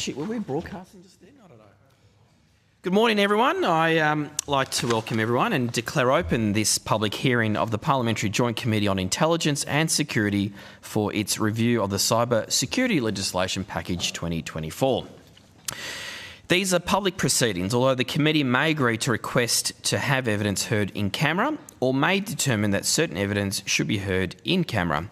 Shit, were we broadcasting just then? I don't know. Good morning, everyone. I like to welcome everyone and declare open this public hearing of the Parliamentary Joint Committee on Intelligence and Security for its review of the Cyber Security Legislation Package 2024. These are public proceedings, although the committee may agree to request to have evidence heard in camera or may determine that certain evidence should be heard in camera.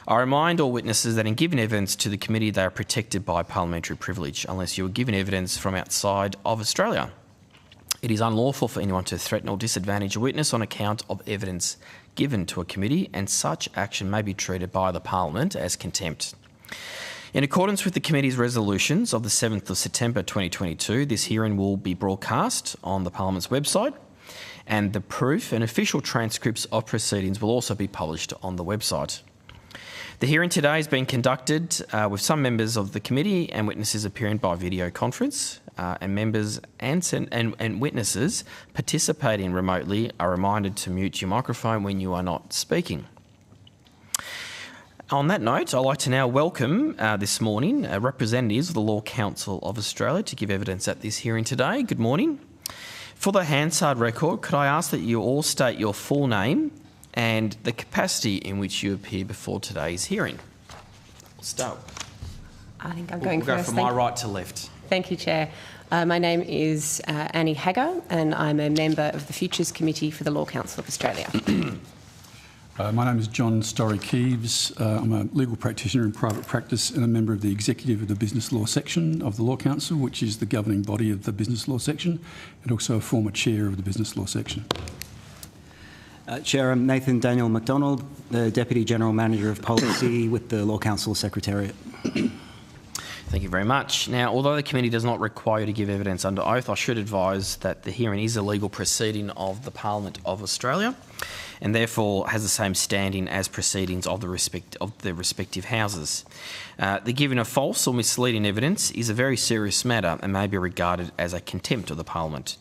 I remind all witnesses that in giving evidence to the committee, they are protected by parliamentary privilege unless you are given evidence from outside of Australia. It is unlawful for anyone to threaten or disadvantage a witness on account of evidence given to a committee, and such action may be treated by the Parliament as contempt. In accordance with the committee's resolutions of the 7th of September 2022, this hearing will be broadcast on the Parliament's website, and the proof and official transcripts of proceedings will also be published on the website. The hearing today has been conducted with some members of the committee and witnesses appearing by video conference, and members and witnesses participating remotely are reminded to mute your microphone when you are not speaking. On that note, I'd like to now welcome this morning representatives of the Law Council of Australia to give evidence at this hearing today. Good morning. For the Hansard record, could I ask that you all state your full name and the capacity in which you appear before today's hearing? We'll start. I think I'm going we'll first. Go from my right to left. Thank you, Chair. My name is Annie Hagger, and I'm a member of the Futures Committee for the Law Council of Australia. My name is John Story-Keeves. I'm a legal practitioner in private practice and a member of the executive of the Business Law Section of the Law Council, which is the governing body of the Business Law Section, and also a former chair of the Business Law Section. Chair, I'm Nathan Daniel MacDonald, the Deputy General Manager of Policy with the Law Council Secretariat. Thank you very much. Now, although the committee does not require you to give evidence under oath, I should advise that the hearing is a legal proceeding of the Parliament of Australia and therefore has the same standing as proceedings of the respective houses. The giving of false or misleading evidence is a very serious matter and may be regarded as a contempt of the Parliament.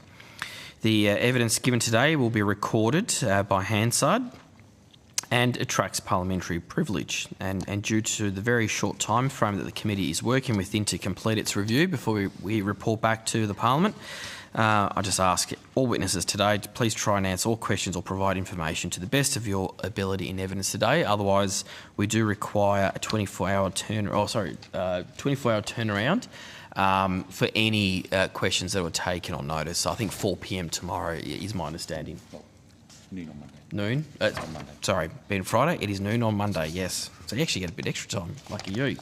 The evidence given today will be recorded by Hansard and attracts parliamentary privilege. And due to the very short time frame that the committee is working within to complete its review before we report back to the Parliament, I just ask all witnesses today to please try and answer all questions or provide information to the best of your ability in evidence today. Otherwise, we do require a 24-hour turnaround for any questions that were taken on notice. So I think 4 p.m. tomorrow is my understanding. Noon on Monday. Noon? On Monday. Sorry, being Friday, it is noon on Monday, yes. So you actually get a bit extra time, lucky you.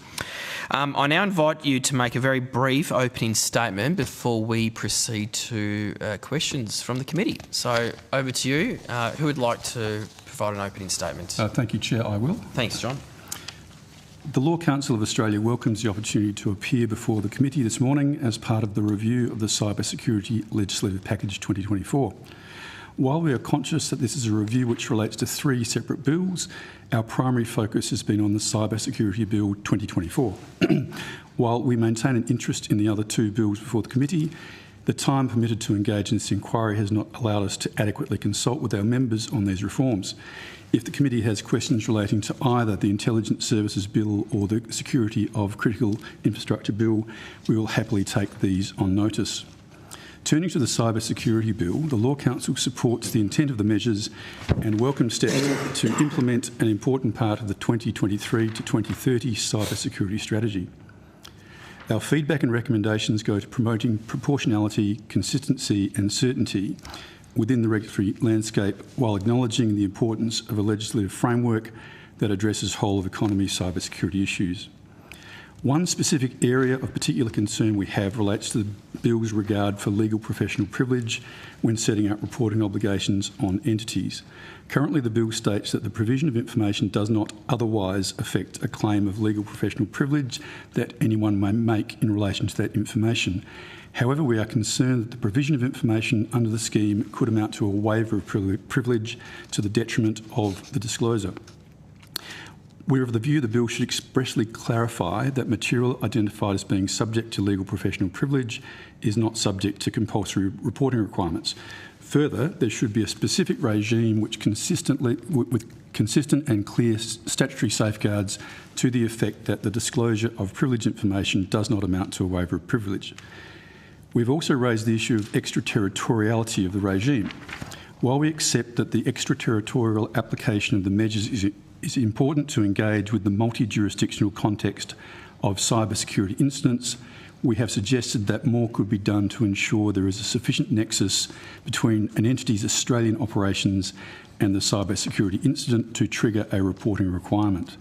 I now invite you to make a very brief opening statement before we proceed to questions from the committee. So over to you. Who would like to provide an opening statement? Thank you, Chair. I will. Thanks, John. The Law Council of Australia welcomes the opportunity to appear before the committee this morning as part of the review of the Cyber Security Legislative Package 2024. While we are conscious that this is a review which relates to 3 separate bills, our primary focus has been on the Cyber Security Bill 2024. While we maintain an interest in the other 2 bills before the committee, the time permitted to engage in this inquiry has not allowed us to adequately consult with our members on these reforms. If the committee has questions relating to either the Intelligence Services Bill or the Security of Critical Infrastructure Bill, we will happily take these on notice. Turning to the Cyber Security Bill, the Law Council supports the intent of the measures and welcomes steps to implement an important part of the 2023 to 2030 Cyber Security Strategy. Our feedback and recommendations go to promoting proportionality, consistency and certainty within the regulatory landscape while acknowledging the importance of a legislative framework that addresses whole-of-economy cybersecurity issues. One specific area of particular concern we have relates to the Bill's regard for legal professional privilege when setting out reporting obligations on entities. Currently, the Bill states that the provision of information does not otherwise affect a claim of legal professional privilege that anyone may make in relation to that information. However, we are concerned that the provision of information under the scheme could amount to a waiver of privilege to the detriment of the disclosure. We are of the view the bill should expressly clarify that material identified as being subject to legal professional privilege is not subject to compulsory reporting requirements. Further, there should be a specific regime which with consistent and clear statutory safeguards to the effect that the disclosure of privileged information does not amount to a waiver of privilege. We've also raised the issue of extraterritoriality of the regime. While we accept that the extraterritorial application of the measures is important to engage with the multi-jurisdictional context of cybersecurity incidents, we have suggested that more could be done to ensure there is a sufficient nexus between an entity's Australian operations and the cybersecurity incident to trigger a reporting requirement.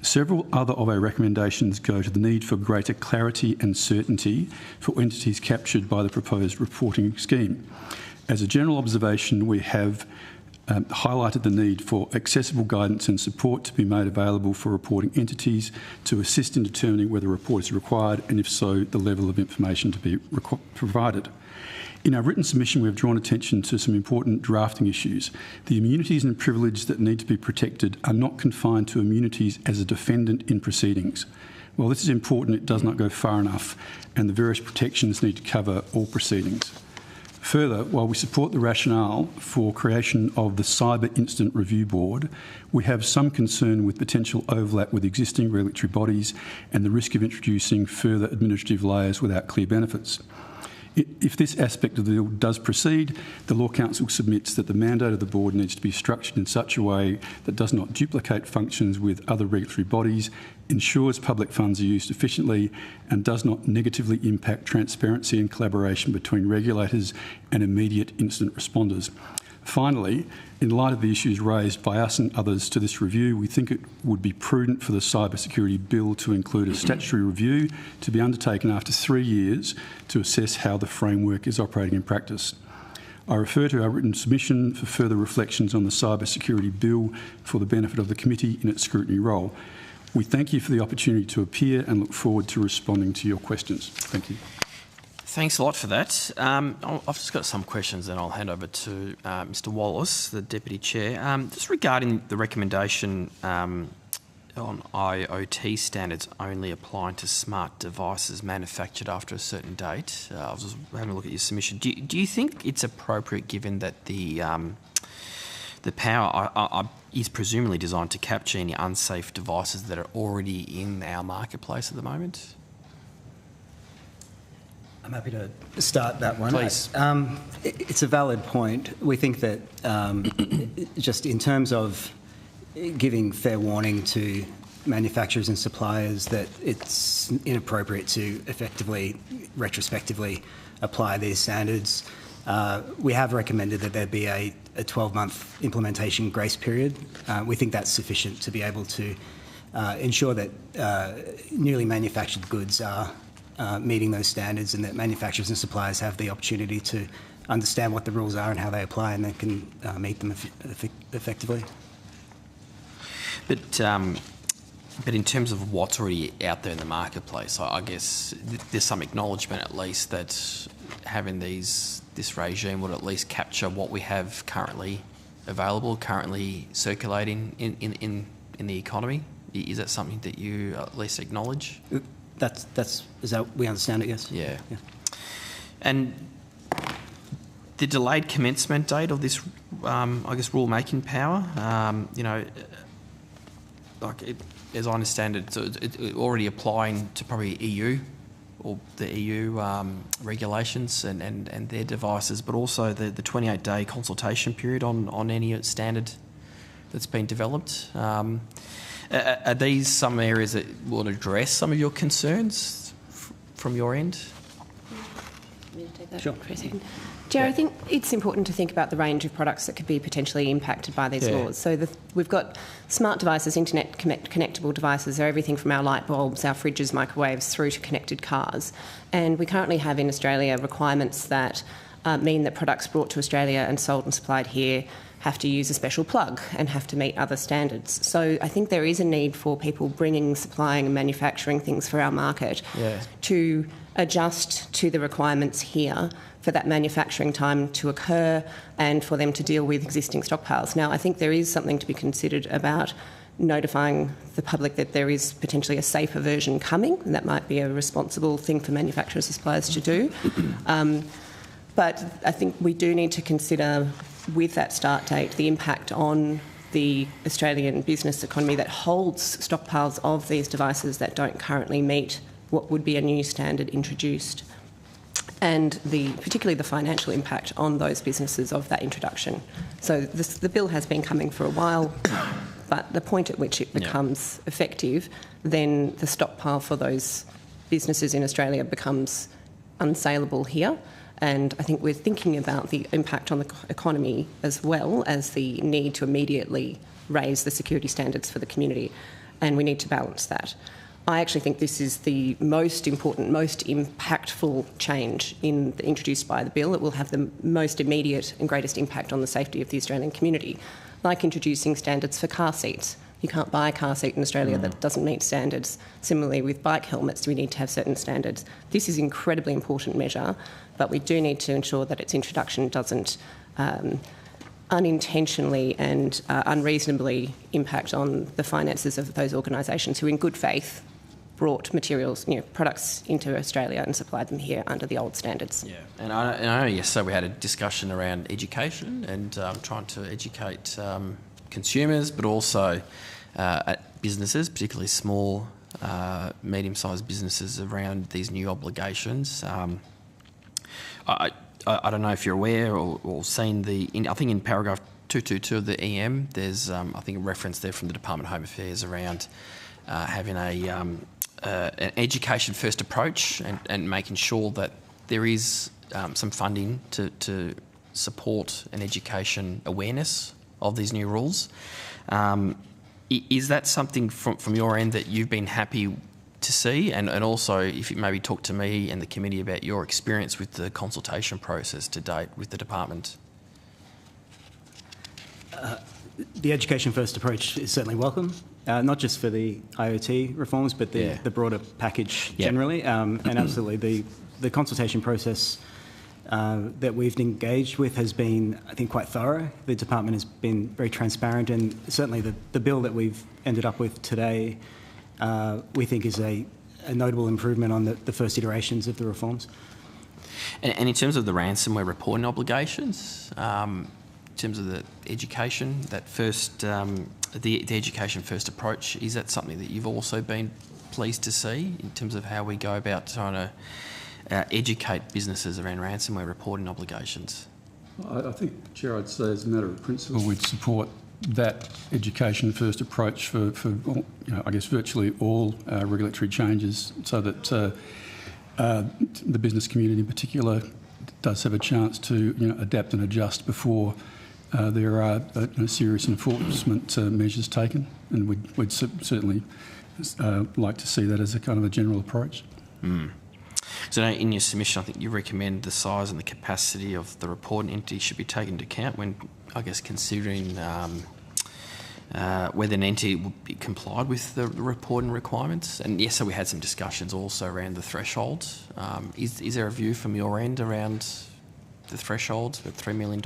Several other of our recommendations go to the need for greater clarity and certainty for entities captured by the proposed reporting scheme. As a general observation, we have highlighted the need for accessible guidance and support to be made available for reporting entities to assist in determining whether a report is required and, if so, the level of information to be provided. In our written submission, we have drawn attention to some important drafting issues. The immunities and privileges that need to be protected are not confined to immunities as a defendant in proceedings. While this is important, it does not go far enough, and the various protections need to cover all proceedings. Further, while we support the rationale for creation of the Cyber Incident Review Board, we have some concern with potential overlap with existing regulatory bodies and the risk of introducing further administrative layers without clear benefits. If this aspect of the bill does proceed, the Law Council submits that the mandate of the board needs to be structured in such a way that does not duplicate functions with other regulatory bodies, ensures public funds are used efficiently, and does not negatively impact transparency and collaboration between regulators and immediate incident responders. Finally, in light of the issues raised by us and others to this review, we think it would be prudent for the cybersecurity bill to include a statutory review to be undertaken after 3 years to assess how the framework is operating in practice. I refer to our written submission for further reflections on the cybersecurity bill for the benefit of the committee in its scrutiny role. We thank you for the opportunity to appear and look forward to responding to your questions. Thank you. Thanks a lot for that. I've just got some questions and I'll hand over to Mr Wallace, the Deputy Chair. Just regarding the recommendation on IoT standards only applying to smart devices manufactured after a certain date. I was just having a look at your submission. Do you think it's appropriate, given that the power is presumably designed to capture any unsafe devices that are already in our marketplace at the moment? I'm happy to start that one. Please. It's a valid point. We think that just in terms of giving fair warning to manufacturers and suppliers that it's inappropriate to effectively, retrospectively apply these standards, we have recommended that there be a 12-month implementation grace period. We think that's sufficient to be able to ensure that newly manufactured goods are meeting those standards, and that manufacturers and suppliers have the opportunity to understand what the rules are and how they apply, and they can meet them effectively. But in terms of what's already out there in the marketplace, I guess there's some acknowledgement at least that having this regime would at least capture what we have currently available, currently circulating in the economy. Is that something that you at least acknowledge? Is that we understand it? Yes. Yeah. And the delayed commencement date of this, I guess, rule-making power. As I understand it, it's already applying to probably EU or the EU regulations and their devices, but also the 28-day consultation period on any standard that's been developed. Are these some areas that will address some of your concerns from your end? Me to take that sure. for a second. Chair, I think it's important to think about the range of products that could be potentially impacted by these laws. So we've got smart devices, internet connectable devices, are everything from our light bulbs, our fridges, microwaves, through to connected cars. And we currently have in Australia requirements that mean that products brought to Australia and sold and supplied here have to use a special plug and have to meet other standards. So I think there is a need for people bringing, supplying and manufacturing things for our market to adjust to the requirements here for that manufacturing time to occur and for them to deal with existing stockpiles. Now, I think there is something to be considered about notifying the public that there is potentially a safer version coming, and that might be a responsible thing for manufacturers and suppliers to do. But I think we do need to consider, with that start date, the impact on the Australian business economy that holds stockpiles of these devices that don't currently meet what would be a new standard introduced, and particularly the financial impact on those businesses of that introduction. So the bill has been coming for a while, but the point at which it becomes effective, then the stockpile for those businesses in Australia becomes unsaleable here. And I think we're thinking about the impact on the economy as well as the need to immediately raise the security standards for the community, and we need to balance that. I actually think this is the most important, most impactful change introduced by the bill. It will have the most immediate and greatest impact on the safety of the Australian community, like introducing standards for car seats. You can't buy a car seat in Australia that doesn't meet standards. Similarly, with bike helmets, we need to have certain standards. This is an incredibly important measure, but we do need to ensure that its introduction doesn't unintentionally and unreasonably impact on the finances of those organisations who, in good faith, brought materials, products into Australia and supplied them here under the old standards. Yeah, and I know yesterday we had a discussion around education and trying to educate consumers, but also businesses, particularly small, medium-sized businesses, around these new obligations. I don't know if you're aware or seen I think in paragraph 222 of the EM, there's I think a reference there from the Department of Home Affairs around having an education first approach and making sure that there is some funding to support an education awareness of these new rules. Is that something from your end that you've been happy to see? And also, if you maybe talk to me and the committee about your experience with the consultation process to date with the department. The education first approach is certainly welcome, not just for the IoT reforms, but the broader package generally. And absolutely, the consultation process that we've engaged with has been, I think, quite thorough. The department has been very transparent, and certainly the bill that we've ended up with today, we think is a notable improvement on the first iterations of the reforms. And in terms of the ransomware reporting obligations, in terms of the education, that first, the education first approach, is that something that you've also been pleased to see in terms of how we go about trying to educate businesses around ransomware reporting obligations? I think, Chair, I'd say as a matter of principle, we'd support that education first approach for I guess virtually all regulatory changes, so that the business community in particular does have a chance to adapt and adjust before there are serious enforcement measures taken, and we'd certainly like to see that as a kind of a general approach. So in your submission, I think you recommend the size and the capacity of the reporting entity should be taken into account when, I guess, considering whether an entity would be complied with the reporting requirements. And yes, so we had some discussions also around the thresholds. Is there a view from your end around the thresholds at $3 million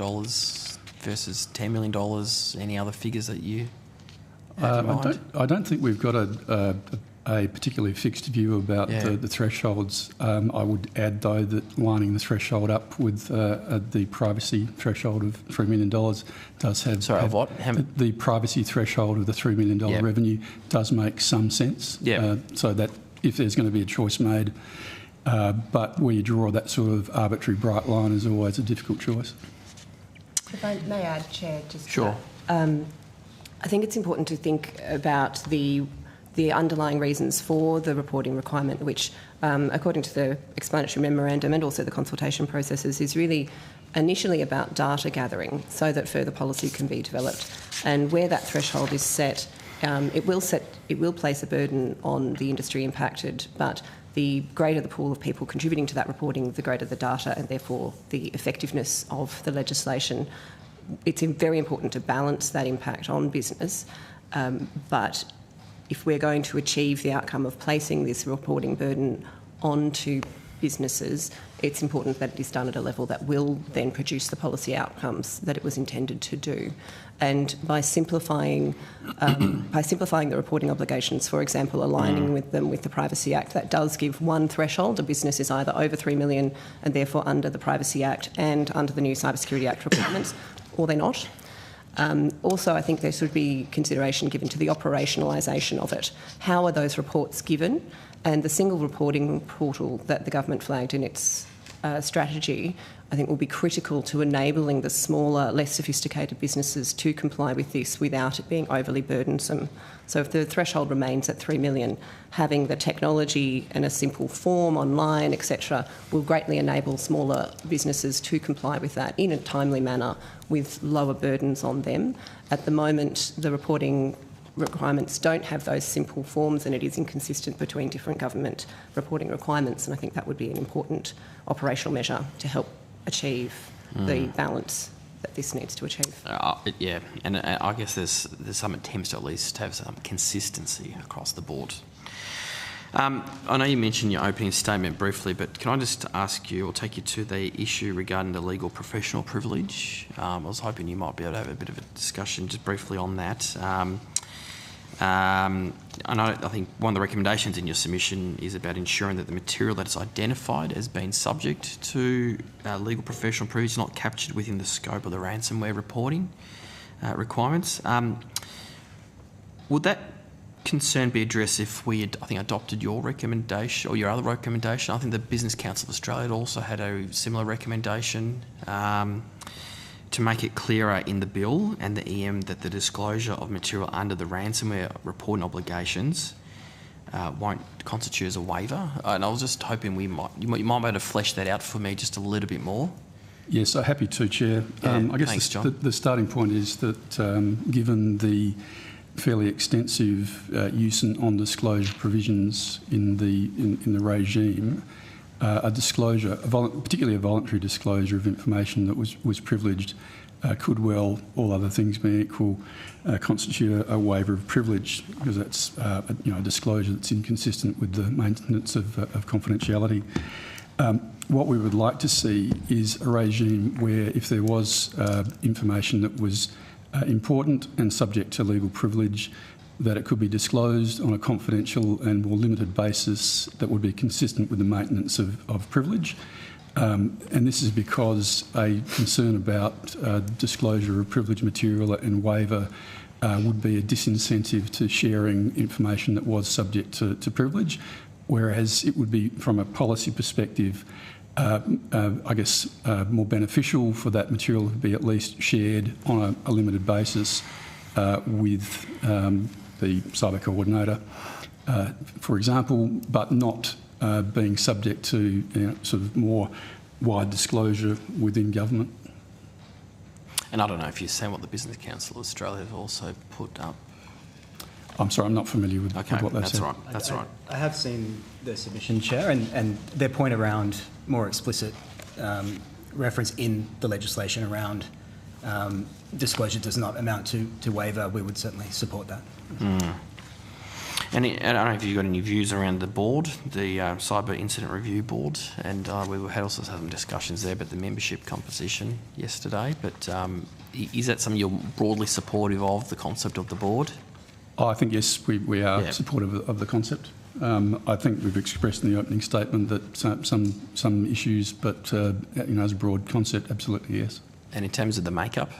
versus $10 million? Any other figures that you have in mind? I don't think we've got a particularly fixed view about the thresholds. I would add, though, that lining the threshold up with the privacy threshold of $3 million does have... Sorry, of what? The privacy threshold of the $3 million revenue does make some sense. So that if there's going to be a choice made, but where you draw that sort of arbitrary bright line is always a difficult choice. If I may add, Chair, just... Sure. I think it's important to think about the underlying reasons for the reporting requirement, which, according to the explanatory memorandum and also the consultation processes, is really initially about data gathering so that further policy can be developed. And where that threshold is set, it will place a burden on the industry impacted, but the greater the pool of people contributing to that reporting, the greater the data and therefore the effectiveness of the legislation. It's very important to balance that impact on business, but if we're going to achieve the outcome of placing this reporting burden onto businesses, it's important that it is done at a level that will then produce the policy outcomes that it was intended to do. And by simplifying the reporting obligations, for example, aligning with them with the Privacy Act, that does give one threshold. A business is either over $3 million and therefore under the Privacy Act and under the new Cybersecurity Act requirements, or they're not. Also, I think there should be consideration given to the operationalisation of it. How are those reports given? And the single reporting portal that the government flagged in its strategy, I think, will be critical to enabling the smaller, less sophisticated businesses to comply with this without it being overly burdensome. So if the threshold remains at $3 million, having the technology and a simple form online, etc., will greatly enable smaller businesses to comply with that in a timely manner with lower burdens on them. At the moment, the reporting requirements don't have those simple forms, and it is inconsistent between different government reporting requirements, and I think that would be an important operational measure to help achieve the balance that this needs to achieve. Yeah, and I guess there's some attempts to at least have some consistency across the board. I know you mentioned your opening statement briefly, but can I just ask you or take you to the issue regarding the legal professional privilege? I was hoping you might be able to have a bit of a discussion just briefly on that. I think one of the recommendations in your submission is about ensuring that the material that is identified as being subject to legal professional privilege is not captured within the scope of the ransomware reporting requirements. Would that concern be addressed if we had, I think, adopted your recommendation or your other recommendation? I think the Business Council of Australia also had a similar recommendation to make it clearer in the bill and the EM that the disclosure of material under the ransomware reporting obligations won't constitute as a waiver. And I was just hoping you might be able to flesh that out for me just a little bit more. Yes, I'm happy to, Chair. I guess thanks, John. The starting point is that given the fairly extensive use and on-disclosure provisions in the regime, a disclosure, particularly a voluntary disclosure of information that was privileged, could well, all other things being equal, constitute a waiver of privilege, because that's a disclosure that's inconsistent with the maintenance of confidentiality. What we would like to see is a regime where, if there was information that was important and subject to legal privilege, that it could be disclosed on a confidential and more limited basis that would be consistent with the maintenance of privilege. And this is because a concern about disclosure of privileged material and waiver would be a disincentive to sharing information that was subject to privilege, whereas it would be, from a policy perspective, I guess more beneficial for that material to be at least shared on a limited basis with the cyber coordinator, for example, but not being subject to sort of more wide disclosure within government. And I don't know if you've seen what the Business Council of Australia have also put up. I'm sorry, I'm not familiar with what they said. That's right. I have seen the submission, Chair, and their point around more explicit reference in the legislation around disclosure does not amount to waiver. We would certainly support that. And I don't know if you've got any views around the board, the Cyber Incident Review Board, and we had also had some discussions there about the membership composition yesterday, but is that something you're broadly supportive of, the concept of the board? I think, yes, we are supportive of the concept. I think we've expressed in the opening statement that some issues, but as a broad concept, absolutely yes. And in terms of the makeup?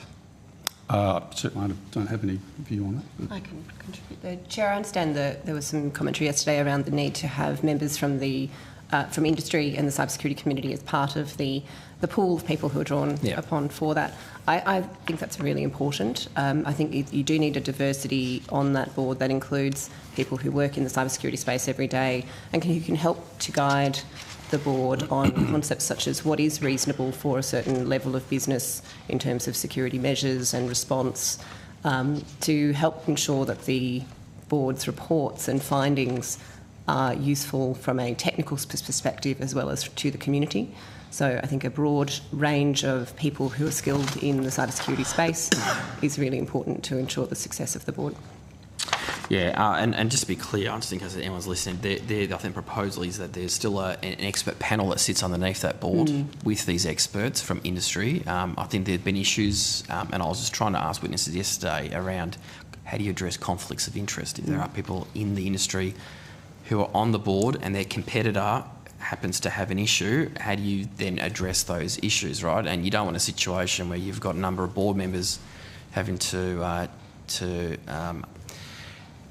Certainly, I don't have any view on that. I can contribute. Chair, I understand that there was some commentary yesterday around the need to have members from industry and the cybersecurity community as part of the pool of people who are drawn upon for that. I think that's really important. I think you do need a diversity on that board that includes people who work in the cybersecurity space every day and who can help to guide the board on concepts such as what is reasonable for a certain level of business in terms of security measures and response, to help ensure that the board's reports and findings are useful from a technical perspective as well as to the community. So I think a broad range of people who are skilled in the cybersecurity space is really important to ensure the success of the board. Yeah, and just to be clear, I just think as anyone's listening, I think proposal is that there's still an expert panel that sits underneath that board with these experts from industry. I think there have been issues, and I was just trying to ask witnesses yesterday around how do you address conflicts of interest if there are people in the industry who are on the board and their competitor happens to have an issue, how do you then address those issues, right? And you don't want a situation where you've got a number of board members having to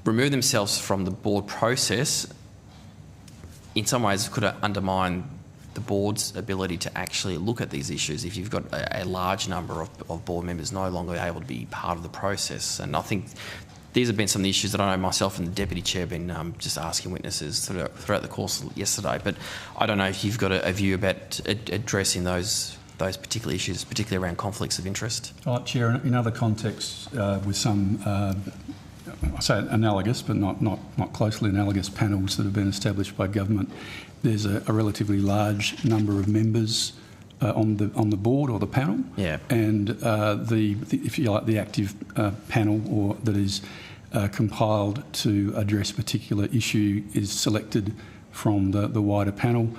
remove themselves from the board process. In some ways could undermine the board's ability to actually look at these issues if you've got a large number of board members no longer able to be part of the process. And I think these have been some of the issues that I know myself and the Deputy Chair have been just asking witnesses throughout the course of yesterday. But I don't know if you've got a view about addressing those particular issues, particularly around conflicts of interest. Chair, in other contexts with some I say analogous, but not closely analogous panels that have been established by government, there's a relatively large number of members on the board or the panel, and if you like, the active panel or that is compiled to address a particular issue is selected from the wider panel.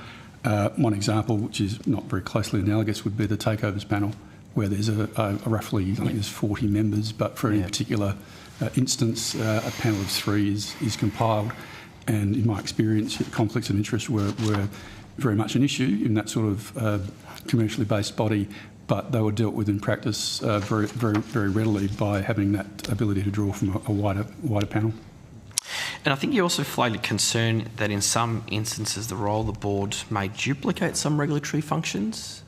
One example, which is not very closely analogous, would be the takeovers panel, where there's a roughly, I think there's 40 members, but for any particular instance, a panel of 3 is compiled. And in my experience, conflicts of interest were very much an issue in that sort of commercially based body, but they were dealt with in practice very readily by having that ability to draw from a wider panel. And I think you also flagged a concern that in some instances the role of the board may duplicate some regulatory functions.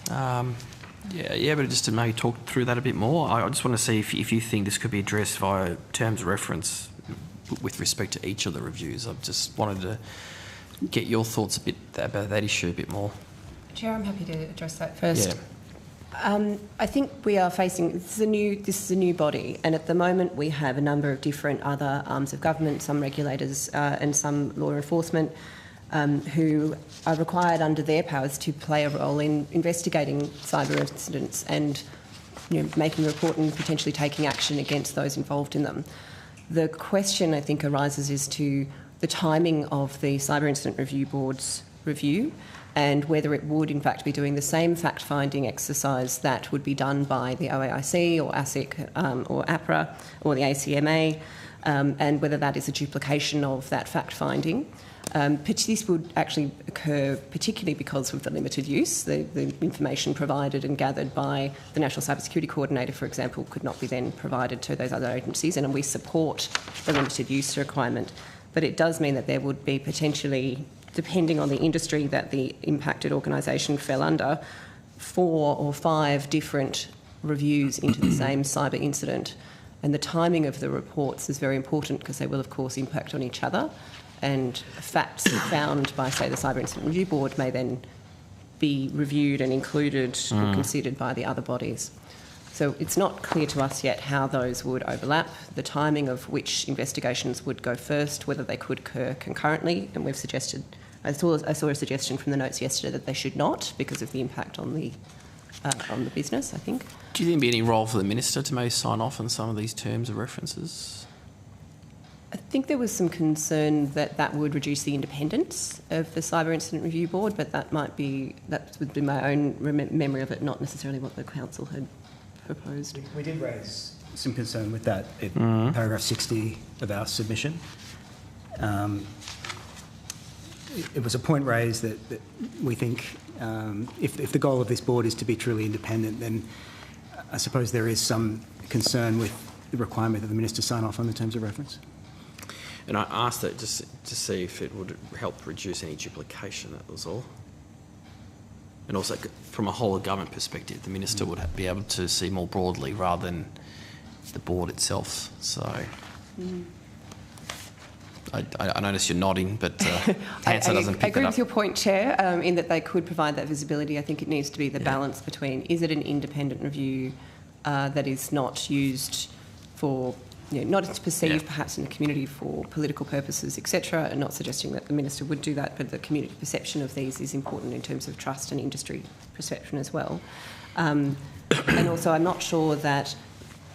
But just to maybe talk through that a bit more, I just want to see if you think this could be addressed via terms of reference with respect to each of the reviews. I just wanted to get your thoughts a bit about that issue a bit more. Chair, I'm happy to address that first. I think we are facing, this is a new body, and at the moment we have a number of different other arms of government, some regulators and some law enforcement, who are required under their powers to play a role in investigating cyber incidents and making a report and potentially taking action against those involved in them. The question, I think, arises as to the timing of the Cyber Incident Review Board's review and whether it would, in fact, be doing the same fact-finding exercise that would be done by the OAIC or ASIC or APRA or the ACMA, and whether that is a duplication of that fact-finding. This would actually occur particularly because of the limited use. The information provided and gathered by the National Cybersecurity Coordinator, for example, could not be then provided to those other agencies, and we support the limited use requirement. But it does mean that there would be potentially, depending on the industry that the impacted organisation fell under, 4 or 5 different reviews into the same cyber incident. And the timing of the reports is very important because they will, of course, impact on each other. And facts found by, say, the Cyber Incident Review Board may then be reviewed and included or considered by the other bodies. So it's not clear to us yet how those would overlap, the timing of which investigations would go first, whether they could occur concurrently, and we've suggested, I saw a suggestion from the notes yesterday that they should not because of the impact on the business, I think. Do you think there'd be any role for the Minister to maybe sign off on some of these terms of references? I think there was some concern that that would reduce the independence of the Cyber Incident Review Board, but that would be my own memory of it, not necessarily what the Council had proposed. We did raise some concern with that in paragraph 60 of our submission. It was a point raised that we think if the goal of this board is to be truly independent, then I suppose there is some concern with the requirement that the Minister sign off on the terms of reference. And I asked that just to see if it would help reduce any duplication, that was all. And also, from a whole of government perspective, the Minister would be able to see more broadly rather than the board itself. So, I notice you're nodding, but Hansard doesn't pick I agree that with up. your point, Chair, in that they could provide that visibility. I think it needs to be the balance between, is it an independent review that is not used for, not perceived perhaps in the community for political purposes, etc., and not suggesting that the Minister would do that, but the community perception of these is important in terms of trust and industry perception as well. And also, I'm not sure that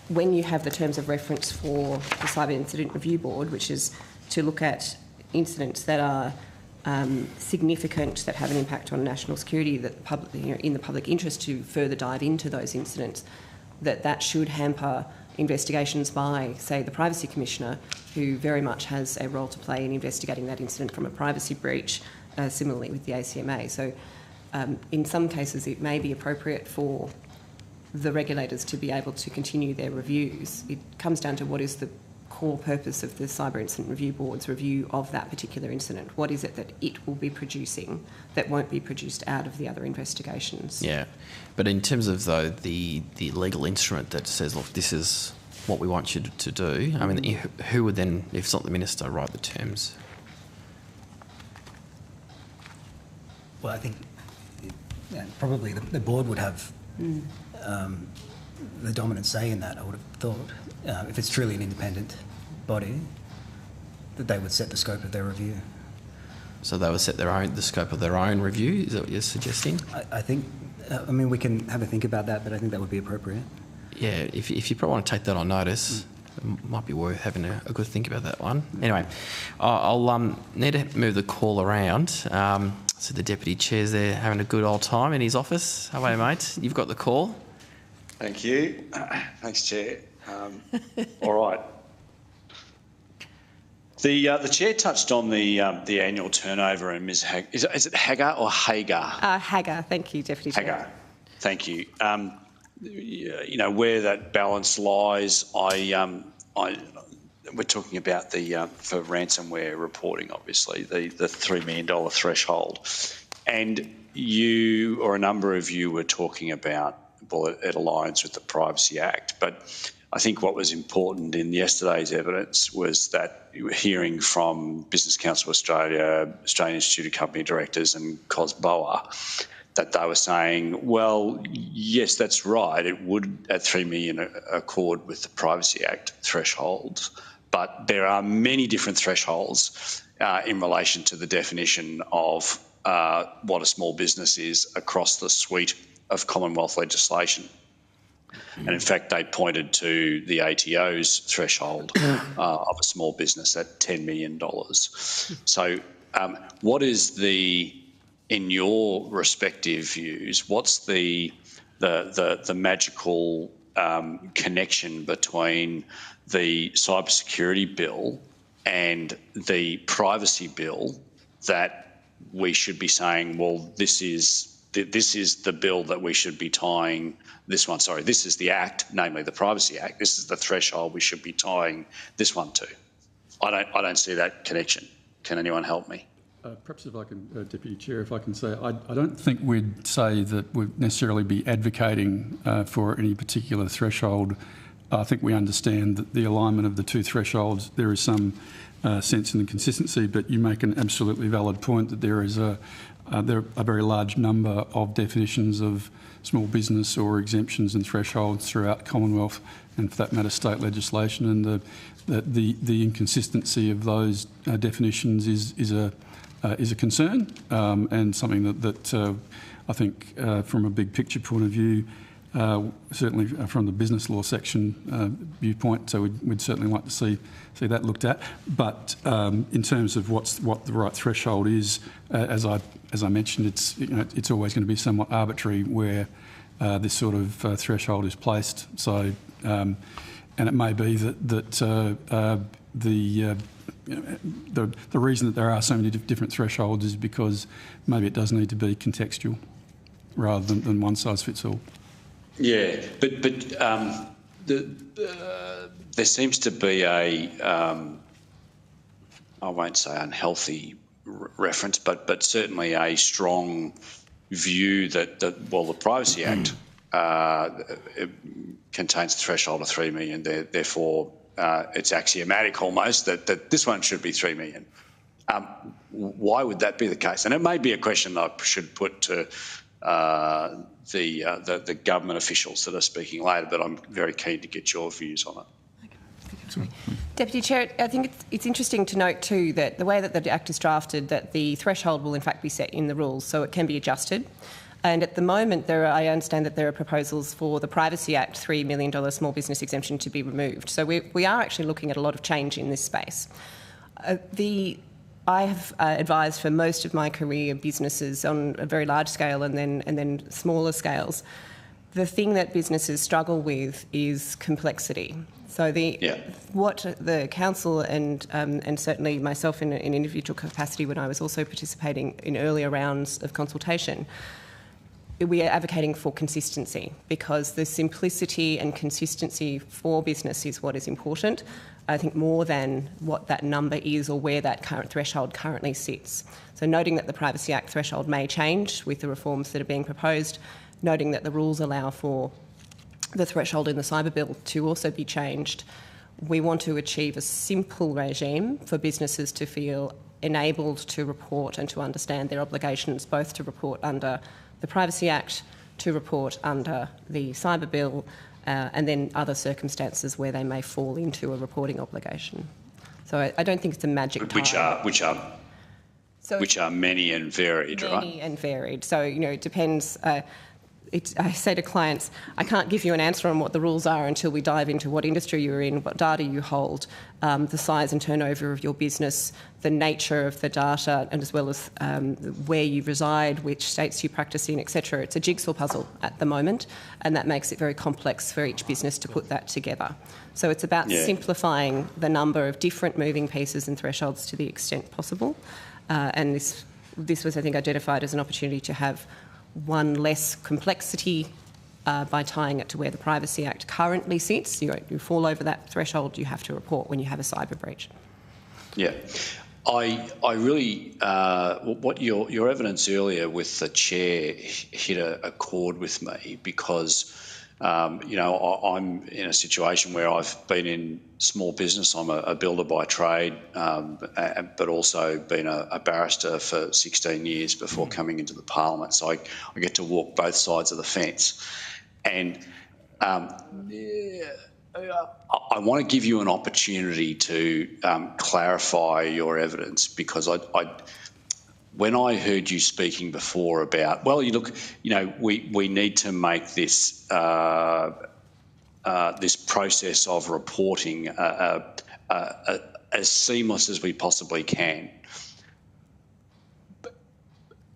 when you have the terms of reference for the Cyber Incident Review Board, which is to look at incidents that are significant, that have an impact on national security, that in the public interest, to further dive into those incidents, that should hamper investigations by, say, the Privacy Commissioner, who very much has a role to play in investigating that incident from a privacy breach, similarly with the ACMA. So in some cases it may be appropriate for the regulators to be able to continue their reviews. It comes down to what is the core purpose of the Cyber Incident Review Board's review of that particular incident. What is it that it will be producing that won't be produced out of the other investigations? Yeah, but in terms of, though, the legal instrument that says, look, this is what we want you to do, I mean, who would then, if it's not the Minister, write the terms? Well, I think probably the board would have the dominant say in that, I would have thought. If it's truly an independent body, that they would set the scope of their review. So they would set the scope of their own review? Is that what you're suggesting? I think, I mean, we can have a think about that, but I think that would be appropriate. Yeah, if you probably want to take that on notice, it might be worth having a good think about that one. Anyway, I'll need to move the call around. So the Deputy Chair's there having a good old time in his office. How are you, mate? You've got the call. Thank you. Thanks, Chair. All right. The Chair touched on the annual turnover, and Ms. Is it Hagar or Hagar? Hagar, thank you, Deputy Chair. Hagar, thank you. You know, where that balance lies, we're talking about for ransomware reporting, obviously, the $3 million threshold. And you, or a number of you, were talking about, well, it aligns with the Privacy Act. But I think what was important in yesterday's evidence was that you were hearing from Business Council Australia, Australian Institute of Company Directors and COSBOA, that they were saying, well, yes, that's right, it would at $3 million accord with the Privacy Act thresholds, but there are many different thresholds in relation to the definition of what a small business is across the suite of Commonwealth legislation. And in fact, they pointed to the ATO's threshold of a small business at $10 million. So what is in your respective views, what's the magical connection between the cybersecurity bill and the privacy bill that we should be saying, well, this is the bill that we should be tying this one, this is the Act, namely the Privacy Act, this is the threshold we should be tying this one to? I don't see that connection. Can anyone help me? Perhaps if I can, Deputy Chair, if I can say, I don't think we'd say that we'd necessarily be advocating for any particular threshold. I think we understand that the alignment of the two thresholds, there is some sense in the consistency, but you make an absolutely valid point that there is a very large number of definitions of small business or exemptions and thresholds throughout Commonwealth, and for that matter state legislation, and the inconsistency of those definitions is a concern, and something that I think from a big picture point of view, certainly from the business law section viewpoint, so we'd certainly like to see that looked at. But in terms of what the right threshold is, as I mentioned, it's always going to be somewhat arbitrary where this sort of threshold is placed. So, and it may be that the reason that there are so many different thresholds is because maybe it does need to be contextual rather than one size fits all. Yeah, but there seems to be I won't say unhealthy reference, but certainly a strong view that the Privacy Act it contains a threshold of $3 million. Therefore, it's axiomatic almost that this one should be $3 million. Why would that be the case? And it may be a question that I should put to the government officials that are speaking later, but I'm very keen to get your views on it. Deputy Chair, I think it's interesting to note too that the way that the Act is drafted, that the threshold will in fact be set in the rules, so it can be adjusted. And at the moment, I understand that there are proposals for the Privacy Act $3 million small business exemption to be removed. So we are actually looking at a lot of change in this space. I have advised for most of my career businesses on a very large scale and then smaller scales. The thing that businesses struggle with is complexity. So what the council and certainly myself in an individual capacity when I was also participating in earlier rounds of consultation, we are advocating for consistency, because the simplicity and consistency for business is what is important, I think, more than what that number is or where that current threshold currently sits. So noting that the Privacy Act threshold may change with the reforms that are being proposed, noting that the rules allow for the threshold in the cyber bill to also be changed, we want to achieve a simple regime for businesses to feel enabled to report and to understand their obligations, both to report under the Privacy Act, to report under the cyber bill, and then other circumstances where they may fall into a reporting obligation. So I don't think it's a magic time. Which are many and varied, right? Many and varied. So, it depends. I say to clients, I can't give you an answer on what the rules are until we dive into what industry you're in, what data you hold, the size and turnover of your business, the nature of the data, and as well as where you reside, which states you practice in, etc. It's a jigsaw puzzle at the moment, and that makes it very complex for each business to put that together. So it's about simplifying the number of different moving pieces and thresholds to the extent possible. And this was, I think, identified as an opportunity to have one less complexity by tying it to where the Privacy Act currently sits. You fall over that threshold, you have to report when you have a cyber breach. Yeah. I really, what your evidence earlier with the chair hit a chord with me, because, I'm in a situation where I've been in small business. I'm a builder by trade, but also been a barrister for 16 years before coming into the Parliament. So I get to walk both sides of the fence. And I want to give you an opportunity to clarify your evidence, because when I heard you speaking before about, we need to make this this process of reporting as seamless as we possibly can.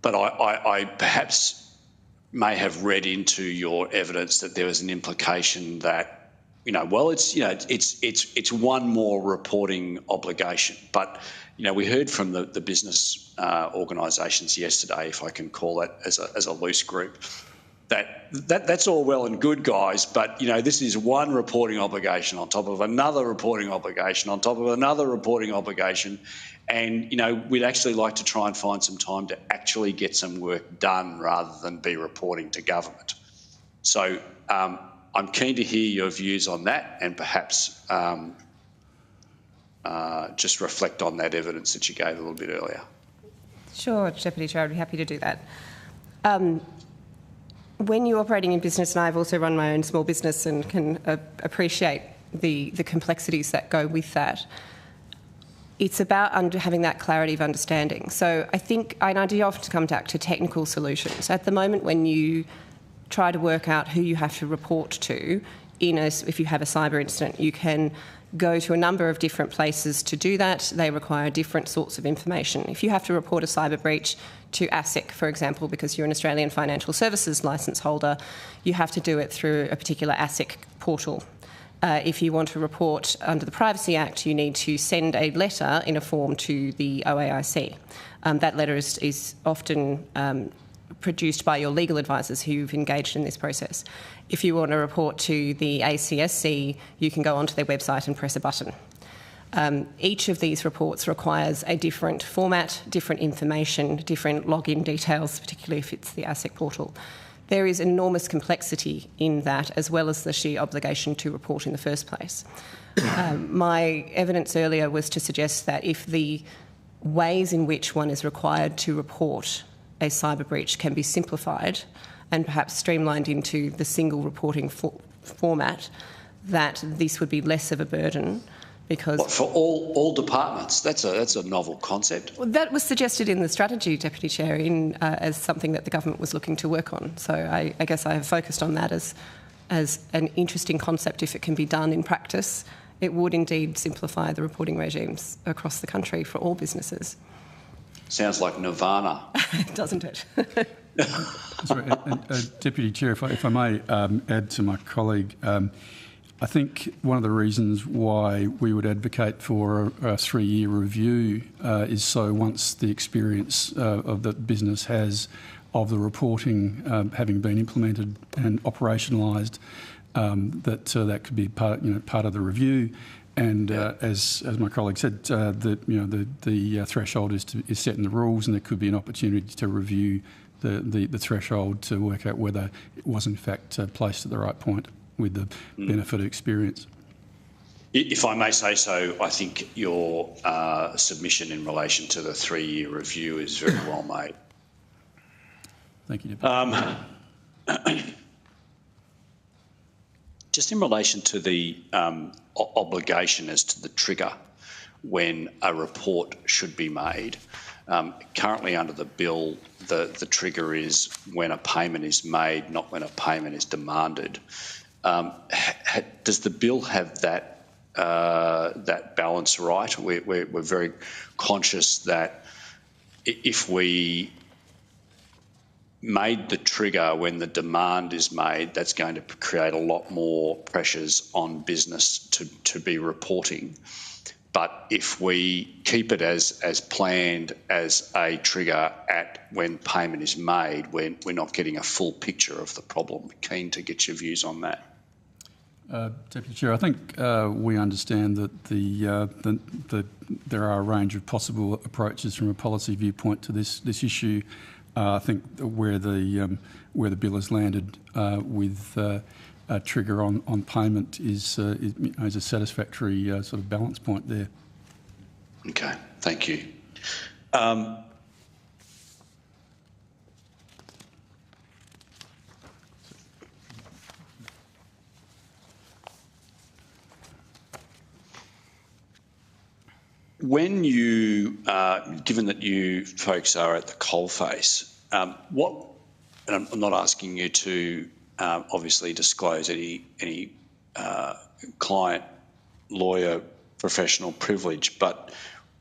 But I perhaps may have read into your evidence that there was an implication that, it's one more reporting obligation. But, we heard from the business organisations yesterday, if I can call that as a loose group, that's all well and good, guys, but, this is one reporting obligation on top of another reporting obligation on top of another reporting obligation. And, we'd actually like to try and find some time to actually get some work done rather than be reporting to government. So I'm keen to hear your views on that, and perhaps just reflect on that evidence that you gave a little bit earlier. Sure, Deputy Chair, I'd be happy to do that. When you're operating in business, and I've also run my own small business and can appreciate the complexities that go with that, it's about having that clarity of understanding. So I think, and I do often come back to technical solutions. At the moment, when you try to work out who you have to report to, if you have a cyber incident, you can go to a number of different places to do that. They require different sorts of information. If you have to report a cyber breach to ASIC, for example, because you're an Australian Financial Services licence holder, you have to do it through a particular ASIC portal. If you want to report under the Privacy Act, you need to send a letter in a form to the OAIC. That letter is often produced by your legal advisors who've engaged in this process. If you want to report to the ACSC, you can go onto their website and press a button. Each of these reports requires a different format, different information, different login details, particularly if it's the ASIC portal. There is enormous complexity in that, as well as the sheer obligation to report in the first place. My evidence earlier was to suggest that if the ways in which one is required to report a cyber breach can be simplified and perhaps streamlined into the single reporting format, that this would be less of a burden, because for all departments. That's a novel concept. Well, that was suggested in the strategy, Deputy Chair, as something that the government was looking to work on. So I guess I have focused on that as an interesting concept. If it can be done in practice, it would indeed simplify the reporting regimes across the country for all businesses. Sounds like nirvana. Doesn't it? Sorry, Deputy Chair, if I may add to my colleague, I think one of the reasons why we would advocate for a 3-year review is so once the experience of the business has of the reporting having been implemented and operationalised, that could be part of the review. And as my colleague said, the threshold is set in the rules, and there could be an opportunity to review the threshold to work out whether it was in fact placed at the right point with the benefit of experience. If I may say so, I think your submission in relation to the 3-year review is very well made. Thank you, Deputy. Just in relation to the obligation as to the trigger when a report should be made, currently under the bill, the trigger is when a payment is made, not when a payment is demanded. Does the bill have that balance right? We're very conscious that if we made the trigger when the demand is made, that's going to create a lot more pressures on business to be reporting. But if we keep it as planned as a trigger at when payment is made, we're not getting a full picture of the problem. Keen to get your views on that. Deputy Chair, I think we understand that there are a range of possible approaches from a policy viewpoint to this issue. I think where the bill has landed with a trigger on payment is a satisfactory sort of balance point there. Okay, thank you. When you, given that you folks are at the coalface, and I'm not asking you to obviously disclose any client, lawyer, professional privilege, but,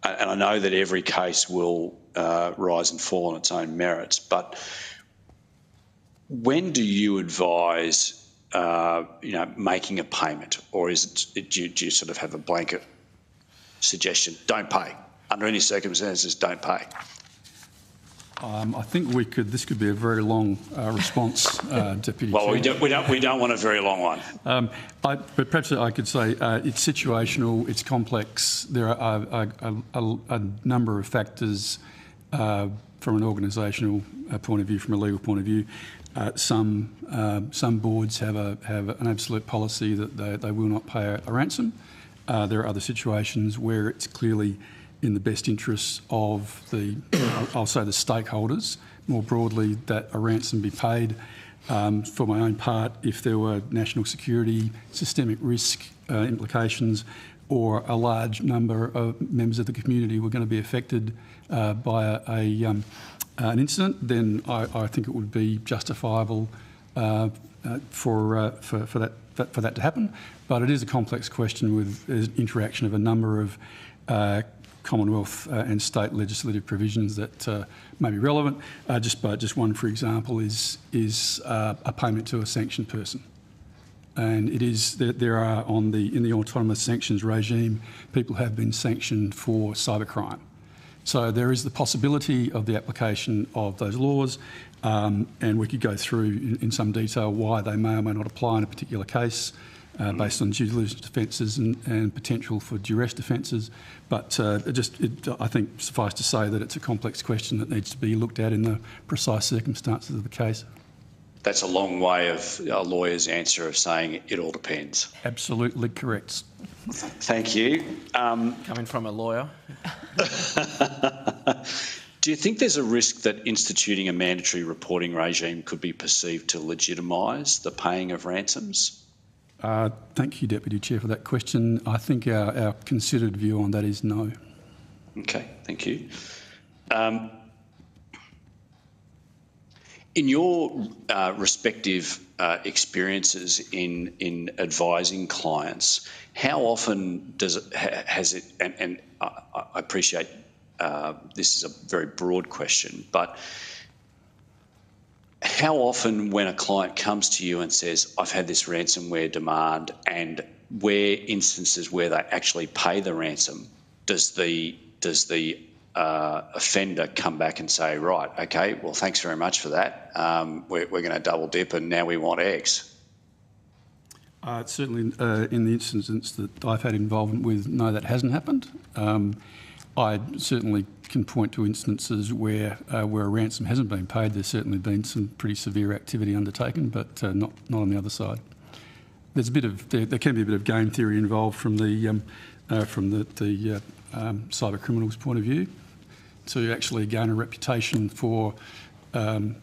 and I know that every case will rise and fall on its own merits, but when do you advise, making a payment, or is it, do you sort of have a blanket suggestion, don't pay, under any circumstances, don't pay? I think this could be a very long response, Deputy Well, Chair. we don't want a very long one. But perhaps I could say it's situational, it's complex. There are a number of factors from an organisational point of view, from a legal point of view. Some boards have an absolute policy that they will not pay a ransom. There are other situations where it's clearly in the best interests of the stakeholders, more broadly, that a ransom be paid. For my own part, if there were national security, systemic risk implications, or a large number of members of the community were going to be affected by an incident, then I think it would be justifiable for that to happen. But it is a complex question with interaction of a number of Commonwealth and state legislative provisions that may be relevant. Just one, for example, is a payment to a sanctioned person. And it is there are in the autonomous sanctions regime, people have been sanctioned for cybercrime. So there is the possibility of the application of those laws, and we could go through in some detail why they may or may not apply in a particular case. Based on due diligence offences and potential for duress offences. But I think suffice to say that it's a complex question that needs to be looked at in the precise circumstances of the case. That's a long way of a lawyer's answer of saying it all depends. Absolutely correct. Thank you. Coming from a lawyer. Do you think there's a risk that instituting a mandatory reporting regime could be perceived to legitimise the paying of ransoms? Thank you, Deputy Chair, for that question. I think our considered view on that is no. Okay, thank you. In your respective experiences in advising clients, how often has it, and I appreciate this is a very broad question, but how often when a client comes to you and says, I've had this ransomware demand, and where instances where they actually pay the ransom, does the offender come back and say, right, okay, well, thanks very much for that. We're going to double dip and now we want X? Certainly in the instance that I've had involvement with, no, that hasn't happened. I certainly can point to instances where a ransom hasn't been paid. There's certainly been some pretty severe activity undertaken, but not on the other side. There's a bit of there can be a bit of game theory involved from the cyber criminals' point of view, to actually gain a reputation for honouring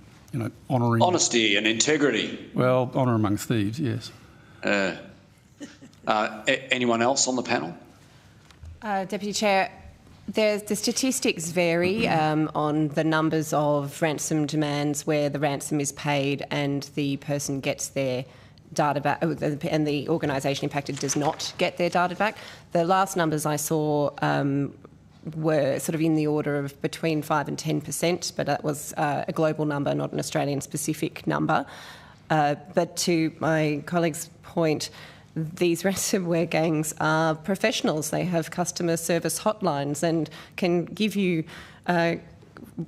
honesty and integrity. Well, honour among thieves, yes. Anyone else on the panel? Deputy Chair, the statistics vary on the numbers of ransom demands where the ransom is paid and the person gets their data back, and the organisation impacted does not get their data back. The last numbers I saw were sort of in the order of between 5 and 10%, but that was a global number, not an Australian-specific number. But to my colleague's point, these ransomware gangs are professionals. They have customer service hotlines and can give you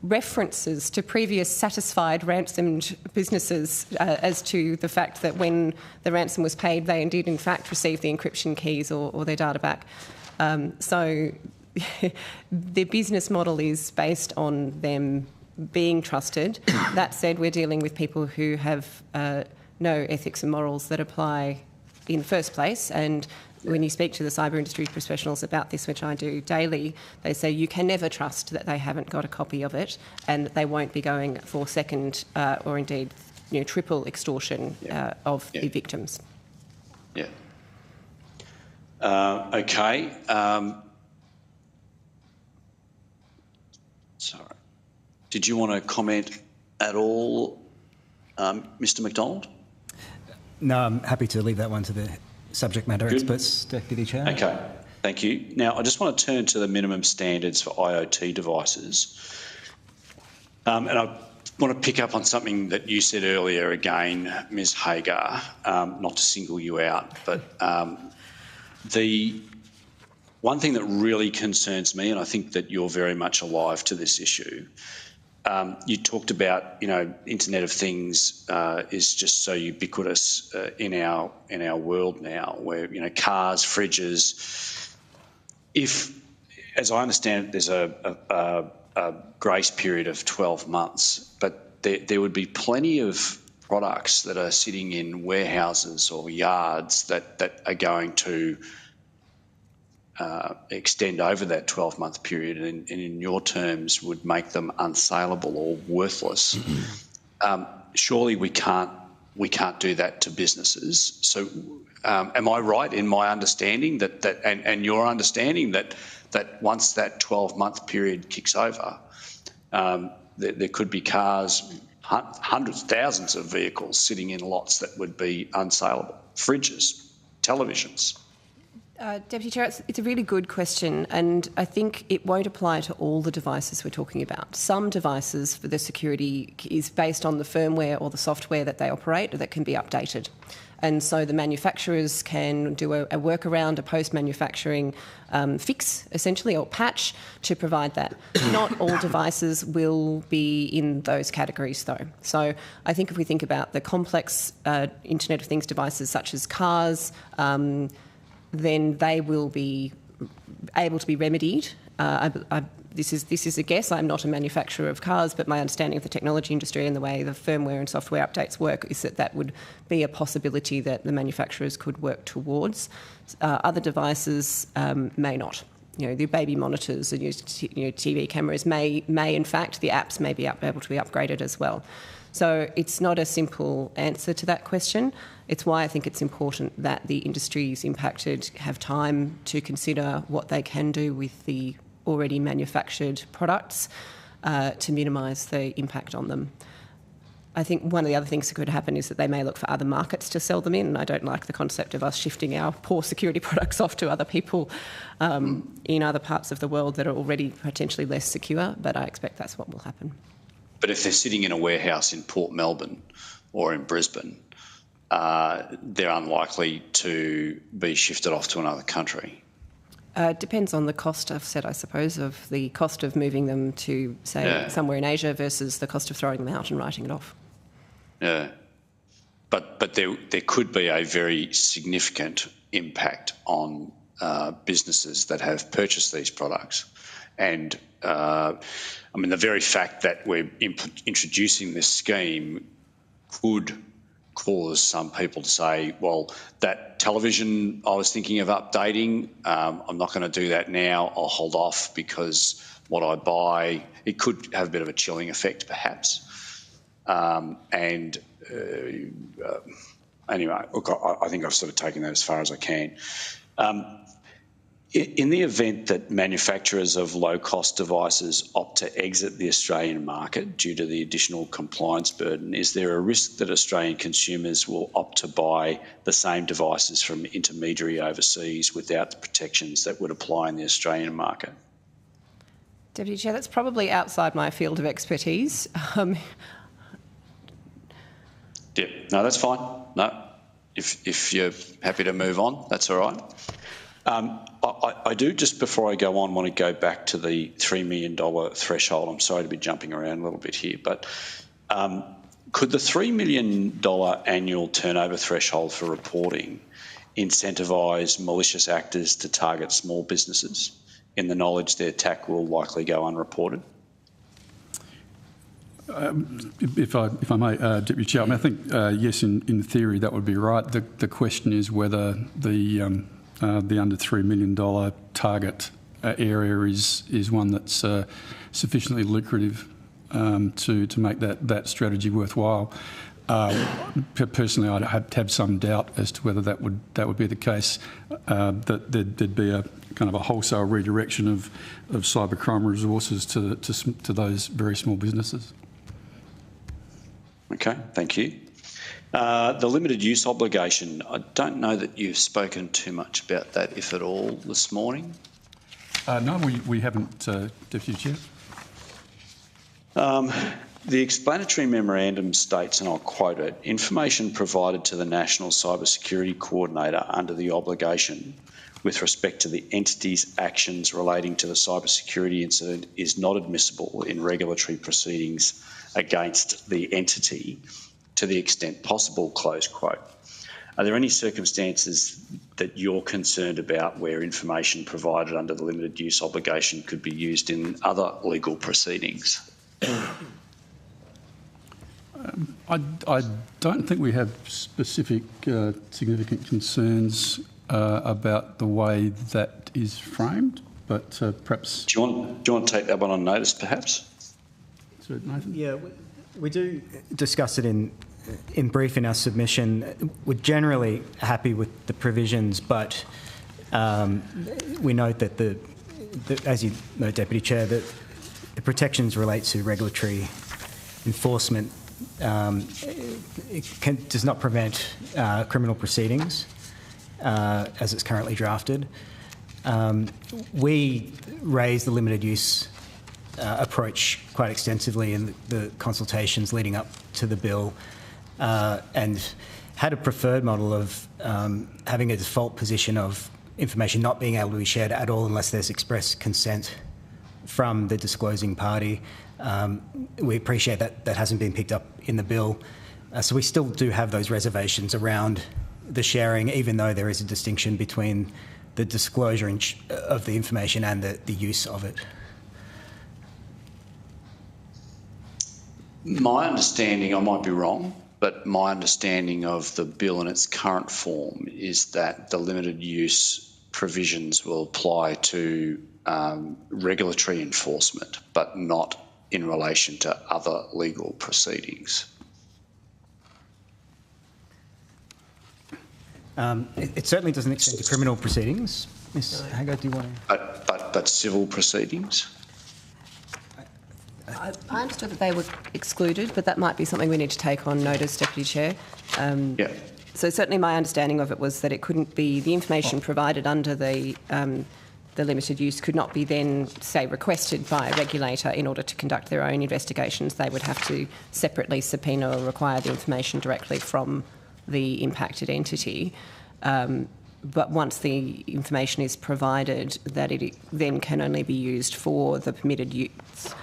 references to previous satisfied ransomed businesses as to the fact that when the ransom was paid, they did in fact receive the encryption keys or their data back. So their business model is based on them being trusted. That said, we're dealing with people who have no ethics and morals that apply in the first place, and when you speak to the cyber industry professionals about this, which I do daily, they say you can never trust that they haven't got a copy of it and that they won't be going for second or indeed triple extortion of the victims. Yeah. Okay. Sorry. Did you want to comment at all, Mr. McDonald? No, I'm happy to leave that one to the subject matter experts, Deputy Chair. Okay, thank you. Now, I just want to turn to the minimum standards for IoT devices. And I want to pick up on something that you said earlier again, Ms Hagar, not to single you out, but the one thing that really concerns me, and I think that you're very much alive to this issue, you talked about, Internet of Things is just so ubiquitous in our world now, where cars, fridges. If, as I understand it, there's a grace period of 12 months, but there would be plenty of products that are sitting in warehouses or yards that are going to extend over that 12-month period and in your terms would make them unsaleable or worthless. Surely we can't do that to businesses. So am I right in my understanding that and your understanding that once that 12-month period kicks over, there could be cars, hundreds, thousands of vehicles sitting in lots that would be unsaleable, fridges, televisions? Deputy Chair, it's a really good question, and I think it won't apply to all the devices we're talking about. Some devices for the security is based on the firmware or the software that they operate that can be updated. And so the manufacturers can do a workaround, a post-manufacturing fix, essentially, or patch to provide that. Not all devices will be in those categories, though. So I think if we think about the complex Internet of Things devices such as cars, then they will be able to be remedied. This is a guess. I'm not a manufacturer of cars, but my understanding of the technology industry and the way the firmware and software updates work is that would be a possibility that the manufacturers could work towards. Other devices may not. The baby monitors and TV cameras may in fact, the apps may be able to be upgraded as well. So it's not a simple answer to that question. It's why I think it's important that the industries impacted have time to consider what they can do with the already manufactured products to minimise the impact on them. I think one of the other things that could happen is that they may look for other markets to sell them in, and I don't like the concept of us shifting our poor security products off to other people in other parts of the world that are already potentially less secure, but I expect that's what will happen. But if they're sitting in a warehouse in Port Melbourne or in Brisbane, they're unlikely to be shifted off to another country. Depends on the cost, I've said, I suppose, of the cost of moving them to, say, somewhere in Asia versus the cost of throwing them out and writing it off. Yeah. But there could be a very significant impact on businesses that have purchased these products. And, the very fact that we're introducing this scheme could cause some people to say, well, that television I was thinking of updating, I'm not going to do that now. I'll hold off because what I buy, it could have a bit of a chilling effect perhaps. Anyway, look, I think I've sort of taken that as far as I can. In the event that manufacturers of low-cost devices opt to exit the Australian market due to the additional compliance burden, is there a risk that Australian consumers will opt to buy the same devices from intermediary overseas without the protections that would apply in the Australian market? Deputy Chair, that's probably outside my field of expertise. Yeah, no, that's fine. No, if you're happy to move on, that's all right. I do, just before I go on, want to go back to the $3 million threshold. I'm sorry to be jumping around a little bit here, but could the $3 million annual turnover threshold for reporting incentivise malicious actors to target small businesses in the knowledge their attack will likely go unreported? If I may, Deputy Chair, I think, yes, in theory that would be right. The question is whether the under $3 million target area is one that's sufficiently lucrative to make that strategy worthwhile. Personally, I'd have some doubt as to whether that would be the case. That there'd be a kind of a wholesale redirection of cybercrime resources to those very small businesses. Okay, thank you. The limited use obligation, I don't know that you've spoken too much about that, if at all, this morning. No, we haven't, Deputy Chair. The explanatory memorandum states, and I'll quote it, information provided to the National Cybersecurity Coordinator under the obligation with respect to the entity's actions relating to the cybersecurity incident is not admissible in regulatory proceedings against the entity to the extent possible, close quote. Are there any circumstances that you're concerned about where information provided under the limited use obligation could be used in other legal proceedings? I don't think we have specific significant concerns about the way that is framed, but perhaps... Do you want to take that one on notice, perhaps? So, Nathan? Yeah, we do discuss it in brief in our submission. We're generally happy with the provisions, but we note that as you know, Deputy Chair, that the protections relate to regulatory enforcement. It does not prevent criminal proceedings as it's currently drafted. We raised the limited use approach quite extensively in the consultations leading up to the bill, and had a preferred model of having a default position of information not being able to be shared at all unless there's express consent from the disclosing party. We appreciate that hasn't been picked up in the bill, so we still do have those reservations around the sharing, even though there is a distinction between the disclosure of the information and the use of it. My understanding, I might be wrong, but my understanding of the bill in its current form is that the limited use provisions will apply to regulatory enforcement, but not in relation to other legal proceedings. It certainly doesn't extend to criminal proceedings. Ms. Haggard, do you want to? But civil proceedings? I understood that they were excluded, but that might be something we need to take on notice, Deputy Chair. Yeah. So certainly my understanding of it was that it couldn't be the information provided under the limited use could not be then, say, requested by a regulator in order to conduct their own investigations. They would have to separately subpoena or require the information directly from the impacted entity. But once the information is provided, that it then can only be used for the permitted use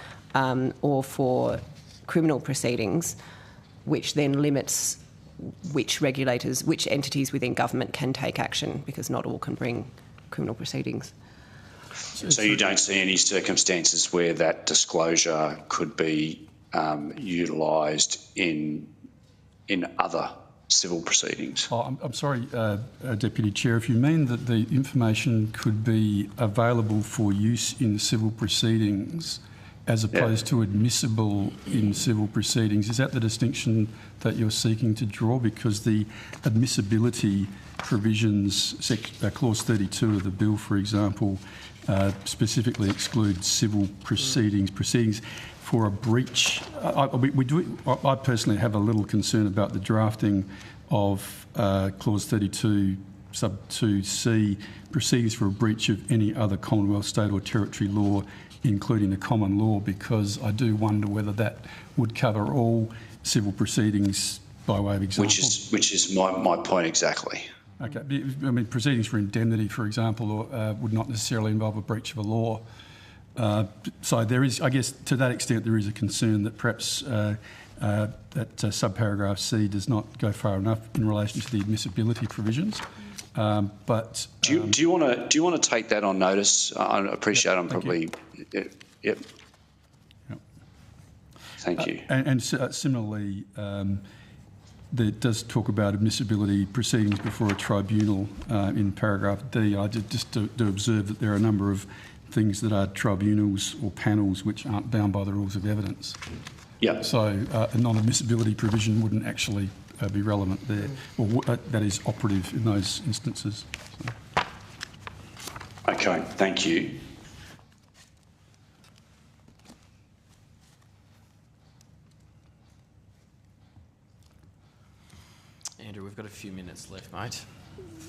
or for criminal proceedings, which then limits which regulators, which entities within government can take action, because not all can bring criminal proceedings. So you don't see any circumstances where that disclosure could be utilised in other civil proceedings? I'm sorry, Deputy Chair, if you mean that the information could be available for use in civil proceedings as opposed to admissible in civil proceedings, is that the distinction that you're seeking to draw? Because the admissibility provisions, Clause 32 of the bill, for example, specifically excludes civil proceedings for a breach. I personally have a little concern about the drafting of Clause 32 sub 2C, proceedings for a breach of any other Commonwealth, state or territory law, including the common law, because I do wonder whether that would cover all civil proceedings by way of example. Which is my point exactly. Okay, I mean, proceedings for indemnity, for example, would not necessarily involve a breach of a law. So there is, I guess, to that extent, there is a concern that perhaps that subparagraph C does not go far enough in relation to the admissibility provisions. But do you want to take that on notice? I appreciate. I'm probably yep. Thank you. And similarly, there does talk about admissibility proceedings before a tribunal in paragraph D. I just do observe that there are a number of things that are tribunals or panels which aren't bound by the rules of evidence. Yeah. So a non-admissibility provision wouldn't actually be relevant there, or that is operative in those instances. So. Okay, thank you. Andrew, we've got a few minutes left, mate.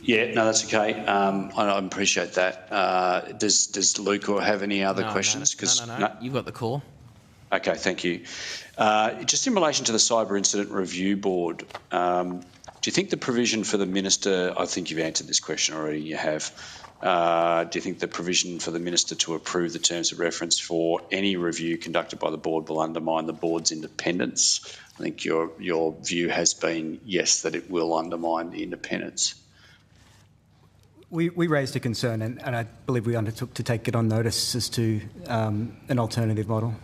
Yeah, no, that's okay. I appreciate that. Does Luke have any other questions? No, you've got the call. Okay, thank you. Just in relation to the Cyber Incident Review Board, do you think the provision for the Minister, I think you've answered this question already, you have. Do you think the provision for the Minister to approve the terms of reference for any review conducted by the Board will undermine the Board's independence? I think your view has been, yes, that it will undermine the independence. We raised a concern, and I believe we undertook to take it on notice as to an alternative model.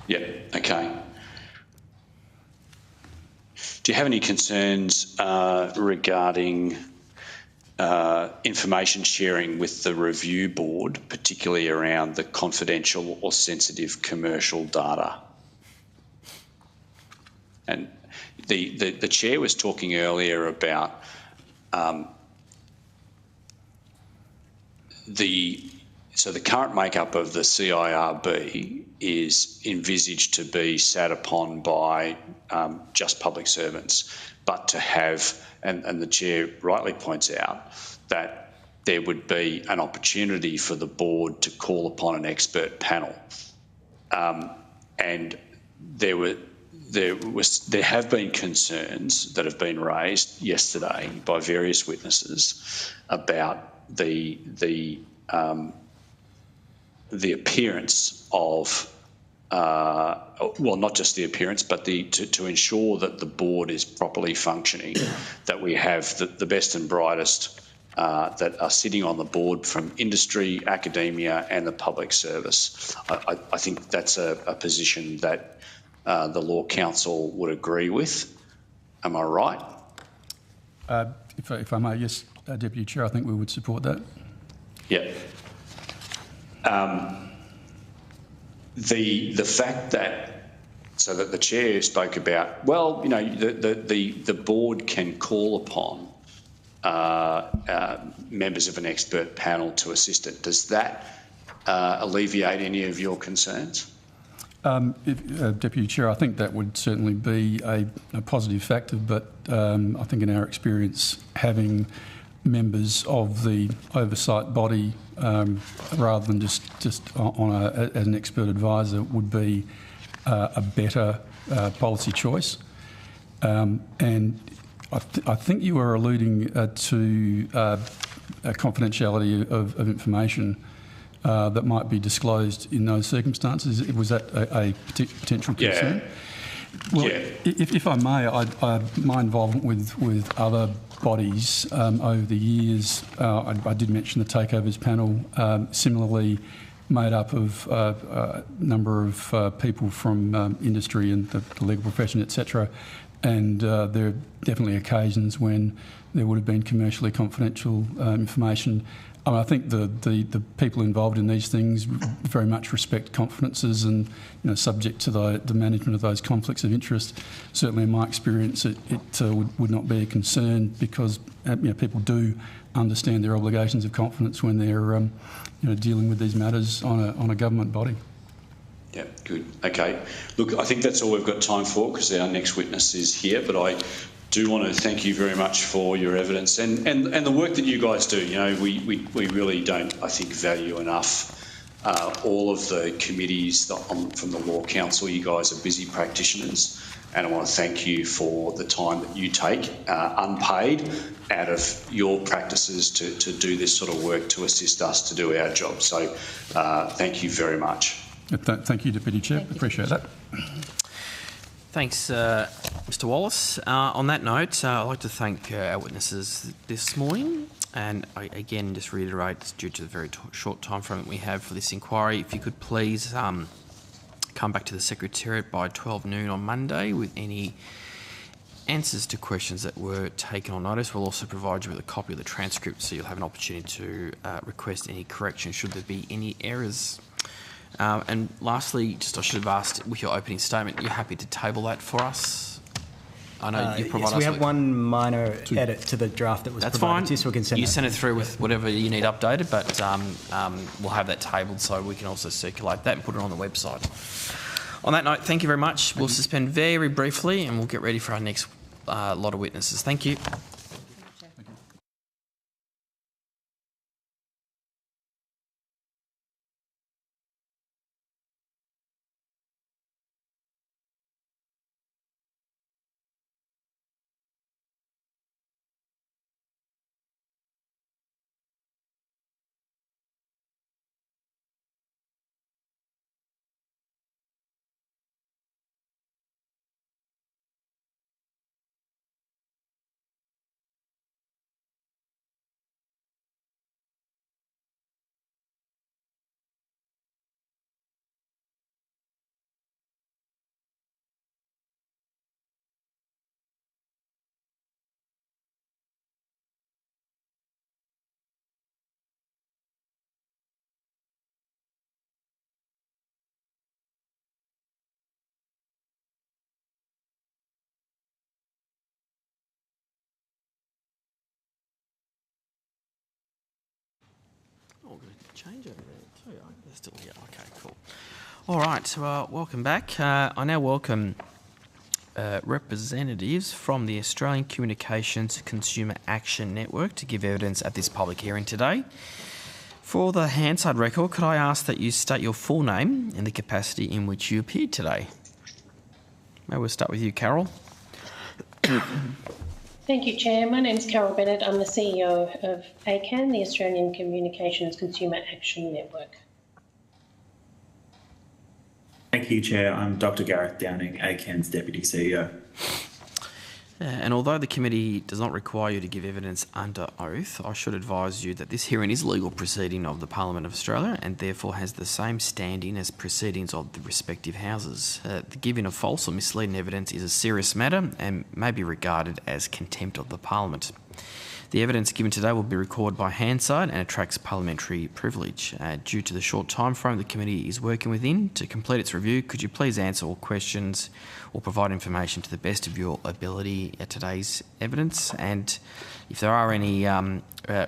Yeah, okay. Do you have any concerns regarding information sharing with the review board, particularly around the confidential or sensitive commercial data? And the chair was talking earlier about the current makeup of the CIRB is envisaged to be sat upon by just public servants, but to have, and the chair rightly points out, that there would be an opportunity for the board to call upon an expert panel. And there have been concerns that have been raised yesterday by various witnesses about the appearance of, well, not just the appearance, but to ensure that the board is properly functioning, that we have the best and brightest that are sitting on the board from industry, academia and the public service. I think that's a position that the Law Council would agree with. Am I right? If I may, yes, Deputy Chair, I think we would support that. Yeah. The fact that the chair spoke about, well, you know, the board can call upon members of an expert panel to assist it. Does that alleviate any of your concerns? Deputy Chair, I think that would certainly be a positive factor, but I think in our experience, having members of the oversight body rather than just as an expert advisor would be a better policy choice. And I think you were alluding to a confidentiality of information that might be disclosed in those circumstances. Was that a potential concern? Well, if I may, my involvement with other bodies over the years, I did mention the takeovers panel, similarly made up of a number of people from industry and the legal profession, etc. And there are definitely occasions when there would have been commercially confidential information. I think the people involved in these things very much respect confidences and, subject to the management of those conflicts of interest. Certainly in my experience, it would not be a concern because people do understand their obligations of confidence when they're dealing with these matters on a government body. Yeah, good. Okay. Look, I think that's all we've got time for because our next witness is here, but I do want to thank you very much for your evidence and the work that you guys do. We really don't, I think, value enough all of the committees from the Law Council. You guys are busy practitioners, and I want to thank you for the time that you take, unpaid, out of your practices to do this sort of work to assist us to do our job. So thank you very much. Thank you, Deputy Chair. Appreciate that. Thanks, Mr Wallace. On that note, I'd like to thank our witnesses this morning, and I again just reiterate, due to the very short time frame that we have for this inquiry, if you could please come back to the Secretariat by 12 noon on Monday with any answers to questions that were taken on notice. We'll also provide you with a copy of the transcript so you'll have an opportunity to request any correction should there be any errors. And lastly, I should have asked, with your opening statement, you're happy to table that for us? I know you provide us. We have one minor edit to the draft that was provided to you, so we can send you send it through with whatever you need updated, but we'll have that tabled so we can also circulate that and put it on the website. On that note, thank you very much. We'll suspend very briefly and we'll get ready for our next lot of witnesses. Thank you. Oh, going to change over there too. They're still here. Okay, cool. All right, so welcome back. I now welcome representatives from the Australian Communications Consumer Action Network to give evidence at this public hearing today. For the Hansard record, could I ask that you state your full name and the capacity in which you appeared today? Maybe we'll start with you, Carol. Thank you, Chair. My name is Carol Bennett. I'm the CEO of ACAN, the Australian Communications Consumer Action Network. Thank you, Chair. I'm Dr. Gareth Downing, ACAN's Deputy CEO. And although the committee does not require you to give evidence under oath, I should advise you that this hearing is a legal proceeding of the Parliament of Australia and therefore has the same standing as proceedings of the respective houses. The giving of false or misleading evidence is a serious matter and may be regarded as contempt of the Parliament. The evidence given today will be recorded by Hansard and attracts parliamentary privilege. Due to the short time frame the committee is working within to complete its review, could you please answer all questions or provide information to the best of your ability today's evidence, and if there are any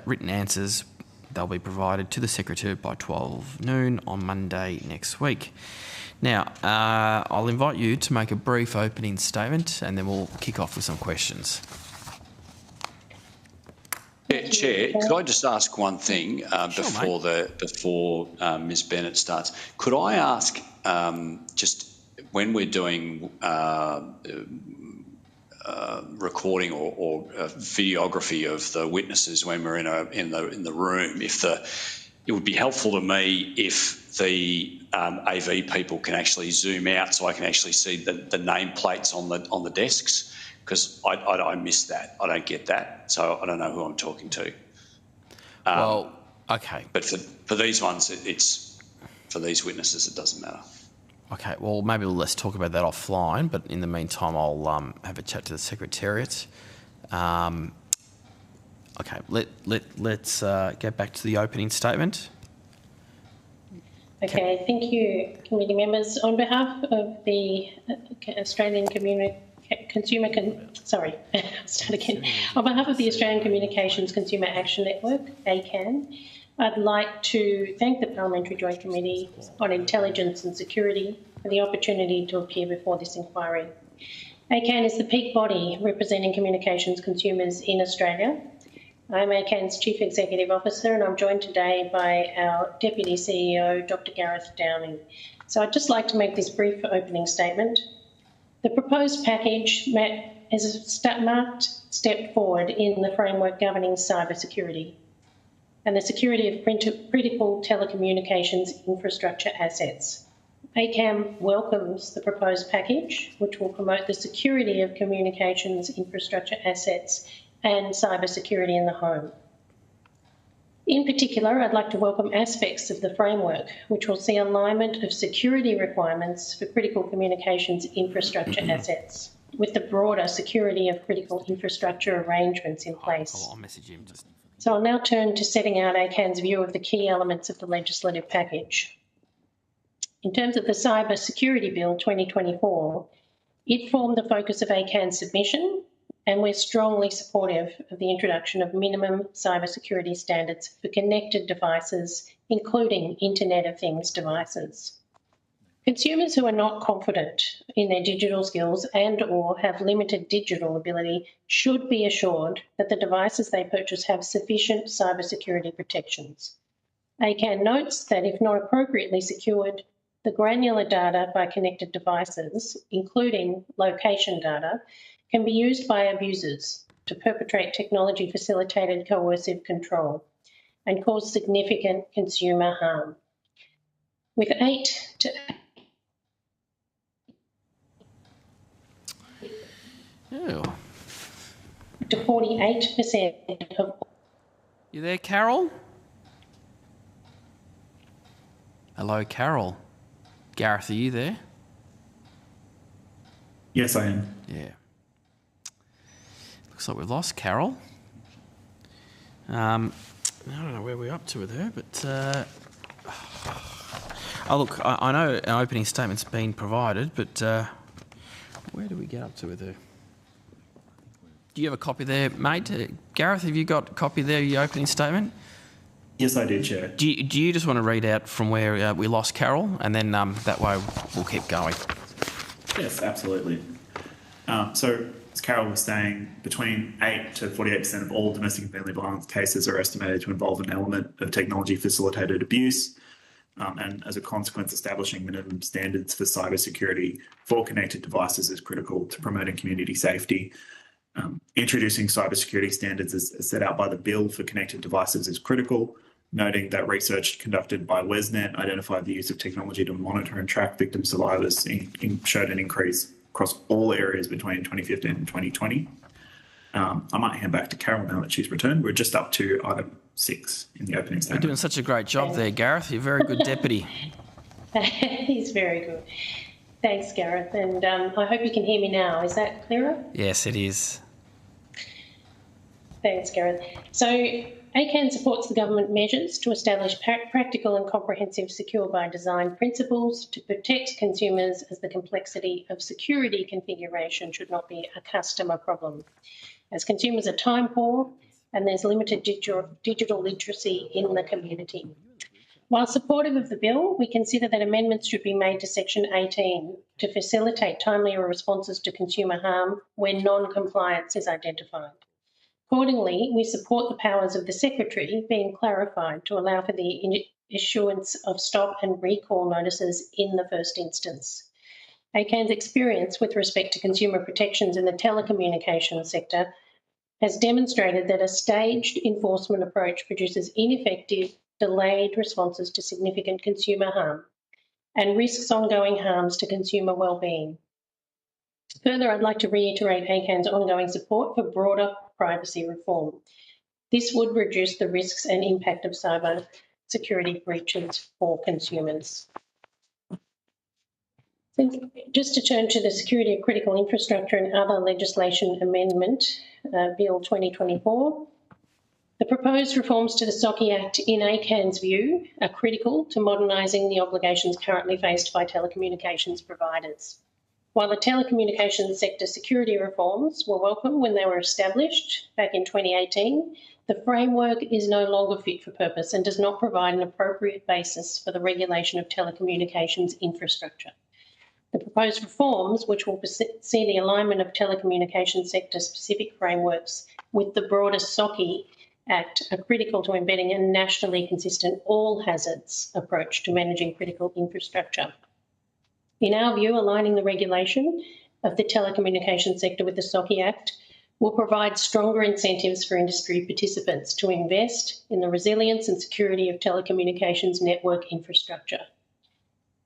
written answers, they'll be provided to the Secretary by 12 noon on Monday next week. Now, I'll invite you to make a brief opening statement and then we'll kick off with some questions. Chair, could I just ask one thing before Ms Bennett starts? Could I ask just when we're doing recording or videography of the witnesses when we're in the room, it would be helpful to me if the AV people can actually zoom out so I can actually see the nameplates on the desks, because I miss that. I don't get that, so I don't know who I'm talking to. Well, okay. But for these ones, for these witnesses, it doesn't matter. Okay, well, maybe let's talk about that offline, but in the meantime, I'll have a chat to the Secretariat. Okay, let's get back to the opening statement. Okay, thank you, committee members. On behalf of the Australian On behalf of the Australian Communications Consumer Action Network, ACAN, I'd like to thank the Parliamentary Joint Committee on Intelligence and Security for the opportunity to appear before this inquiry. ACAN is the peak body representing communications consumers in Australia. I'm ACAN's Chief Executive Officer, and I'm joined today by our Deputy CEO, Dr. Gareth Downing. So I'd just like to make this brief opening statement. The proposed package is a marked step forward in the framework governing cybersecurity and the security of critical telecommunications infrastructure assets. ACAN welcomes the proposed package, which will promote the security of communications infrastructure assets and cybersecurity in the home. In particular, I'd like to welcome aspects of the framework which will see alignment of security requirements for critical communications infrastructure assets with the broader security of critical infrastructure arrangements in place. I'll message him just. So I'll now turn to setting out ACAN's view of the key elements of the legislative package. In terms of the Cyber Security Bill 2024, it formed the focus of ACAN's submission, and we're strongly supportive of the introduction of minimum cybersecurity standards for connected devices, including Internet of Things devices. Consumers who are not confident in their digital skills and/or have limited digital ability should be assured that the devices they purchase have sufficient cybersecurity protections. ACAN notes that if not appropriately secured, the granular data by connected devices, including location data, can be used by abusers to perpetrate technology-facilitated coercive control and cause significant consumer harm. With 8 to 48% of... You there, Carol? Hello, Carol. Gareth, are you there? Yes, I am. Yeah. Looks like we've lost Carol. I don't know where we're up to with her, but... oh, look, I know an opening statement's been provided, but where do we get up to with her? Do you have a copy there, mate? Gareth, have you got a copy there of your opening statement? Yes, I do, Chair. Do you just want to read out from where we lost Carol, and then that way we'll keep going? Yes, absolutely. So, as Carol was saying, between 8 to 48% of all domestic and family violence cases are estimated to involve an element of technology-facilitated abuse, and as a consequence, establishing minimum standards for cybersecurity for connected devices is critical to promoting community safety. Introducing cybersecurity standards as set out by the bill for connected devices is critical, noting that research conducted by WESNet identified the use of technology to monitor and track victim survivors showed an increase across all areas between 2015 and 2020. I might hand back to Carol now that she's returned. We're just up to item 6 in the opening statement. You're doing such a great job there, Gareth. You're a very good deputy. He's very good. Thanks, Gareth. And I hope you can hear me now. Is that clearer? Yes, it is. Thanks, Gareth. So ACAN supports the government measures to establish practical and comprehensive secure by design principles to protect consumers, as the complexity of security configuration should not be a customer problem, as consumers are time poor and there's limited digital literacy in the community. While supportive of the bill, we consider that amendments should be made to Section 18 to facilitate timelier responses to consumer harm when non-compliance is identified. Accordingly, we support the powers of the Secretary being clarified to allow for the issuance of stop and recall notices in the first instance. ACAN's experience with respect to consumer protections in the telecommunications sector has demonstrated that a staged enforcement approach produces ineffective, delayed responses to significant consumer harm and risks ongoing harms to consumer wellbeing. Further, I'd like to reiterate ACAN's ongoing support for broader privacy reform. This would reduce the risks and impact of cyber security breaches for consumers. So just to turn to the Security of Critical Infrastructure and Other Legislation Amendment, Bill 2024, the proposed reforms to the SOCI Act, in ACAN's view, are critical to modernising the obligations currently faced by telecommunications providers. While the telecommunications sector security reforms were welcome when they were established back in 2018, the framework is no longer fit for purpose and does not provide an appropriate basis for the regulation of telecommunications infrastructure. The proposed reforms, which will see the alignment of telecommunications sector specific frameworks with the broader SOCI Act, are critical to embedding a nationally consistent all hazards approach to managing critical infrastructure. In our view, aligning the regulation of the telecommunications sector with the SOCI Act will provide stronger incentives for industry participants to invest in the resilience and security of telecommunications network infrastructure.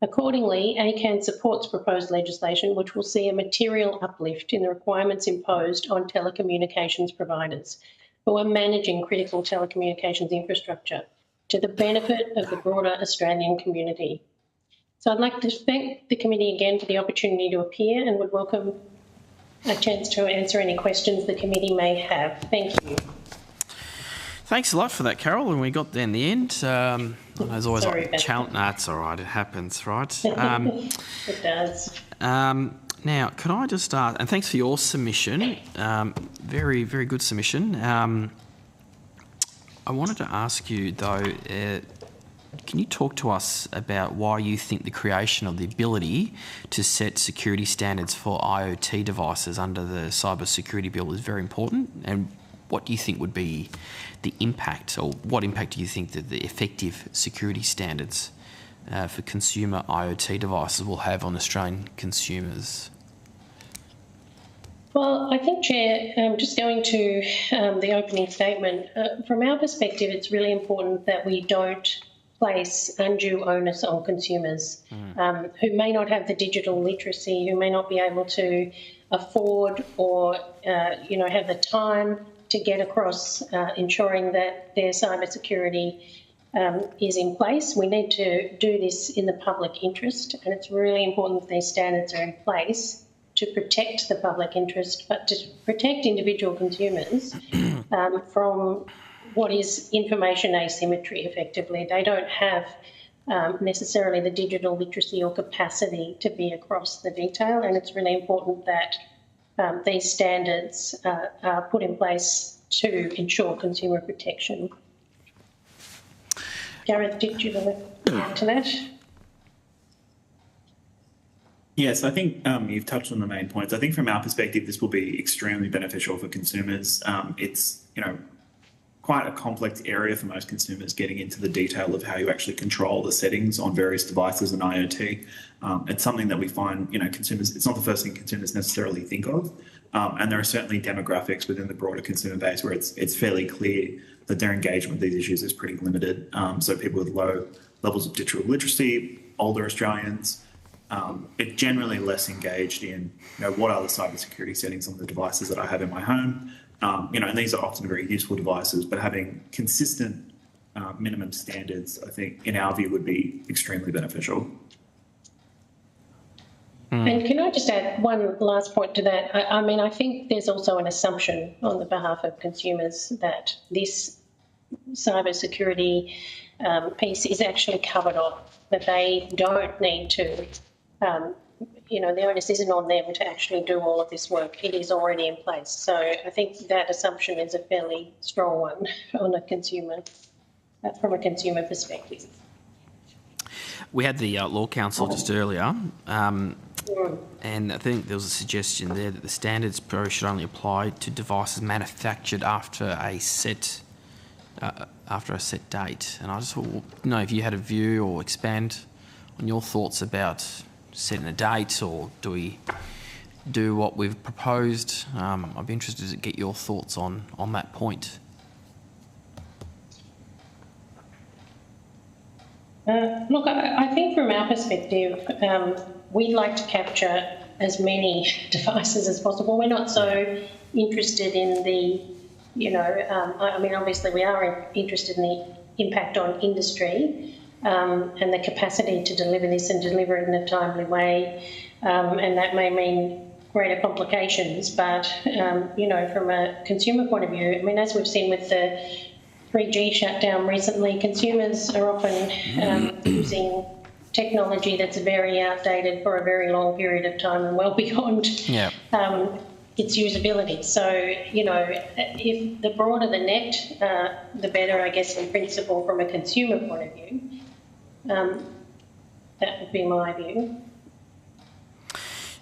Accordingly, ACAN supports proposed legislation which will see a material uplift in the requirements imposed on telecommunications providers who are managing critical telecommunications infrastructure to the benefit of the broader Australian community. So I'd like to thank the committee again for the opportunity to appear and would welcome a chance to answer any questions the committee may have. Thank you. Thanks a lot for that, Carol. And we got there in the end. There's always Sorry a challenge. That's all right. It happens, right? It does. Now, could I just start? And thanks for your submission. Very, very good submission. I wanted to ask you, though, can you talk to us about why you think the creation of the ability to set security standards for IoT devices under the Cyber Security Bill is very important? And what do you think would be the impact, or what impact do you think that the effective security standards for consumer IoT devices will have on Australian consumers? Well, I think, Chair, just going to the opening statement, from our perspective, it's really important that we don't place undue onus on consumers who may not have the digital literacy, who may not be able to afford or, have the time to get across ensuring that their cybersecurity is in place. We need to do this in the public interest, and it's really important that these standards are in place to protect the public interest, but to protect individual consumers from what is information asymmetry, effectively. They don't have necessarily the digital literacy or capacity to be across the detail, and it's really important that these standards are put in place to ensure consumer protection. Gareth, did you want to add to that? Yes, I think you've touched on the main points. I think from our perspective, this will be extremely beneficial for consumers. It's, quite a complex area for most consumers, getting into the detail of how you actually control the settings on various devices and IoT. It's something that we find, consumers, it's not the first thing consumers necessarily think of. And there are certainly demographics within the broader consumer base where it's fairly clear that their engagement with these issues is pretty limited. So people with low levels of digital literacy, older Australians, are generally less engaged in, what are the cybersecurity settings on the devices that I have in my home. And these are often very useful devices, but having consistent minimum standards, I think, in our view, would be extremely beneficial. And can I just add one last point to that? I mean, I think there's also an assumption on the behalf of consumers that this cyber security piece is actually covered off, that they don't need to, the onus isn't on them to actually do all of this work. It is already in place. So I think that assumption is a fairly strong one on a consumer, from a consumer perspective. We had the Law Council just earlier, and I think there was a suggestion there that the standards probably should only apply to devices manufactured after a set date. And I just want to know if you had a view or expand on your thoughts about setting a date, or do we do what we've proposed? I'd be interested to get your thoughts on that point. Look, I think from our perspective, we'd like to capture as many devices as possible. We're not so interested in the, obviously we are interested in the impact on industry and the capacity to deliver this and deliver it in a timely way, and that may mean greater complications. But, from a consumer point of view, I mean, as we've seen with the 3G shutdown recently, consumers are often using technology that's very outdated for a very long period of time and well beyond its usability. So, if the broader the net, the better, I guess, in principle from a consumer point of view. That would be my view.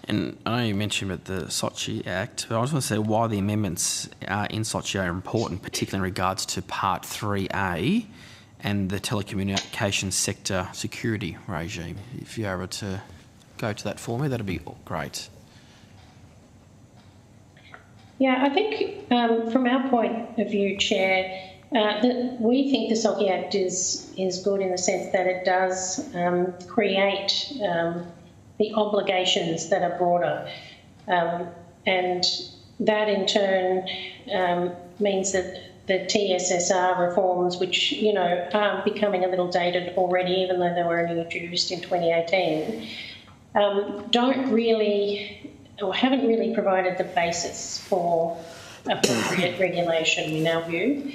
And I know you mentioned about the SOCI Act, but I just want to say why the amendments in SOCI are important, particularly in regards to Part 3A and the telecommunications sector security regime. If you're able to go to that for me, that'd be great. Yeah, I think from our point of view, Chair, we think the SOCI Act is good in the sense that it does create the obligations that are broader, and that in turn means that the TSSR reforms, which are becoming a little dated already, even though they were only introduced in 2018, don't really or haven't really provided the basis for appropriate regulation in our view.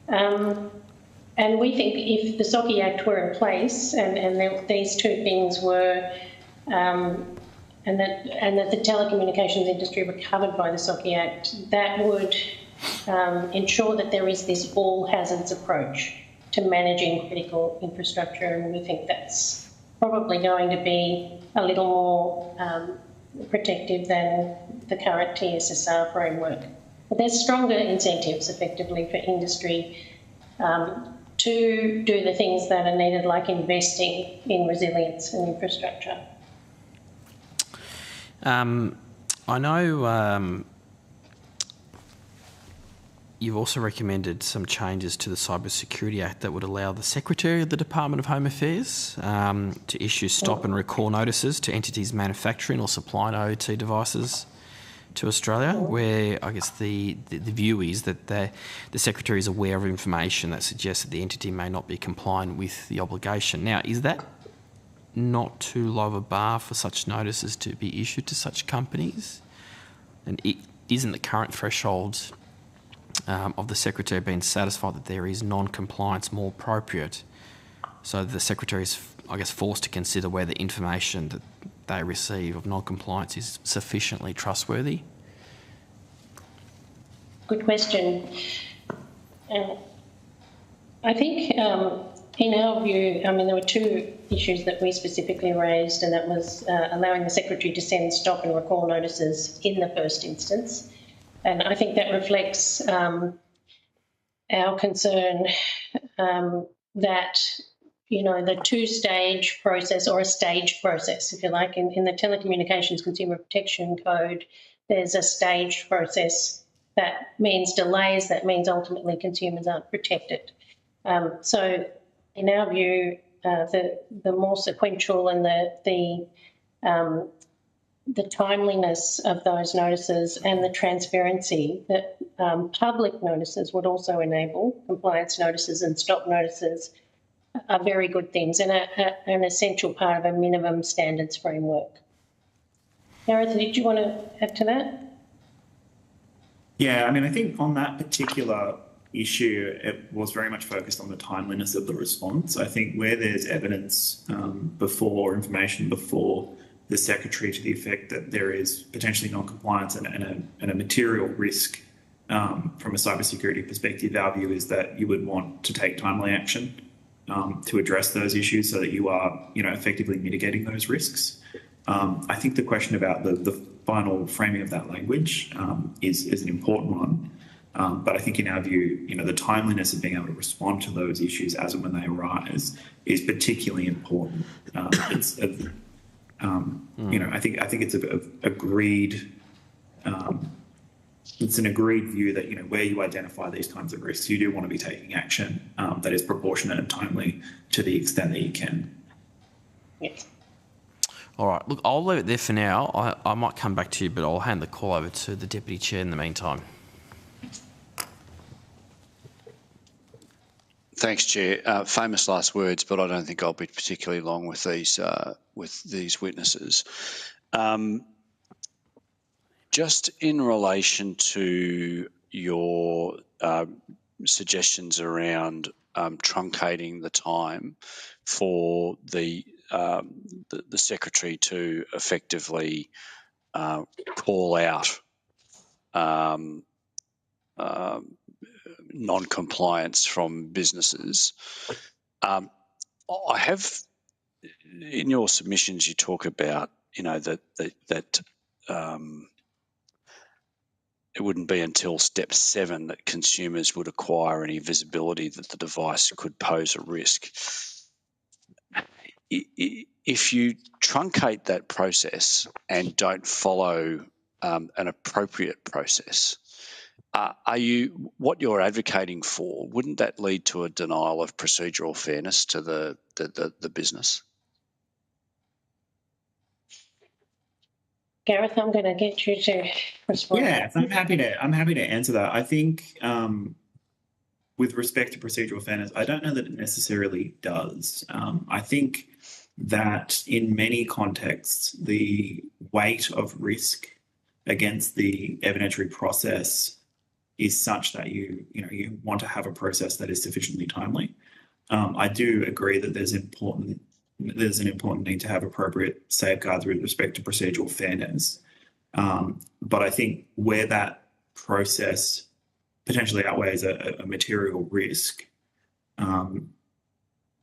And we think if the SOCI Act were in place and these two things were and that the telecommunications industry were covered by the SOCI Act, that would ensure that there is this all hazards approach to managing critical infrastructure, and we think that's probably going to be a little more protective than the current TSSR framework. But there's stronger incentives effectively for industry to do the things that are needed, like investing in resilience and infrastructure. I know you've also recommended some changes to the Cyber Security Act that would allow the Secretary of the Department of Home Affairs to issue stop and recall notices to entities manufacturing or supplying IoT devices to Australia, where I guess the view is that the Secretary is aware of information that suggests that the entity may not be compliant with the obligation. Now, is that not too low of a bar for such notices to be issued to such companies? And isn't the current threshold of the Secretary being satisfied that there is non-compliance more appropriate? So the Secretary is, I guess, forced to consider whether information that they receive of non-compliance is sufficiently trustworthy? Good question. I think in our view, I mean, there were two issues that we specifically raised, and that was allowing the Secretary to send stop and recall notices in the first instance. And I think that reflects our concern that, the two-stage process, or a staged process, if you like, in the Telecommunications Consumer Protection Code, there's a staged process that means delays, that means ultimately consumers aren't protected. So in our view, the more sequential and the timeliness of those notices and the transparency that public notices would also enable, compliance notices and stop notices, are very good things and an essential part of a minimum standards framework. Gareth, did you want to add to that? Yeah, I mean, I think on that particular issue, it was very much focused on the timeliness of the response. I think where there's evidence before, information before the Secretary to the effect that there is potentially non-compliance and a material risk from a cybersecurity perspective, our view is that you would want to take timely action to address those issues so that you are, effectively mitigating those risks. I think the question about the final framing of that language is an important one. But I think in our view, the timeliness of being able to respond to those issues as and when they arise is particularly important. I think it's agreed. It's an agreed view that where you identify these kinds of risks, you do want to be taking action that is proportionate and timely to the extent that you can. Yes. All right. Look, I'll leave it there for now. I might come back to you, but I'll hand the call over to the Deputy Chair in the meantime. Thanks, Chair. Famous last words, but I don't think I'll be particularly long with these witnesses. Just in relation to your suggestions around truncating the time for the Secretary to effectively call out non-compliance from businesses. I have, in your submissions, you talk about, that it wouldn't be until step 7 that consumers would acquire any visibility that the device could pose a risk. If you truncate that process and don't follow an appropriate process, what you're advocating for, wouldn't that lead to a denial of procedural fairness to the business? Gareth, I'm going to get you to respond. Yeah, I'm happy to answer that. I think with respect to procedural fairness, I don't know that it necessarily does. I think that in many contexts, the weight of risk against the evidentiary process is such that you want to have a process that is sufficiently timely. I do agree that there's an important need to have appropriate safeguards with respect to procedural fairness. But I think where that process potentially outweighs a material risk,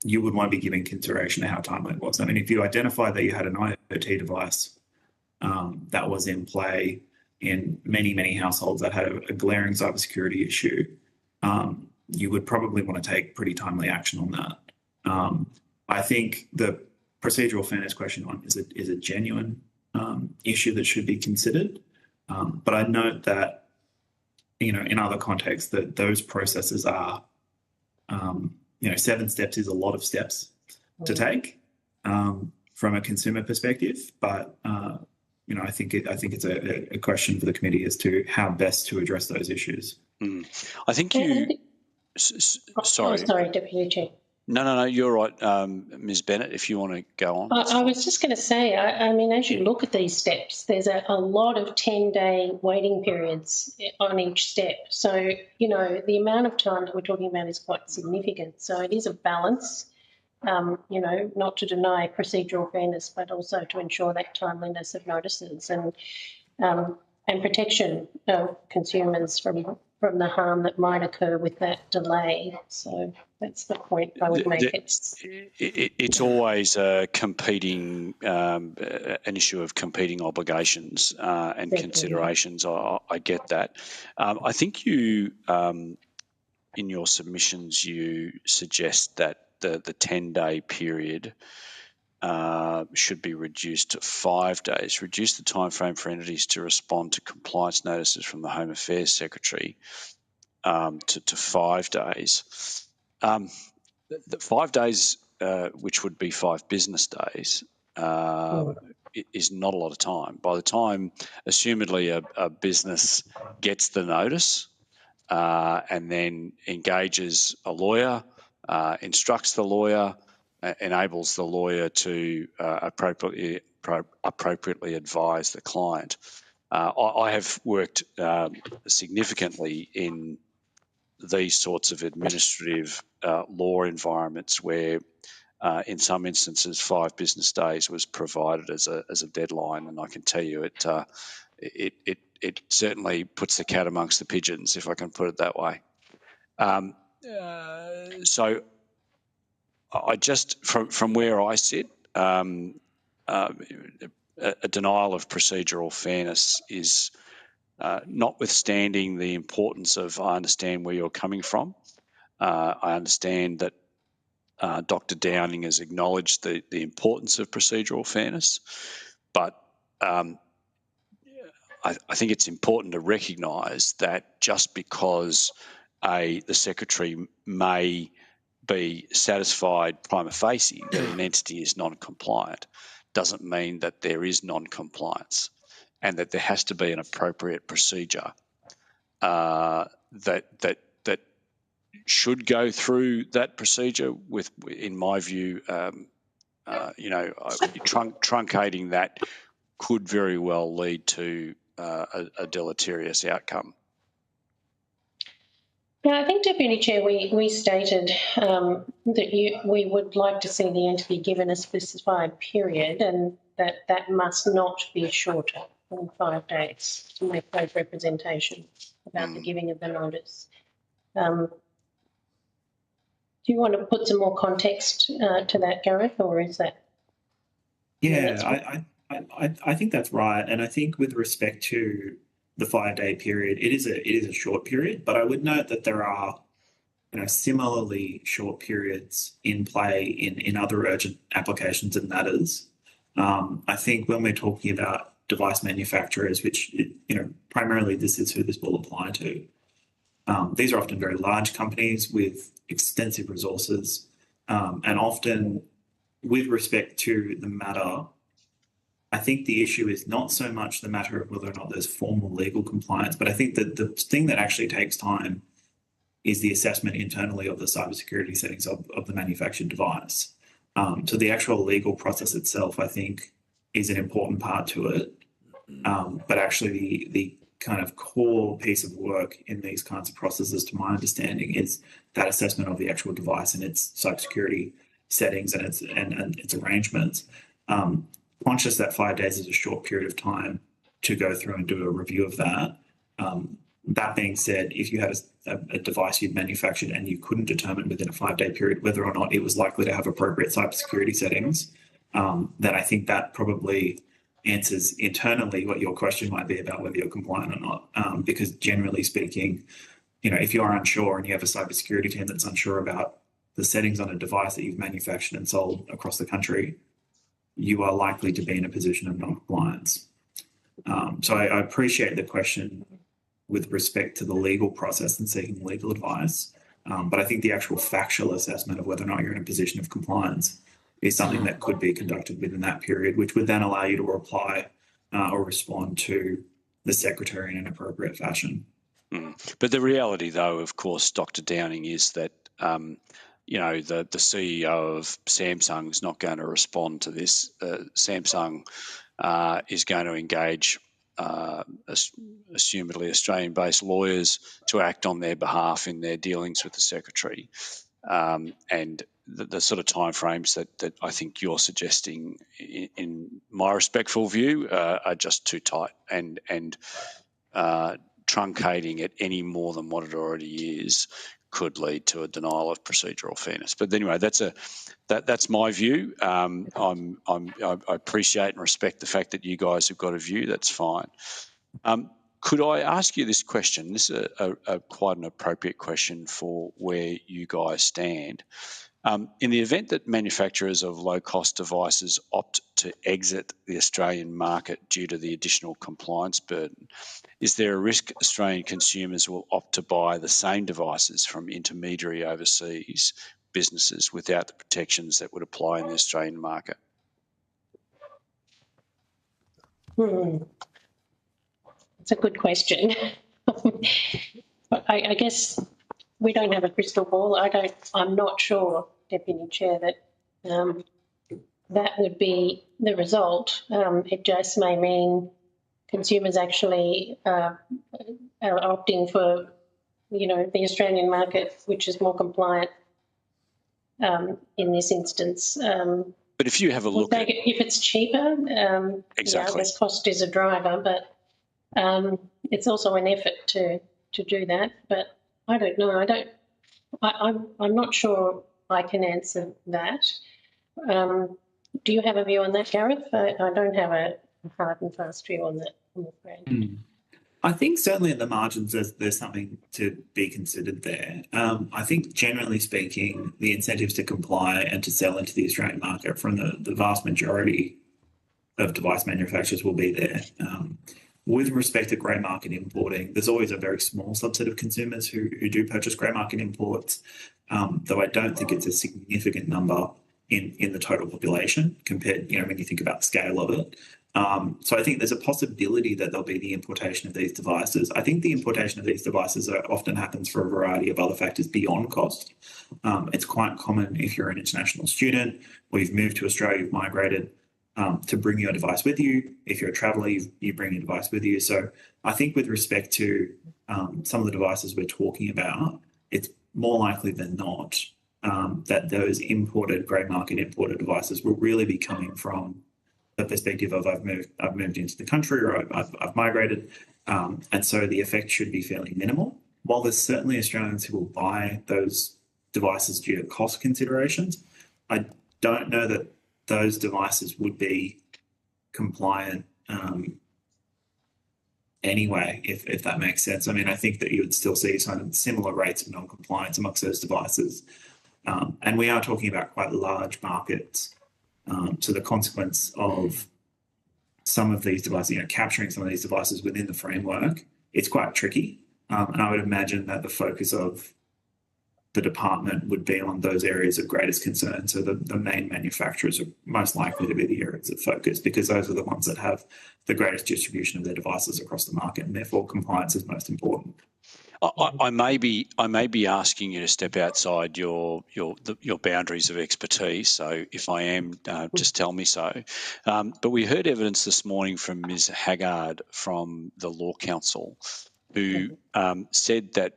you would want to be giving consideration to how timely it was. I mean, if you identify that you had an IoT device that was in play in many, many households that had a glaring cybersecurity issue, you would probably want to take pretty timely action on that. I think the procedural fairness question is a genuine issue that should be considered. But I note that, in other contexts, that those processes are, 7 steps is a lot of steps to take from a consumer perspective. But, I think it's a question for the committee as to how best to address those issues. I think you... Sorry. Oh, sorry, Deputy Chair. No, you're right, Ms. Bennett, if you want to go on. I was just going to say, I mean, as you look at these steps, there's a lot of 10-day waiting periods on each step. So, the amount of time that we're talking about is quite significant. So it is a balance, not to deny procedural fairness, but also to ensure that timeliness of notices and protection of consumers from the harm that might occur with that delay. So that's the point I would make. It's always an issue of competing obligations and considerations. I get that. I think you, in your submissions, you suggest that the 10-day period should be reduced to 5 days. Reduce the timeframe for entities to respond to compliance notices from the Home Affairs Secretary to 5 days. The 5 days, which would be 5 business days, is not a lot of time. By the time, assumedly, a business gets the notice and then engages a lawyer, instructs the lawyer, enables the lawyer to appropriately appropriately advise the client. I have worked significantly in these sorts of administrative law environments where in some instances 5 business days was provided as a deadline, and I can tell you it certainly puts the cat amongst the pigeons, if I can put it that way. So I just, from where I sit, a denial of procedural fairness is, notwithstanding the importance of, I understand where you're coming from. I understand that Dr. Downing has acknowledged the importance of procedural fairness, but I think it's important to recognise that just because the Secretary may be satisfied prima facie that an entity is non-compliant doesn't mean that there is non-compliance, and that there has to be an appropriate procedure that should go through that procedure with, in my view, truncating that could very well lead to a deleterious outcome. Now, I think, Deputy Chair, we stated that we would like to see the entity given a specified period, and that must not be shorter than 5 days to make those representations about the giving of the notice. Do you want to put some more context to that, Gareth, or is that? Yeah, I think that's right, and I think with respect to the 5-day period, it is a short period, but I would note that there are, similarly short periods in play in other urgent applications and matters. I think when we're talking about device manufacturers, which primarily this is who this will apply to, these are often very large companies with extensive resources, and often with respect to the matter, I think the issue is not so much the matter of whether or not there's formal legal compliance, but I think that the thing that actually takes time is the assessment internally of the cybersecurity settings of the manufactured device. So the actual legal process itself, I think, is an important part to it. But actually the kind of core piece of work in these kinds of processes, to my understanding, is that assessment of the actual device and its cybersecurity settings and its arrangements. Conscious that 5 days is a short period of time to go through and do a review of that. That being said, if you had a device you'd manufactured and you couldn't determine within a 5-day period whether or not it was likely to have appropriate cybersecurity settings, then I think that probably answers internally what your question might be about whether you're compliant or not. Because generally speaking, if you're unsure and you have a cybersecurity team that's unsure about the settings on a device that you've manufactured and sold across the country, you are likely to be in a position of non-compliance. So I appreciate the question with respect to the legal process and seeking legal advice, but I think the actual factual assessment of whether or not you're in a position of compliance is something that could be conducted within that period, which would then allow you to reply or respond to the Secretary in an appropriate fashion. But the reality, though, of course, Dr. Downing, is that the CEO of Samsung is not going to respond to this. Samsung is going to engage assumedly Australian-based lawyers to act on their behalf in their dealings with the Secretary. And the sort of timeframes that I think you're suggesting, in my respectful view, are just too tight, and truncating it any more than what it already is could lead to a denial of procedural fairness. But anyway, that's my view. I appreciate and respect the fact that you guys have got a view. That's fine. Could I ask you this question? This is quite an appropriate question for where you guys stand. In the event that manufacturers of low-cost devices opt to exit the Australian market due to the additional compliance burden, is there a risk Australian consumers will opt to buy the same devices from intermediary overseas businesses without the protections that would apply in the Australian market? It's a good question. I guess we don't have a crystal ball. I'm not sure, Deputy Chair, that that would be the result. It just may mean consumers actually are opting for, the Australian market, which is more compliant in this instance. But if you have a look at if it's cheaper, exactly, I guess cost is a driver, but it's also an effort to do that. But I don't know. I'm not sure I can answer that. Do you have a view on that, Gareth? I don't have a hard and fast view on that, I'm afraid. I think certainly at the margins there's something to be considered there. I think generally speaking, the incentives to comply and to sell into the Australian market from the vast majority of device manufacturers will be there. With respect to grey market importing, there's always a very small subset of consumers who do purchase grey market imports, though I don't think it's a significant number in the total population compared, when you think about the scale of it. So I think there's a possibility that there'll be the importation of these devices. I think the importation of these devices often happens for a variety of other factors beyond cost. It's quite common if you're an international student or you've moved to Australia, you've migrated, to bring your device with you. If you're a traveller, you bring your device with you. So I think with respect to some of the devices we're talking about, it's more likely than not that those grey market imported devices will really be coming from the perspective of I've moved into the country or I've migrated, and so the effect should be fairly minimal. While there's certainly Australians who will buy those devices due to cost considerations, I don't know that those devices would be compliant anyway, if that makes sense. I mean, I think that you would still see some similar rates of non-compliance amongst those devices. And we are talking about quite large markets. So the consequence of some of these devices, capturing some of these devices within the framework, it's quite tricky. And I would imagine that the focus of the department would be on those areas of greatest concern. So the main manufacturers are most likely to be the areas of focus because those are the ones that have the greatest distribution of their devices across the market, and therefore compliance is most important. I may be asking you to step outside your boundaries of expertise. So if I am, just tell me so. But we heard evidence this morning from Ms. Haggard from the Law Council, who said that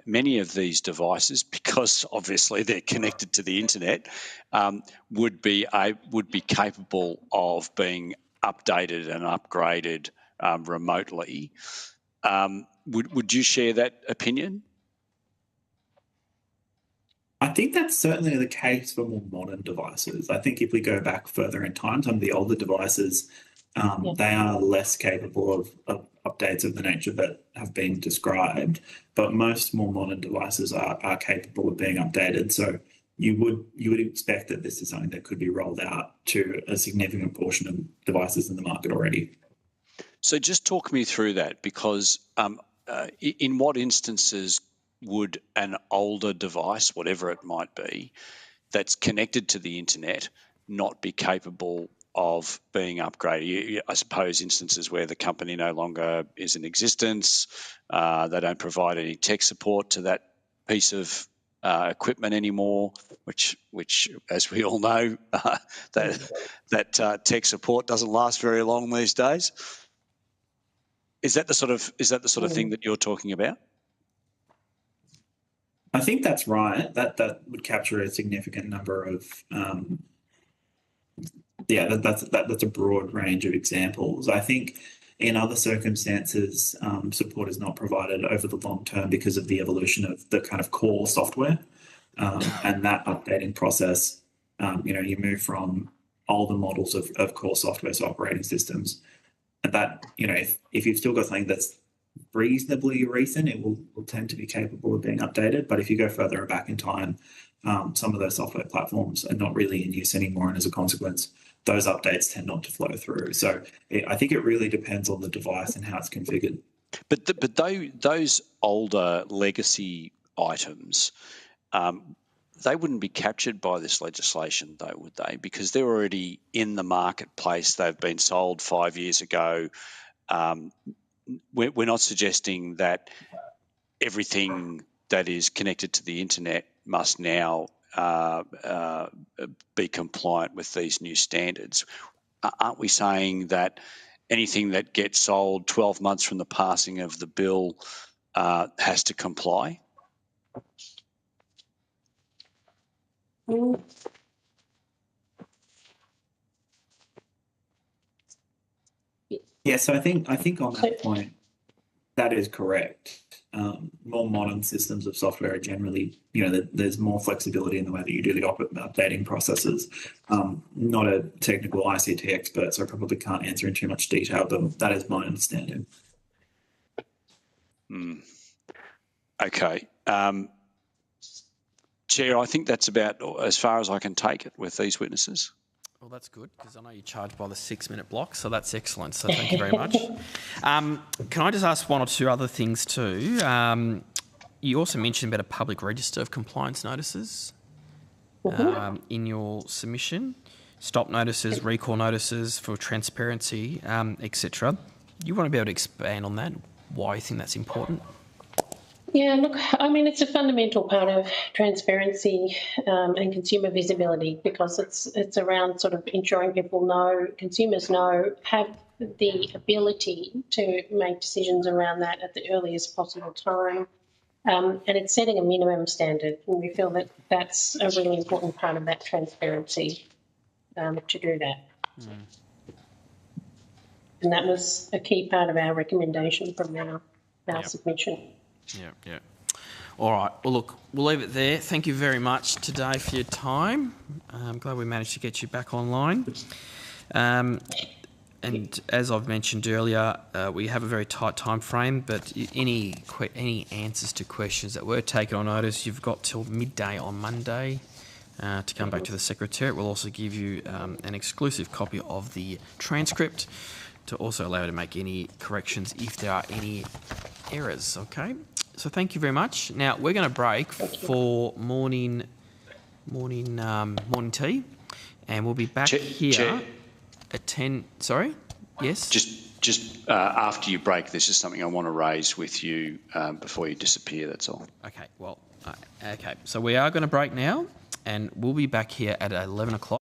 many of these devices, because obviously they're connected to the internet, would be capable of being updated and upgraded remotely. Would you share that opinion? I think that's certainly the case for more modern devices. I think if we go back further in time, some of the older devices, they are less capable of updates of the nature that have been described, but most more modern devices are capable of being updated. So you would expect that this is something that could be rolled out to a significant portion of devices in the market already. So just talk me through that, because in what instances would an older device, whatever it might be, that's connected to the internet not be capable of being upgraded? I suppose instances where the company no longer is in existence, they don't provide any tech support to that piece of equipment anymore, which, as we all know, that tech support doesn't last very long these days. Is that the sort of thing that you're talking about? I think that's right. That would capture a significant number of that's a broad range of examples. I think in other circumstances, support is not provided over the long term because of the evolution of the kind of core software and that updating process. You move from older models of core software, so operating systems, and that, if you've still got something that's reasonably recent, it will tend to be capable of being updated. But if you go further back in time, some of those software platforms are not really in use anymore, and as a consequence, those updates tend not to flow through. So I think it really depends on the device and how it's configured. But those older legacy items, they wouldn't be captured by this legislation, though, would they? Because they're already in the marketplace. They've been sold 5 years ago. We're not suggesting that everything that is connected to the internet must now be compliant with these new standards, aren't we saying that anything that gets sold 12 months from the passing of the bill has to comply? Yeah, so I think on that point, that is correct. More modern systems of software are generally, there's more flexibility in the way that you do the updating processes. Not a technical ICT expert, so I probably can't answer in too much detail, but that is my understanding. Okay. Chair, I think that's about as far as I can take it with these witnesses. Well, that's good, because I know you charge by the 6-minute block, so that's excellent. So thank you very much. Can I just ask one or two other things too? You also mentioned about a public register of compliance notices in your submission. Stop notices, recall notices for transparency, etc. You want to be able to expand on that, why you think that's important? Yeah, look, I mean, it's a fundamental part of transparency and consumer visibility, because it's around sort of ensuring people know, consumers know, have the ability to make decisions around that at the earliest possible time. And it's setting a minimum standard, and we feel that that's a really important part of that transparency to do that. And that was a key part of our recommendation from our submission. Yeah. All right. Well, look, we'll leave it there. Thank you very much today for your time. I'm glad we managed to get you back online. And as I've mentioned earlier, we have a very tight time frame, but any answers to questions that were taken on notice, you've got till midday on Monday to come back to the Secretariat. We'll also give you an exclusive copy of the transcript to also allow you to make any corrections if there are any errors, okay? So thank you very much. Now, we're going to break for morning tea, and we'll be back here at 10. Sorry? Yes? Just after you break, this is something I want to raise with you before you disappear, that's all. Okay, well, okay. So we are going to break now, and we'll be back here at 11 o'clock.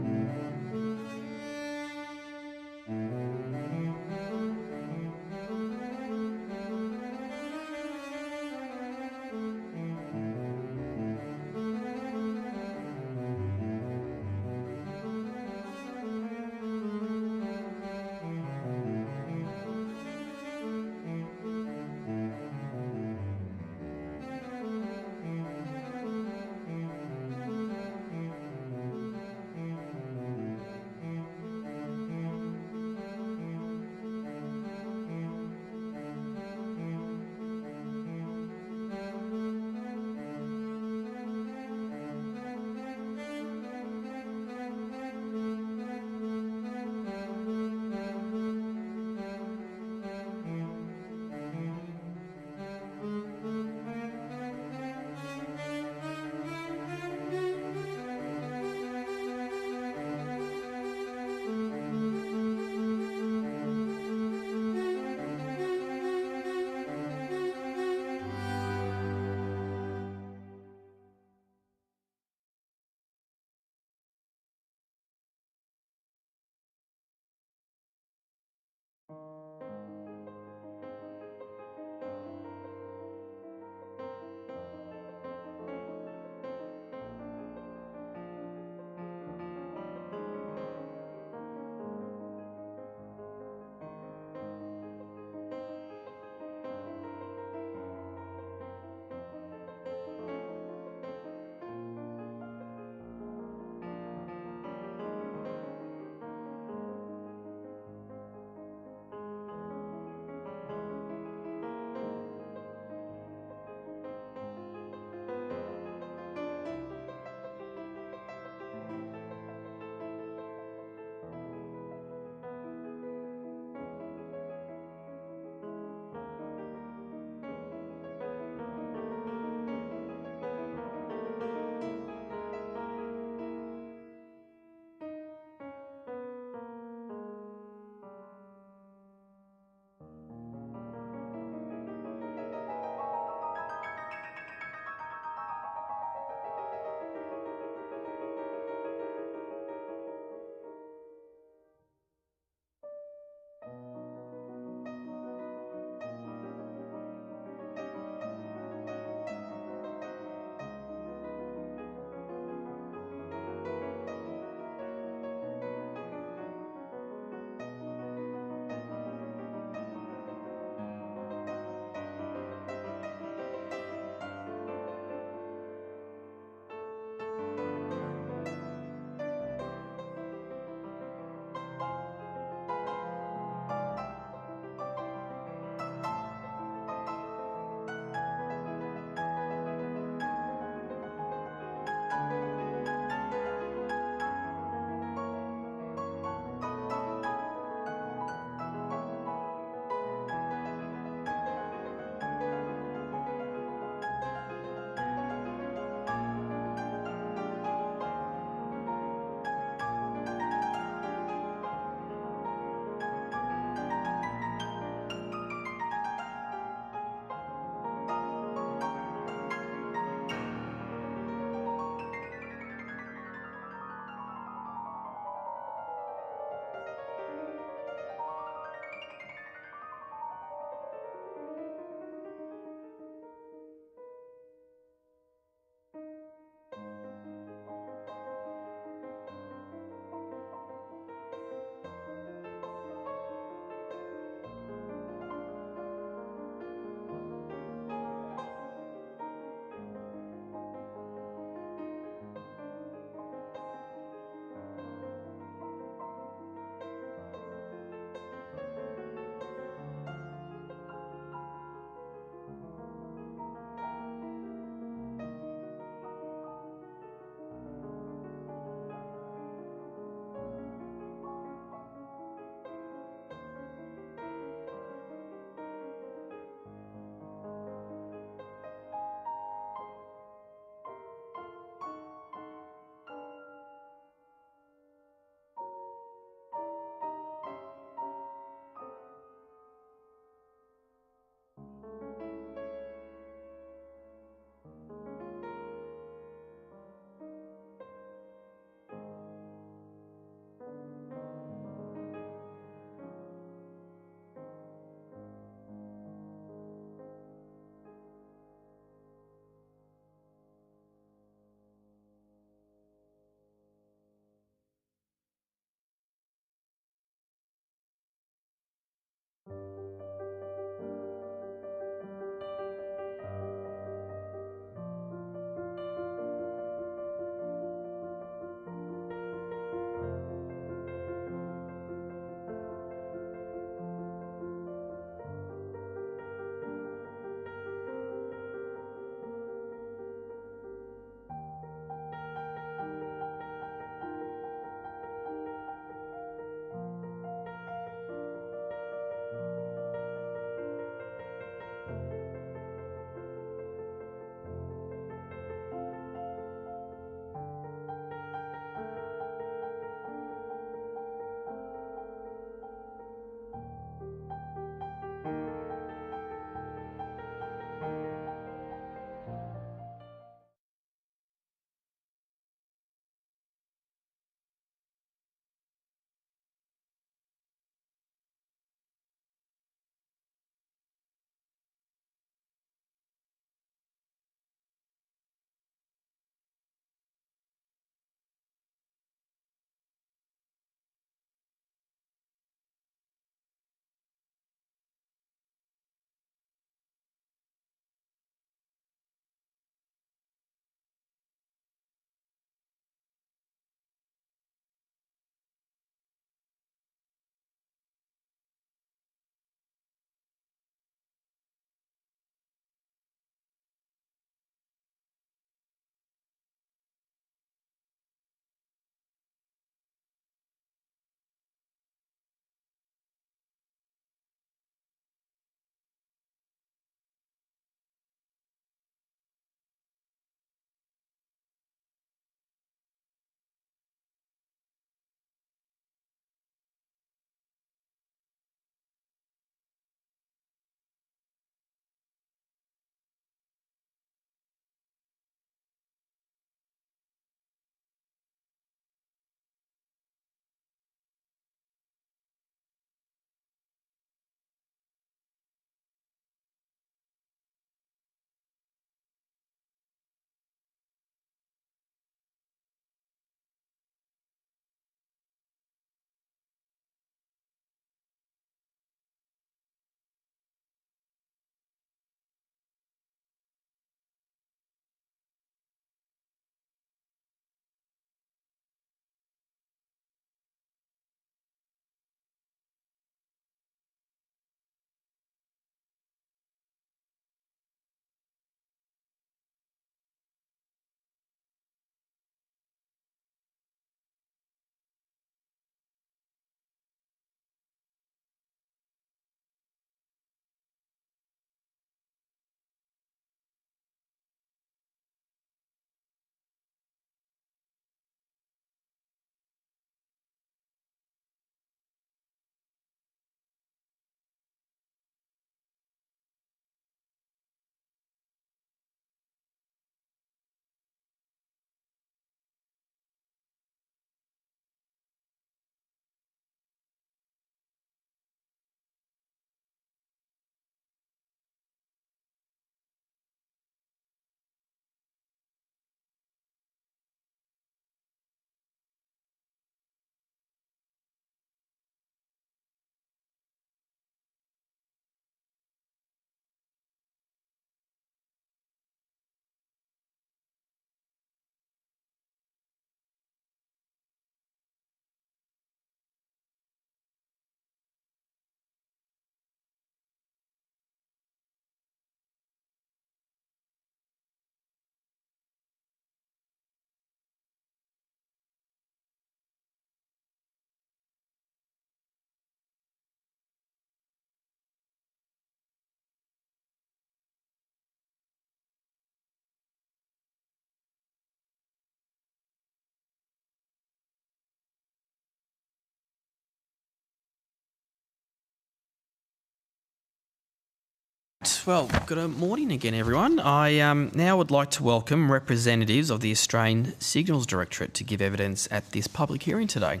Well, good morning again, everyone. I now would like to welcome representatives of the Australian Signals Directorate to give evidence at this public hearing today.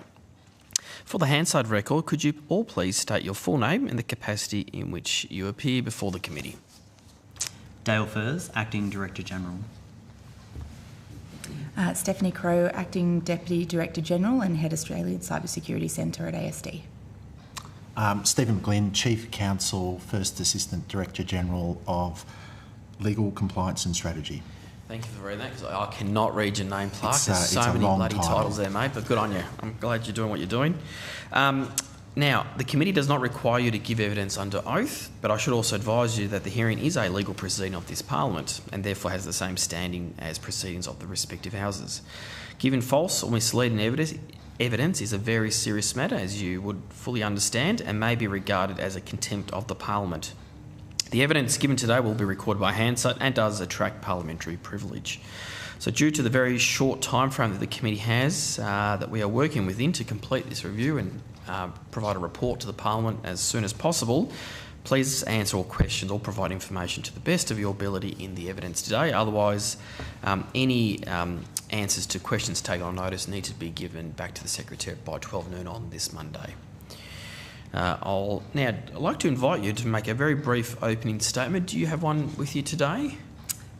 For the Hansard record, could you all please state your full name and the capacity in which you appear before the committee? Dale Furs, Acting Director General. Stephanie Crowe, Acting Deputy Director General and Head Australian Cybersecurity Centre at ASD. Stephen McGlynn, Chief Counsel, First Assistant Director General of Legal, Compliance and Strategy. Thank you for reading that, because I cannot read your name, Clark. There's so it's a many long bloody title. titles there, mate, but good on you. I'm glad you're doing what you're doing. Now, the committee does not require you to give evidence under oath, but I should also advise you that the hearing is a legal proceeding of this Parliament and therefore has the same standing as proceedings of the respective houses. Giving false or misleading evidence is a very serious matter, as you would fully understand, and may be regarded as a contempt of the Parliament. The evidence given today will be recorded by Hansard and does attract parliamentary privilege. So due to the very short time frame that the committee has that we are working within to complete this review and provide a report to the Parliament as soon as possible, please answer all questions or provide information to the best of your ability in the evidence today. Otherwise, any answers to questions taken on notice need to be given back to the Secretariat by 12 noon on this Monday. I'd like to invite you to make a very brief opening statement. Do you have one with you today?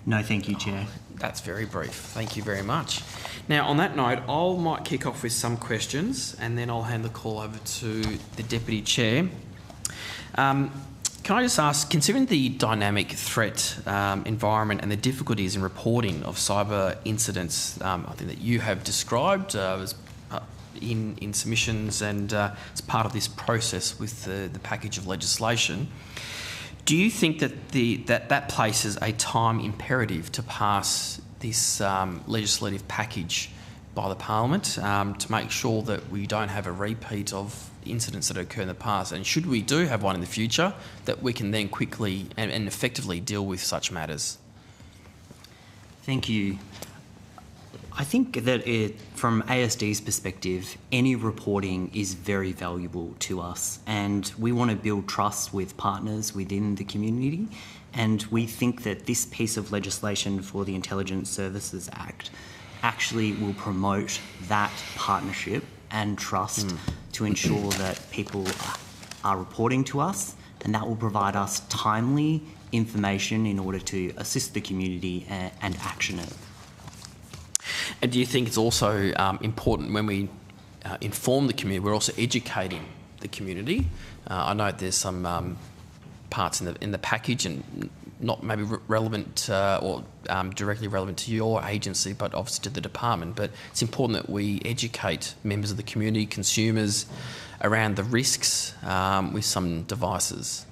No, thank you, Chair. That's very brief. Thank you very much. Now, on that note, I might kick off with some questions and then I'll hand the call over to the Deputy Chair. Can I just ask, considering the dynamic threat environment and the difficulties in reporting of cyber incidents, I think that you have described as in submissions and as part of this process with the package of legislation, do you think that that places a time imperative to pass this legislative package by the Parliament to make sure that we don't have a repeat of incidents that occurred in the past, and should we do have one in the future, that we can then quickly and effectively deal with such matters? Thank you. I think that from ASD's perspective, any reporting is very valuable to us, and we want to build trust with partners within the community, and we think that this piece of legislation for the Intelligence Services Act actually will promote that partnership and trust to ensure that people are reporting to us, and that will provide us timely information in order to assist the community and action it. And do you think it's also important when we inform the community, we're also educating the community? I know there's some parts in the package and not maybe relevant or directly relevant to your agency, but obviously to the department. But it's important that we educate members of the community, consumers, around the risks with some devices.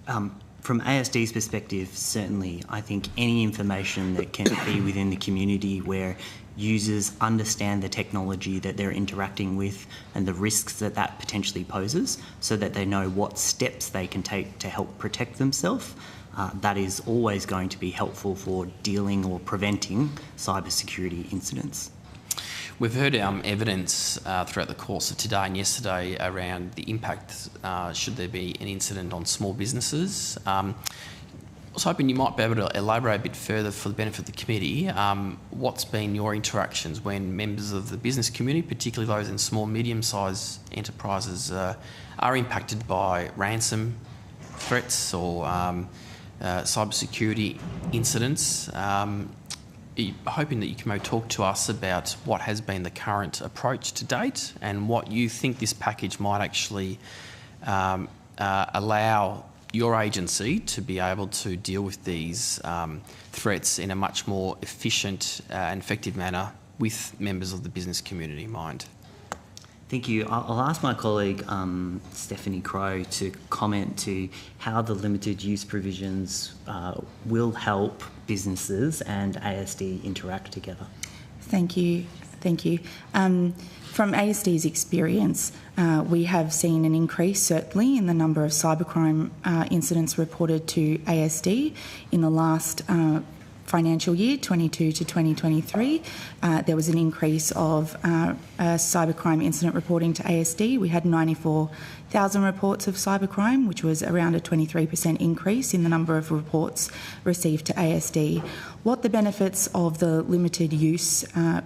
From ASD's perspective, certainly, I think any information that can be within the community where users understand the technology that they're interacting with and the risks that that potentially poses, so that they know what steps they can take to help protect themselves, that is always going to be helpful for dealing or preventing cybersecurity incidents. We've heard evidence throughout the course of today and yesterday around the impact should there be an incident on small businesses. I was hoping you might be able to elaborate a bit further for the benefit of the committee. What's been your interactions when members of the business community, particularly those in small, medium-sized enterprises, are impacted by ransom threats or cybersecurity incidents? Hoping that you can maybe talk to us about what has been the current approach to date and what you think this package might actually allow your agency to be able to deal with these threats in a much more efficient and effective manner with members of the business community in mind. Thank you. I'll ask my colleague Stephanie Crowe to comment to how the limited use provisions will help businesses and ASD interact together. Thank you. Thank you. From ASD's experience, we have seen an increase, certainly, in the number of cybercrime incidents reported to ASD in the last financial year 22 to 2023, there was an increase of cybercrime incident reporting to ASD. We had 94,000 reports of cybercrime, which was around a 23% increase in the number of reports received to ASD. What the benefits of the limited use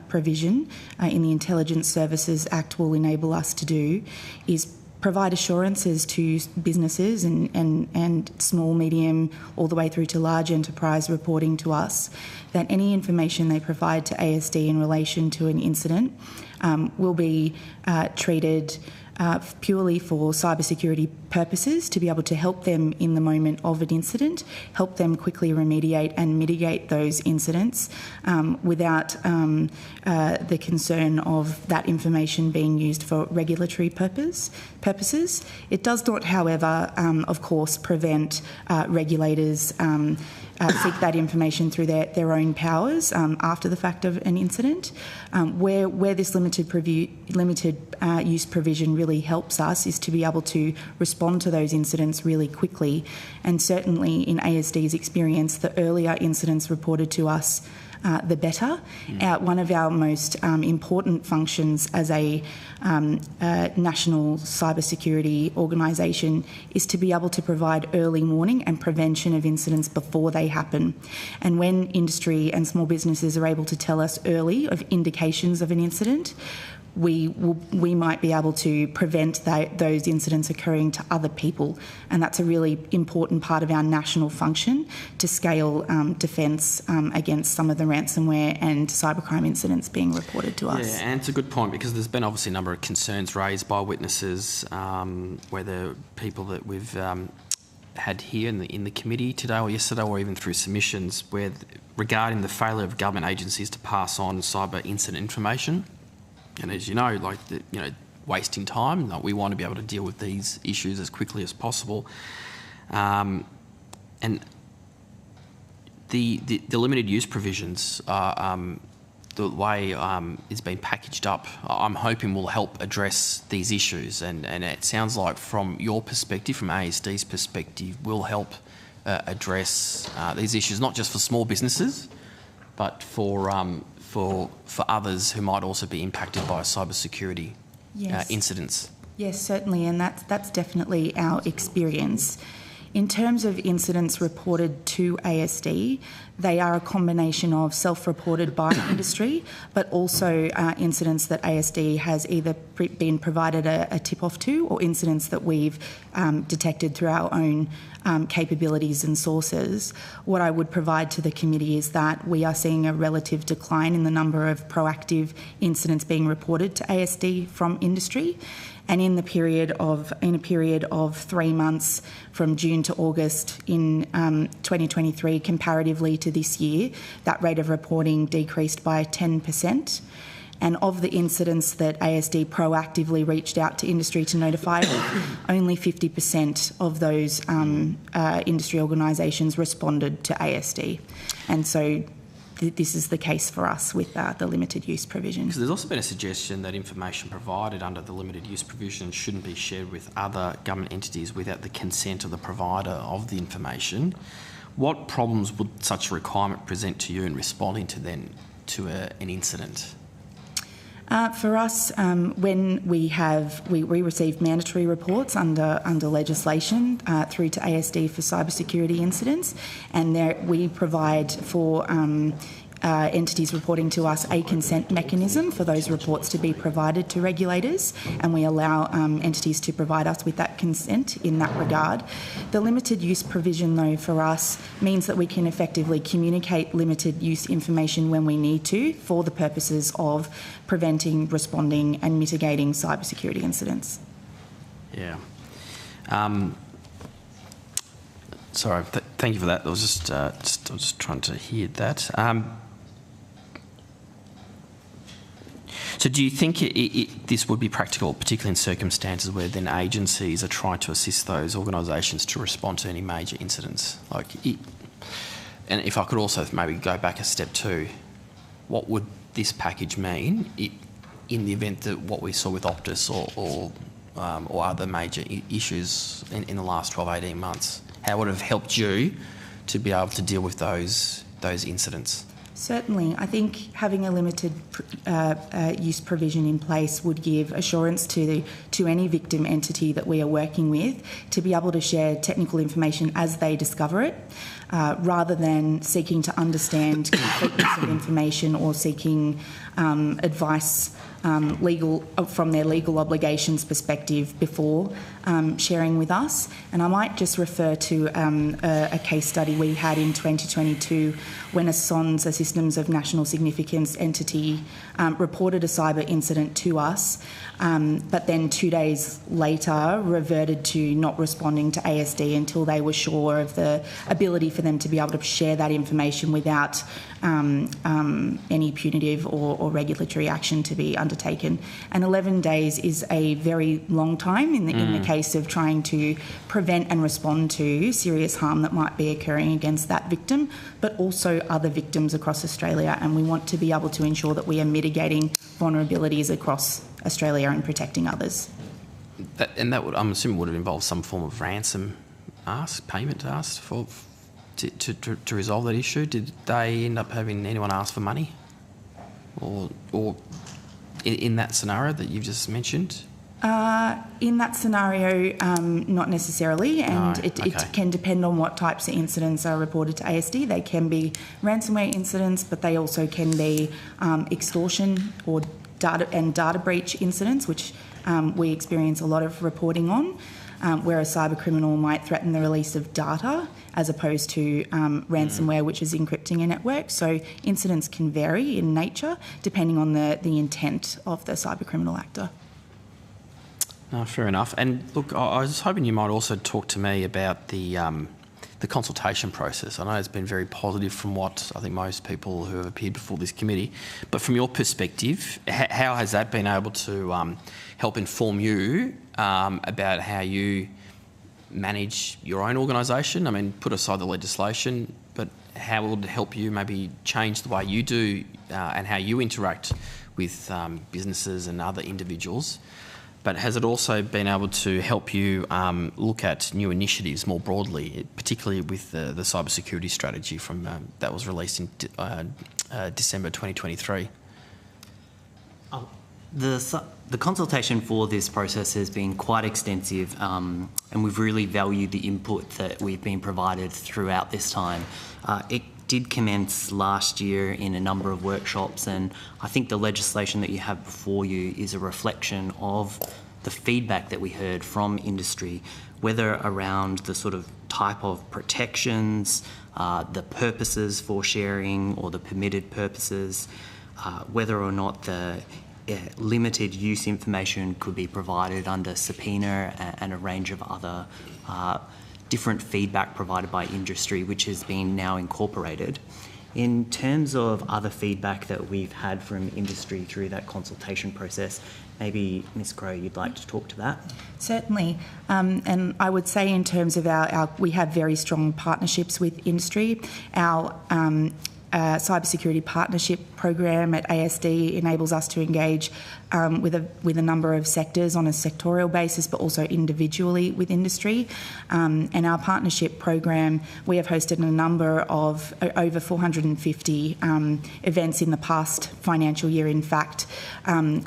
provision in the Intelligence Services Act will enable us to do is provide assurances to businesses and small, medium, all the way through to large enterprise reporting to us that any information they provide to ASD in relation to an incident will be treated purely for cybersecurity purposes, to be able to help them in the moment of an incident, help them quickly remediate and mitigate those incidents without the concern of that information being used for regulatory purposes. It does not, however, of course, prevent regulators seek that information through their own powers after the fact of an incident. Where this limited use provision really helps us is to be able to respond to those incidents really quickly, and certainly in ASD's experience, the earlier incidents reported to us, the better. One of our most important functions as a national cybersecurity organisation is to be able to provide early warning and prevention of incidents before they happen. And when industry and small businesses are able to tell us early of indications of an incident, we might be able to prevent those incidents occurring to other people. And that's a really important part of our national function to scale defence against some of the ransomware and cybercrime incidents being reported to us. Yeah, and it's a good point, because there's been obviously a number of concerns raised by witnesses, whether people that we've had here in the committee today or yesterday, or even through submissions, regarding the failure of government agencies to pass on cyber incident information. And as you know, wasting time. We want to be able to deal with these issues as quickly as possible. And the limited use provisions, the way it's been packaged up, I'm hoping will help address these issues. And it sounds like, from your perspective, from ASD's perspective, will help address these issues, not just for small businesses, but for others who might also be impacted by cybersecurity incidents. Yes, certainly, and that's definitely our experience. In terms of incidents reported to ASD, they are a combination of self-reported by industry, but also incidents that ASD has either been provided a tip-off to, or incidents that we've detected through our own capabilities and sources. What I would provide to the committee is that we are seeing a relative decline in the number of proactive incidents being reported to ASD from industry. And in a period of 3 months, from June to August in 2023, comparatively to this year, that rate of reporting decreased by 10%. And of the incidents that ASD proactively reached out to industry to notify, only 50% of those industry organisations responded to ASD. And so this is the case for us with the limited use provision. Because there's also been a suggestion that information provided under the limited use provision shouldn't be shared with other government entities without the consent of the provider of the information. What problems would such a requirement present to you in responding to an incident? For us, when we receive mandatory reports under legislation through to ASD for cybersecurity incidents, and we provide for entities reporting to us a consent mechanism for those reports to be provided to regulators, and we allow entities to provide us with that consent in that regard. The limited use provision, though, for us means that we can effectively communicate limited use information when we need to, for the purposes of preventing, responding and mitigating cybersecurity incidents. Yeah. Sorry, thank you for that. I was just trying to hear that. So do you think this would be practical, particularly in circumstances where then agencies are trying to assist those organisations to respond to any major incidents? And if I could also maybe go back a step too, what would this package mean in the event that what we saw with Optus or other major issues in the last 12, 18 months? How would it have helped you to be able to deal with those those incidents? Certainly. I think having a limited use provision in place would give assurance to any victim entity that we are working with to be able to share technical information as they discover it, rather than seeking to understand completeness of information or seeking advice from their legal obligations perspective before sharing with us. And I might just refer to a case study we had in 2022 when a SONS, a Systems of National Significance entity, reported a cyber incident to us, but then 2 days later reverted to not responding to ASD until they were sure of the ability for them to be able to share that information without any punitive or regulatory action to be undertaken. And 11 days is a very long time in the case of trying to prevent and respond to serious harm that might be occurring against that victim, but also other victims across Australia. And we want to be able to ensure that we are mitigating vulnerabilities across Australia and protecting others. That would, I'm assuming, would have involved some form of ransom payment asked for to resolve that issue. Did they end up having anyone ask for money, or in that scenario that you've just mentioned? In that scenario, not necessarily, and No, it can depend on what types of incidents are reported to ASD. They can be ransomware incidents, but they also can be extortion or data breach incidents, which we experience a lot of reporting on, where a cyber criminal might threaten the release of data as opposed to ransomware, which is encrypting a network. So incidents can vary in nature depending on the intent of the cyber criminal actor. No, fair enough. And look, I was hoping you might also talk to me about the consultation process. I know it's been very positive from what I think most people who have appeared before this committee, but from your perspective, how has that been able to help inform you about how you manage your own organisation? I mean, put aside the legislation, but how will it help you maybe change the way you do and how you interact with businesses and other individuals? But has it also been able to help you look at new initiatives more broadly, particularly with the cybersecurity strategy from that was released in December 2023? The consultation for this process has been quite extensive, and we've really valued the input that we've been provided throughout this time. It did commence last year in a number of workshops, and I think the legislation that you have before you is a reflection of the feedback that we heard from industry, whether around the sort of type of protections, the purposes for sharing or the permitted purposes, whether or not the limited use information could be provided under subpoena, and a range of other different feedback provided by industry, which has been now incorporated. In terms of other feedback that we've had from industry through that consultation process, maybe Ms. Crowe, you'd like to talk to that? Certainly, and I would say in terms of we have very strong partnerships with industry. Our cybersecurity partnership program at ASD enables us to engage with a number of sectors on a sectorial basis, but also individually with industry. And our partnership program, we have hosted a number of over 450 events in the past financial year, in fact,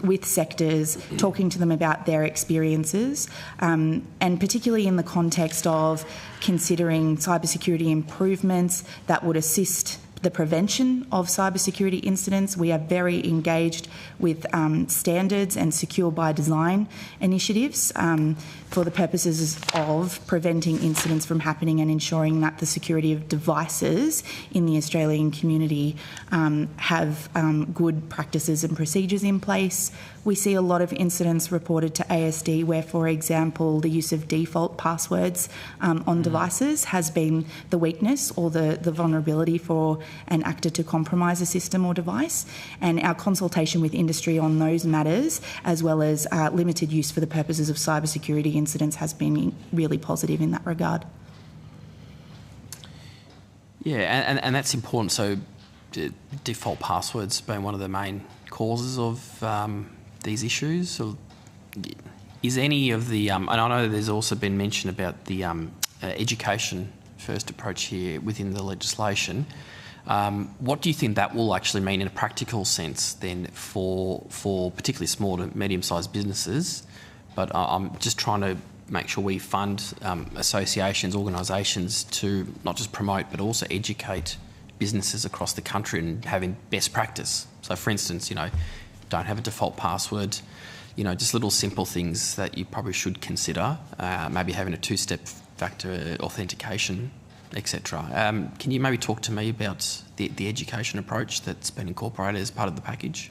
with sectors, talking to them about their experiences, and particularly in the context of considering cybersecurity improvements that would assist the prevention of cybersecurity incidents. We are very engaged with standards and secure by design initiatives for the purposes of preventing incidents from happening and ensuring that the security of devices in the Australian community have good practices and procedures in place. We see a lot of incidents reported to ASD where, for example, the use of default passwords on devices has been the weakness or the vulnerability for an actor to compromise a system or device. And our consultation with industry on those matters, as well as limited use for the purposes of cybersecurity incidents, has been really positive in that regard. Yeah, and that's important. So default passwords being one of the main causes of these issues. So is any of the, and I know there's also been mention about the education first approach here within the legislation. What do you think that will actually mean in a practical sense then for particularly small to medium-sized businesses? But I'm just trying to make sure we fund associations, organisations to not just promote but also educate businesses across the country and having best practice. So, for instance, don't have a default password, just little simple things that you probably should consider, maybe having a two-step factor authentication, etc. Can you maybe talk to me about the education approach that's been incorporated as part of the package?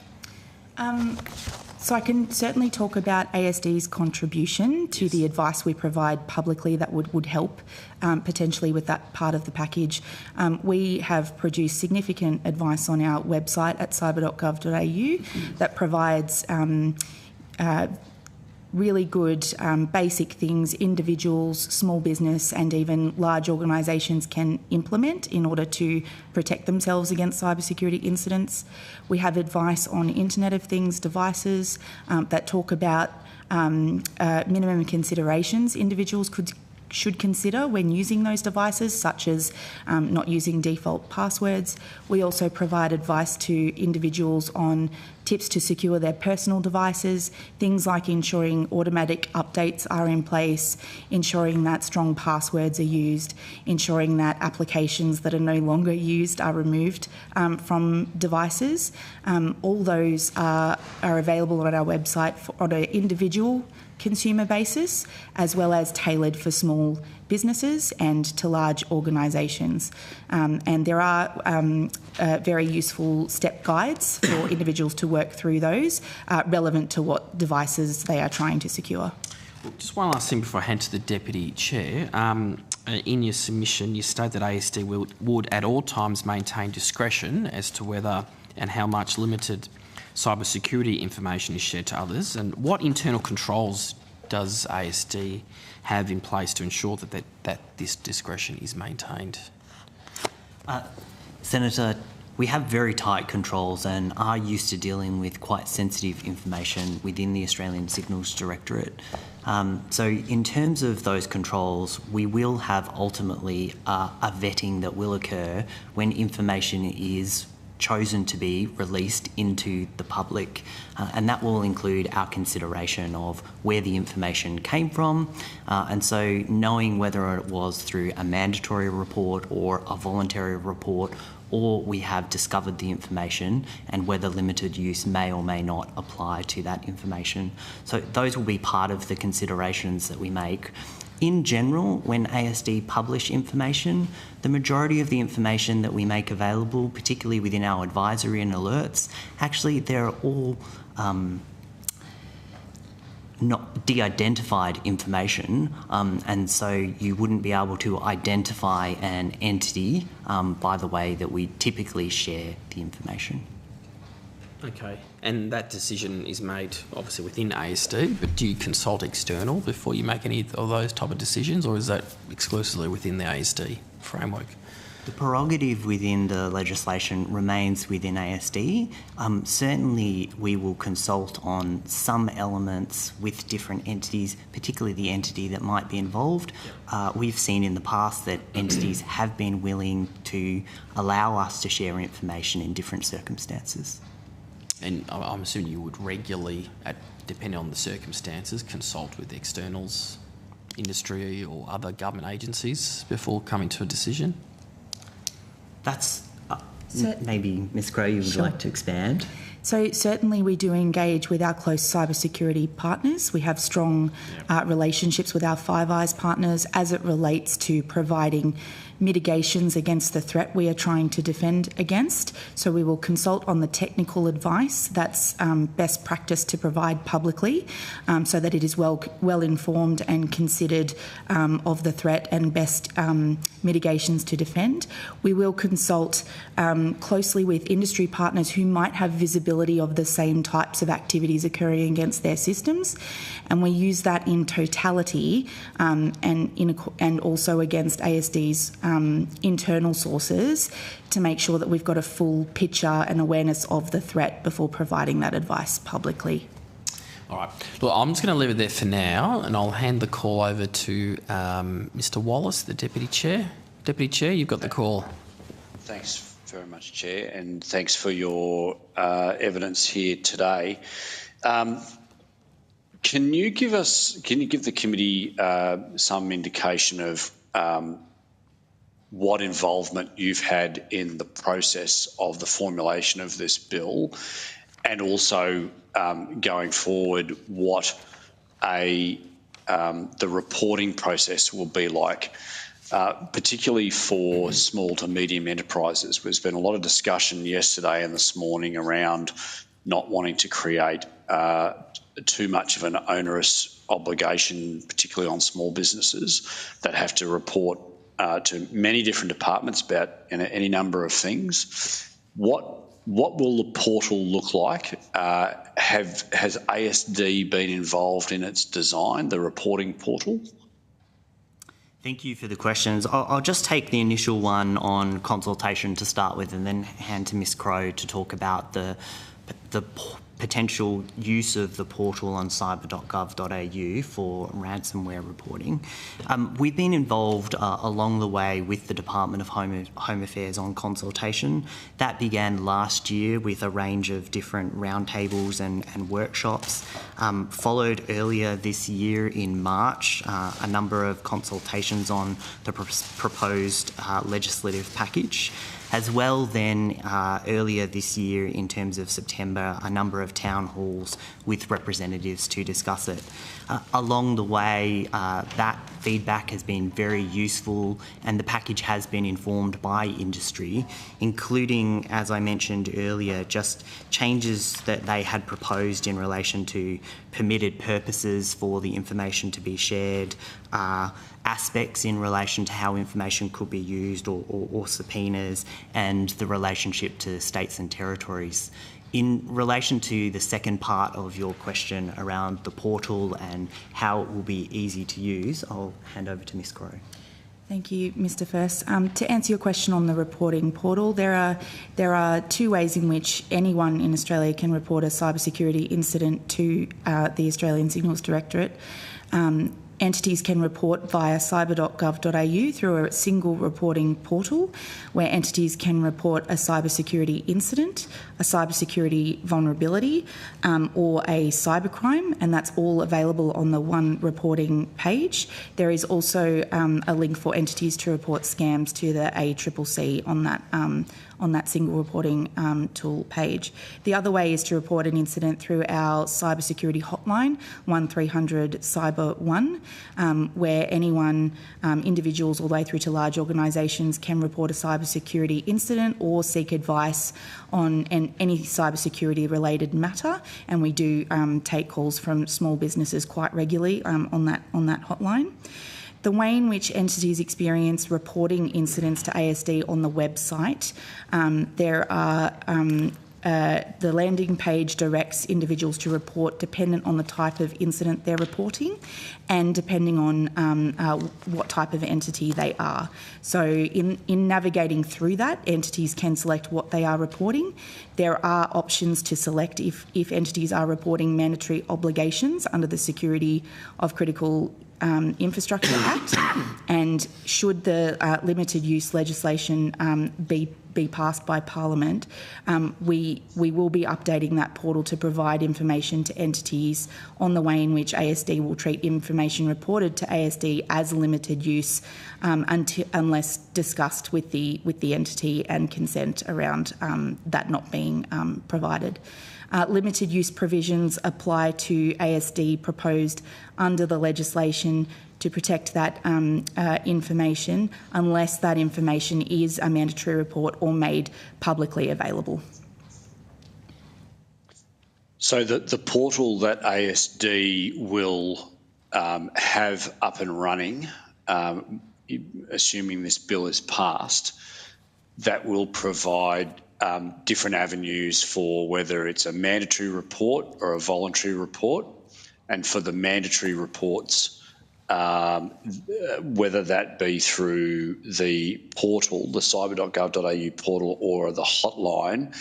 So I can certainly talk about ASD's contribution to the advice we provide publicly that would help potentially with that part of the package. We have produced significant advice on our website at cyber.gov.au that provides really good basic things individuals, small business and even large organisations can implement in order to protect themselves against cybersecurity incidents. We have advice on Internet of Things devices that talk about minimum considerations individuals should consider when using those devices, such as not using default passwords. We also provide advice to individuals on tips to secure their personal devices, things like ensuring automatic updates are in place, ensuring that strong passwords are used, ensuring that applications that are no longer used are removed from devices. All those are available on our website on an individual consumer basis, as well as tailored for small businesses and to large organisations. And there are very useful step guides for individuals to work through those, relevant to what devices they are trying to secure. Well, just one last thing before I hand to the Deputy Chair. In your submission, you state that ASD would at all times maintain discretion as to whether and how much limited cybersecurity information is shared to others, and what internal controls does ASD have in place to ensure that this discretion is maintained? Senator, we have very tight controls and are used to dealing with quite sensitive information within the Australian Signals Directorate. So in terms of those controls, we will have ultimately a vetting that will occur when information is chosen to be released into the public, and that will include our consideration of where the information came from, and so knowing whether it was through a mandatory report or a voluntary report, or we have discovered the information and whether limited use may or may not apply to that information. So those will be part of the considerations that we make. In general, when ASD publish information, the majority of the information that we make available, particularly within our advisory and alerts, actually they're all not de-identified information, and so you wouldn't be able to identify an entity by the way that we typically share the information. Okay, and that decision is made obviously within ASD, but do you consult external before you make any of those type of decisions, or is that exclusively within the ASD framework? The prerogative within the legislation remains within ASD. Certainly we will consult on some elements with different entities, particularly the entity that might be involved. We've seen in the past that entities have been willing to allow us to share information in different circumstances. And I'm assuming you would regularly, depending on the circumstances, consult with externals, industry or other government agencies before coming to a decision? That's maybe Ms Crowe, you would like to expand? So certainly we do engage with our close cybersecurity partners. We have strong relationships with our Five Eyes partners as it relates to providing mitigations against the threat we are trying to defend against. So we will consult on the technical advice that's best practice to provide publicly, so that it is well informed and considered of the threat and best mitigations to defend. We will consult closely with industry partners who might have visibility of the same types of activities occurring against their systems, and we use that in totality and also against ASD's internal sources to make sure that we've got a full picture and awareness of the threat before providing that advice publicly. All right. Look, I'm just going to leave it there for now, and I'll hand the call over to Mr. Wallace, the Deputy Chair. Deputy Chair, you've got the call. Thanks very much, Chair, and thanks for your evidence here today. Can you give the committee some indication of what involvement you've had in the process of the formulation of this bill, and also going forward what the reporting process will be like, particularly for small to medium enterprises? There's been a lot of discussion yesterday and this morning around not wanting to create too much of an onerous obligation, particularly on small businesses that have to report to many different departments about any number of things. What will the portal look like? Has ASD been involved in its design, the reporting portal? Thank you for the questions. I'll just take the initial one on consultation to start with, and then hand to Ms Crowe to talk about the potential use of the portal on cyber.gov.au for ransomware reporting. We've been involved along the way with the Department of Home Affairs on consultation. That began last year with a range of different roundtables and workshops. Followed earlier this year in March, a number of consultations on the proposed legislative package. As well then, earlier this year, in terms of September, a number of town halls with representatives to discuss it. Along the way, that feedback has been very useful, and the package has been informed by industry, including, as I mentioned earlier, just changes that they had proposed in relation to permitted purposes for the information to be shared, aspects in relation to how information could be used, or subpoenas, and the relationship to states and territories. In relation to the second part of your question around the portal and how it will be easy to use, I'll hand over to Ms Crowe. Thank you, Mr First. To answer your question on the reporting portal, there are two ways in which anyone in Australia can report a cybersecurity incident to the Australian Signals Directorate. Entities can report via cyber.gov.au through a single reporting portal where entities can report a cybersecurity incident, a cybersecurity vulnerability, or a cybercrime, and that's all available on the one reporting page. There is also a link for entities to report scams to the ACCC on that single reporting tool page. The other way is to report an incident through our cybersecurity hotline, 1300 Cyber 1, where anyone, individuals all the way through to large organisations, can report a cybersecurity incident or seek advice on any cybersecurity related matter, and we do take calls from small businesses quite regularly on that hotline. The way in which entities experience reporting incidents to ASD on the website, there are the landing page directs individuals to report dependent on the type of incident they're reporting and depending on what type of entity they are. So in navigating through that, entities can select what they are reporting. There are options to select if entities are reporting mandatory obligations under the Security of Critical Infrastructure Act, and should the limited use legislation be passed by Parliament, we will be updating that portal to provide information to entities on the way in which ASD will treat information reported to ASD as limited use unless discussed with the entity and consent around that not being provided. Limited use provisions apply to ASD proposed under the legislation to protect that information unless that information is a mandatory report or made publicly available. So the portal that ASD will have up and running, assuming this bill is passed, that will provide different avenues for whether it's a mandatory report or a voluntary report, and for the mandatory reports, whether that be through the portal, the cyber.gov.au portal, or the hotline,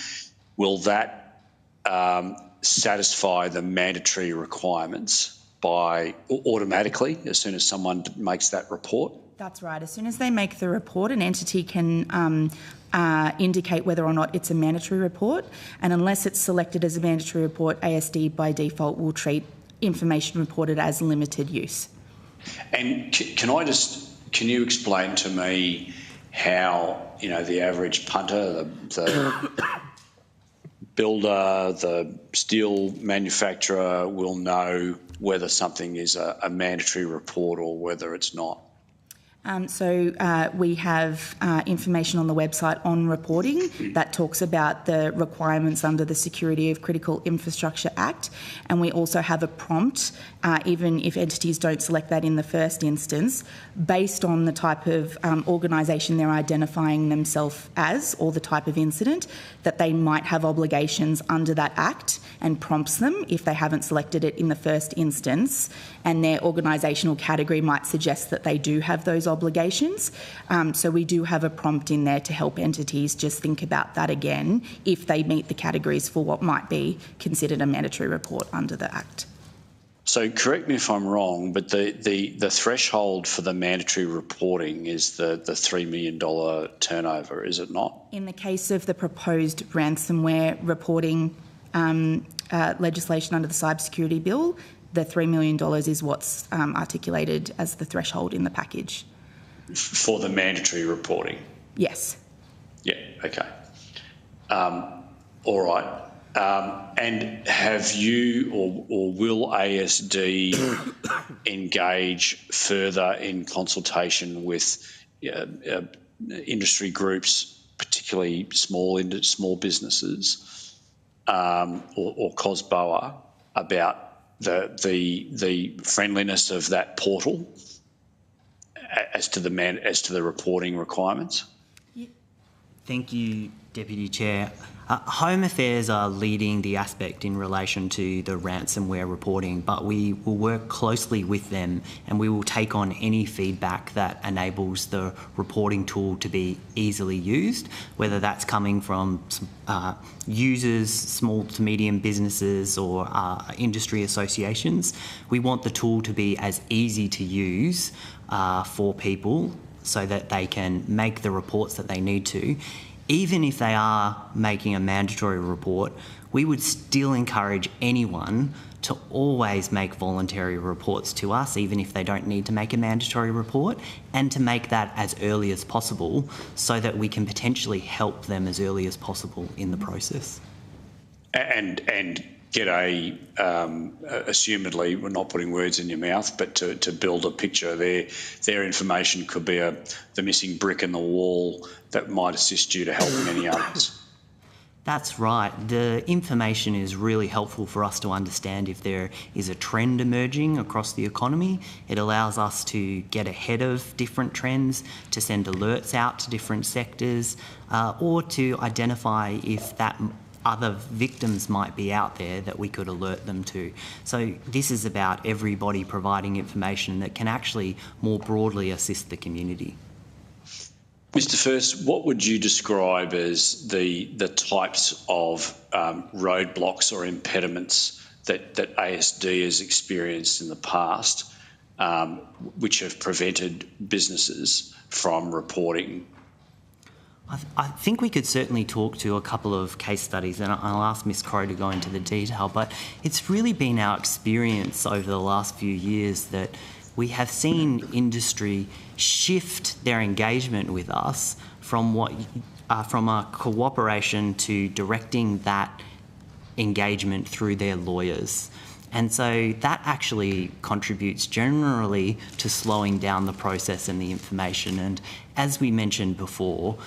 will that satisfy the mandatory requirements by automatically as soon as someone makes that report? That's right. As soon as they make the report, an entity can indicate whether or not it's a mandatory report, and unless it's selected as a mandatory report, ASD by default will treat information reported as limited use. And can you explain to me how, the average punter, the builder, the steel manufacturer will know whether something is a mandatory report or whether it's not? We have information on the website on reporting that talks about the requirements under the Security of Critical Infrastructure Act, and we also have a prompt, even if entities don't select that in the first instance, based on the type of organisation they're identifying themselves as or the type of incident, that they might have obligations under that Act, and prompts them if they haven't selected it in the first instance, and their organisational category might suggest that they do have those obligations. So we do have a prompt in there to help entities just think about that again if they meet the categories for what might be considered a mandatory report under the Act. So correct me if I'm wrong, but the threshold for the mandatory reporting is the $3 million turnover, is it not? In the case of the proposed ransomware reporting legislation under the Cybersecurity Bill, the $3 million is what's articulated as the threshold in the package. For the mandatory reporting? Yes. Yeah, okay. All right. And have you or will ASD engage further in consultation with industry groups, particularly small businesses, or COSBOA, about the friendliness of that portal as to the reporting requirements? Thank you, Deputy Chair. Home Affairs are leading the aspect in relation to the ransomware reporting, but we will work closely with them and we will take on any feedback that enables the reporting tool to be easily used, whether that's coming from users, small to medium businesses or industry associations. We want the tool to be as easy to use for people so that they can make the reports that they need to. Even if they are making a mandatory report, we would still encourage anyone to always make voluntary reports to us, even if they don't need to make a mandatory report, and to make that as early as possible so that we can potentially help them as early as possible in the process. And get assumedly, we're not putting words in your mouth, but to build a picture, their information could be the missing brick in the wall that might assist you to help many others. That's right. The information is really helpful for us to understand if there is a trend emerging across the economy. It allows us to get ahead of different trends, to send alerts out to different sectors, or to identify if that other victims might be out there that we could alert them to. So this is about everybody providing information that can actually more broadly assist the community. Mr. First, what would you describe as the types of roadblocks or impediments that ASD has experienced in the past which have prevented businesses from reporting? I think we could certainly talk to a couple of case studies, and I'll ask Ms. Crowe to go into the detail, but it's really been our experience over the last few years that we have seen industry shift their engagement with us from a cooperation to directing that engagement through their lawyers. And so that actually contributes generally to slowing down the process and the information. And as we mentioned before,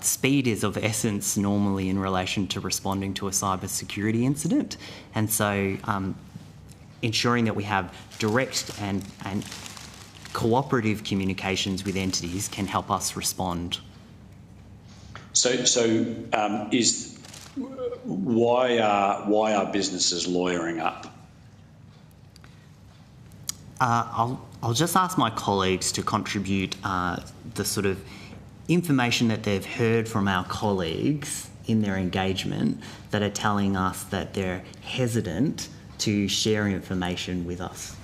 speed is of essence normally in relation to responding to a cybersecurity incident. And so ensuring that we have direct and cooperative communications with entities can help us respond. Why are businesses lawyering up? I'll just ask my colleagues to contribute the sort of information that they've heard from our colleagues in their engagement that are telling us that they're hesitant to share information with us.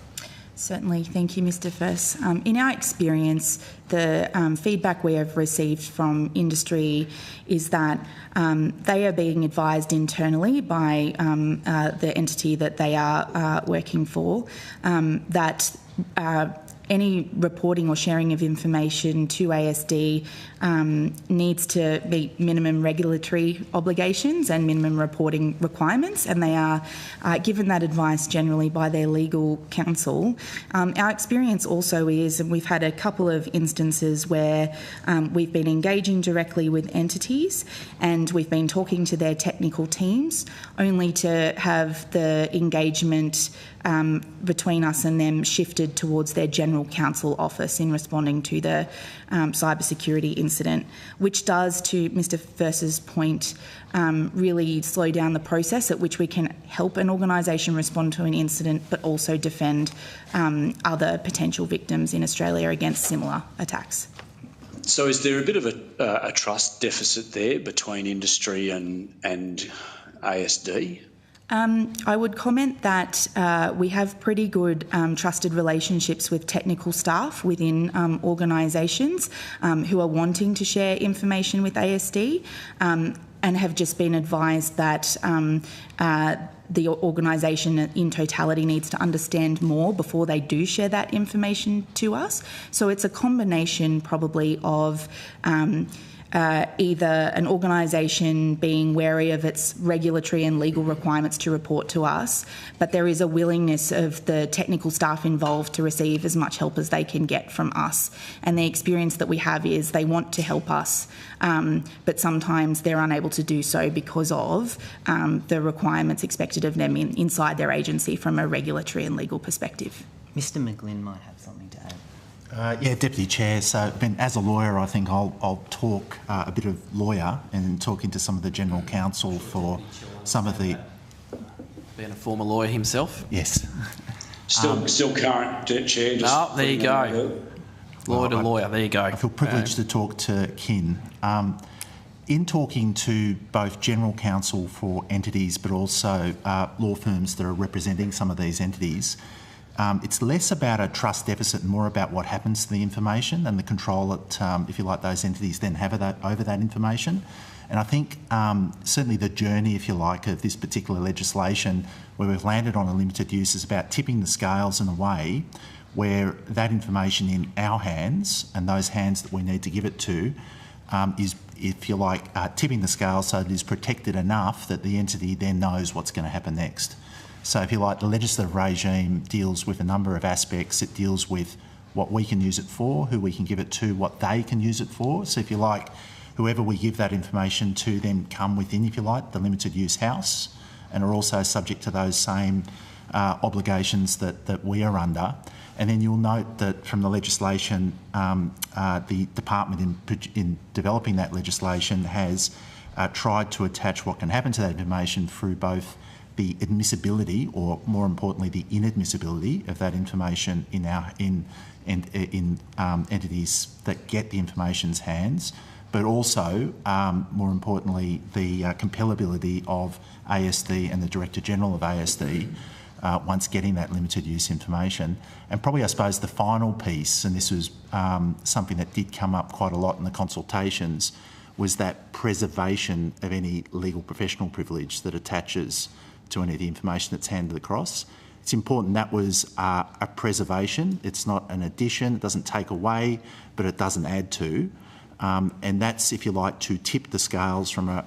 Certainly. Thank you, Mr. First. In our experience, the feedback we have received from industry is that they are being advised internally by the entity that they are working for that any reporting or sharing of information to ASD needs to meet minimum regulatory obligations and minimum reporting requirements, and they are given that advice generally by their legal counsel. Our experience also is, and we've had a couple of instances where we've been engaging directly with entities and we've been talking to their technical teams, only to have the engagement between us and them shifted towards their general counsel office in responding to the cybersecurity incident, which does, to Mr. First's point, really slow down the process at which we can help an organisation respond to an incident but also defend other potential victims in Australia against similar attacks. So is there a bit of a trust deficit there between industry and ASD? I would comment that we have pretty good trusted relationships with technical staff within organisations who are wanting to share information with ASD and have just been advised that the organisation in totality needs to understand more before they do share that information to us. So it's a combination probably of either an organisation being wary of its regulatory and legal requirements to report to us, but there is a willingness of the technical staff involved to receive as much help as they can get from us. And the experience that we have is they want to help us, but sometimes they're unable to do so because of the requirements expected of them inside their agency from a regulatory and legal perspective. Mr. McGlynn might have something to add. Yeah, Deputy Chair. So, as a lawyer, I think I'll talk a bit of lawyer and talk into some of the General Counsel for some of the... Being a former lawyer himself? Yes. Still current, Chair. Oh, there you go. Lawyer to lawyer, there you go. I feel privileged to talk to Kin. In talking to both General Counsel for entities but also law firms that are representing some of these entities, it's less about a trust deficit and more about what happens to the information and the control that, if you like, those entities then have over that information. And I think certainly the journey, if you like, of this particular legislation where we've landed on a limited use is about tipping the scales in a way where that information in our hands and those hands that we need to give it to is, if you like, tipping the scale so that it is protected enough that the entity then knows what's going to happen next. So, if you like, the legislative regime deals with a number of aspects. It deals with what we can use it for, who we can give it to, what they can use it for. So, if you like, whoever we give that information to then come within, if you like, the limited use house and are also subject to those same obligations that we are under. And then you'll note that from the legislation, the department in developing that legislation has tried to attach what can happen to that information through both the admissibility, or more importantly, the inadmissibility of that information in entities that get the information's hands, but also, more importantly, the compellability of ASD and the Director General of ASD once getting that limited use information. And probably, I suppose, the final piece, and this was something that did come up quite a lot in the consultations, was that preservation of any legal professional privilege that attaches to any of the information that's handed across. It's important that was a preservation. It's not an addition. It doesn't take away, but it doesn't add to. And that's, if you like, to tip the scales from a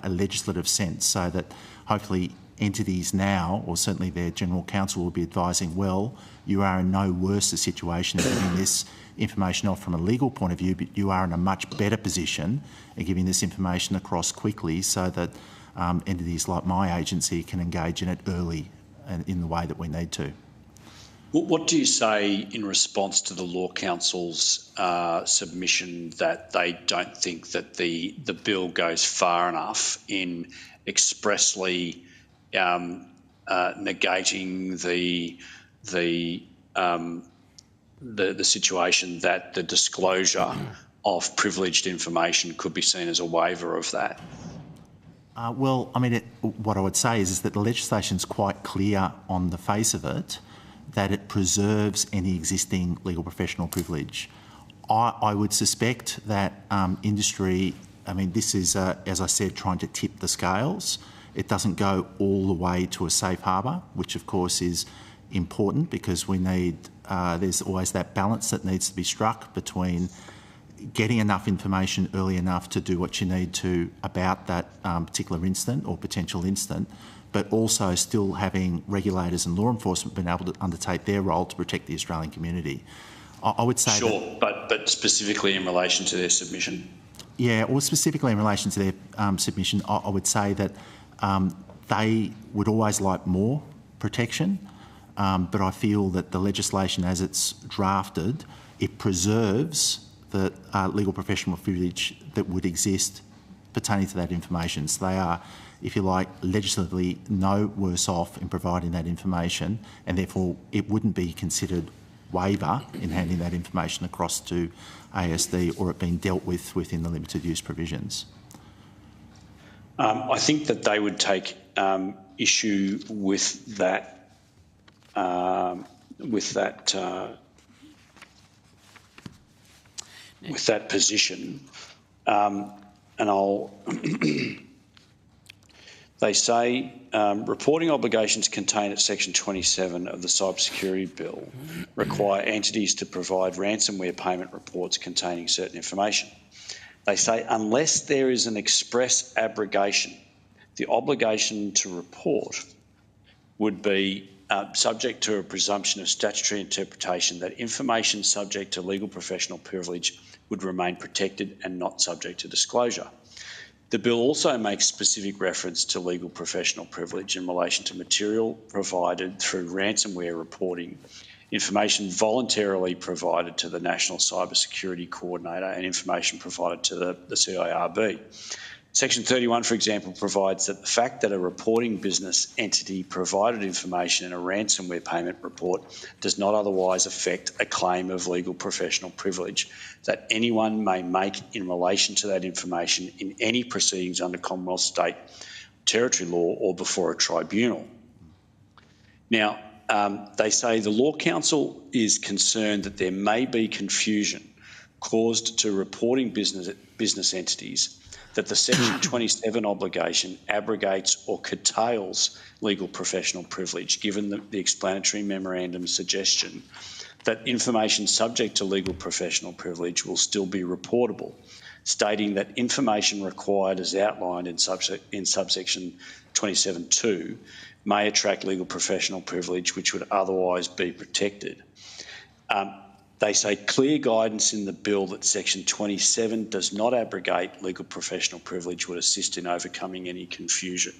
legislative sense, so that hopefully entities now, or certainly their General Counsel, will be advising, well, you are in no worse a situation of giving this information off from a legal point of view, but you are in a much better position of giving this information across quickly so that entities like my agency can engage in it early and in the way that we need to. What do you say in response to the Law Council's submission that they don't think that the bill goes far enough in expressly negating the situation that the disclosure of privileged information could be seen as a waiver of that? Well, I mean, what I would say is that the legislation is quite clear on the face of it that it preserves any existing legal professional privilege. I would suspect that industry, I mean, this is, as I said, trying to tip the scales. It doesn't go all the way to a safe harbour, which of course is important because we need, there's always that balance that needs to be struck between getting enough information early enough to do what you need to about that particular incident or potential incident, but also still having regulators and law enforcement being able to undertake their role to protect the Australian community. I would say sure, but specifically in relation to their submission. Yeah, or specifically in relation to their submission, I would say that they would always like more protection, but I feel that the legislation as it's drafted, it preserves the legal professional privilege that would exist pertaining to that information. So they are, if you like, legislatively no worse off in providing that information, and therefore it wouldn't be considered waiver in handing that information across to ASD or it being dealt with within the limited use provisions. I think that they would take issue with that position, and I'll. They say reporting obligations contained at Section 27 of the Cybersecurity Bill require entities to provide ransomware payment reports containing certain information. They say unless there is an express abrogation, the obligation to report would be subject to a presumption of statutory interpretation that information subject to legal professional privilege would remain protected and not subject to disclosure. The bill also makes specific reference to legal professional privilege in relation to material provided through ransomware reporting, information voluntarily provided to the National Cybersecurity Coordinator and information provided to the CIRB. Section 31, for example, provides that the fact that a reporting business entity provided information in a ransomware payment report does not otherwise affect a claim of legal professional privilege that anyone may make in relation to that information in any proceedings under Commonwealth, state, territory law or before a tribunal. Now, they say the Law Council is concerned that there may be confusion caused to reporting business entities that the Section 27 obligation abrogates or curtails legal professional privilege, given the explanatory memorandum suggestion that information subject to legal professional privilege will still be reportable, stating that information required as outlined in subsection 27(2) may attract legal professional privilege which would otherwise be protected. They say clear guidance in the bill that Section 27 does not abrogate legal professional privilege would assist in overcoming any confusion.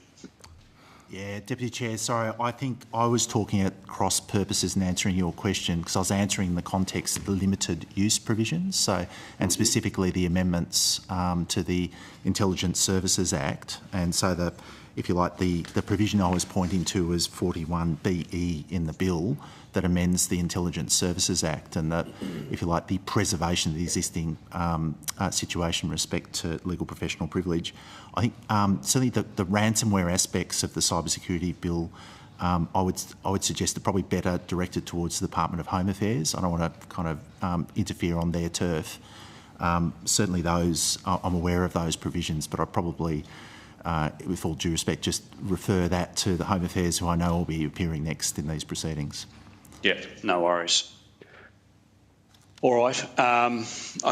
Yeah, Deputy Chair, sorry, I think I was talking at cross purposes in answering your question because I was answering in the context of the limited use provisions, and specifically the amendments to the Intelligence Services Act. And so if you like, the provision I was pointing to was 41BE in the bill that amends the Intelligence Services Act, and that, if you like, the preservation of the existing situation with respect to legal professional privilege. I think certainly the ransomware aspects of the cybersecurity bill, I would suggest are probably better directed towards the Department of Home Affairs. I don't want to kind of interfere on their turf. Certainly those, I'm aware of those provisions, but I'd probably, with all due respect, just refer that to the Home Affairs, who I know will be appearing next in these proceedings. Yeah, no worries. All right. I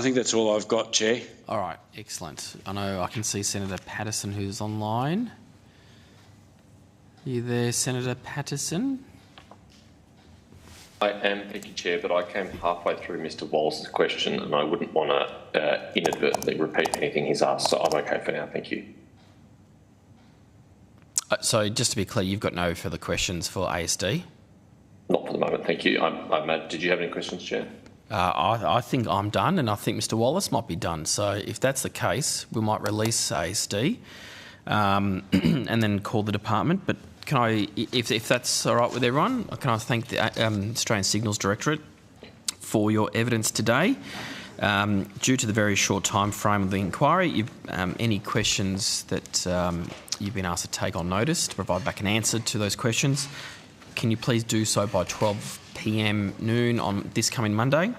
think that's all I've got, Chair. All right, excellent. I know I can see Senator Patterson who's online. Are you there, Senator Patterson? I am, thank you, Chair, but I came halfway through Mr Wallace's question and I wouldn't want to inadvertently repeat anything he's asked, so I'm okay for now, thank you. So just to be clear, you've got no further questions for ASD? Not for the moment, thank you. Did you have any questions, Chair? I think I'm done, and I think Mr Wallace might be done. So if that's the case, we might release ASD and then call the department. But can I, if that's all right with everyone, can I thank the Australian Signals Directorate for your evidence today. Due to the very short time frame of the inquiry, any questions that you've been asked to take on notice to provide back an answer to those questions, can you please do so by 12 p.m. noon on this coming Monday?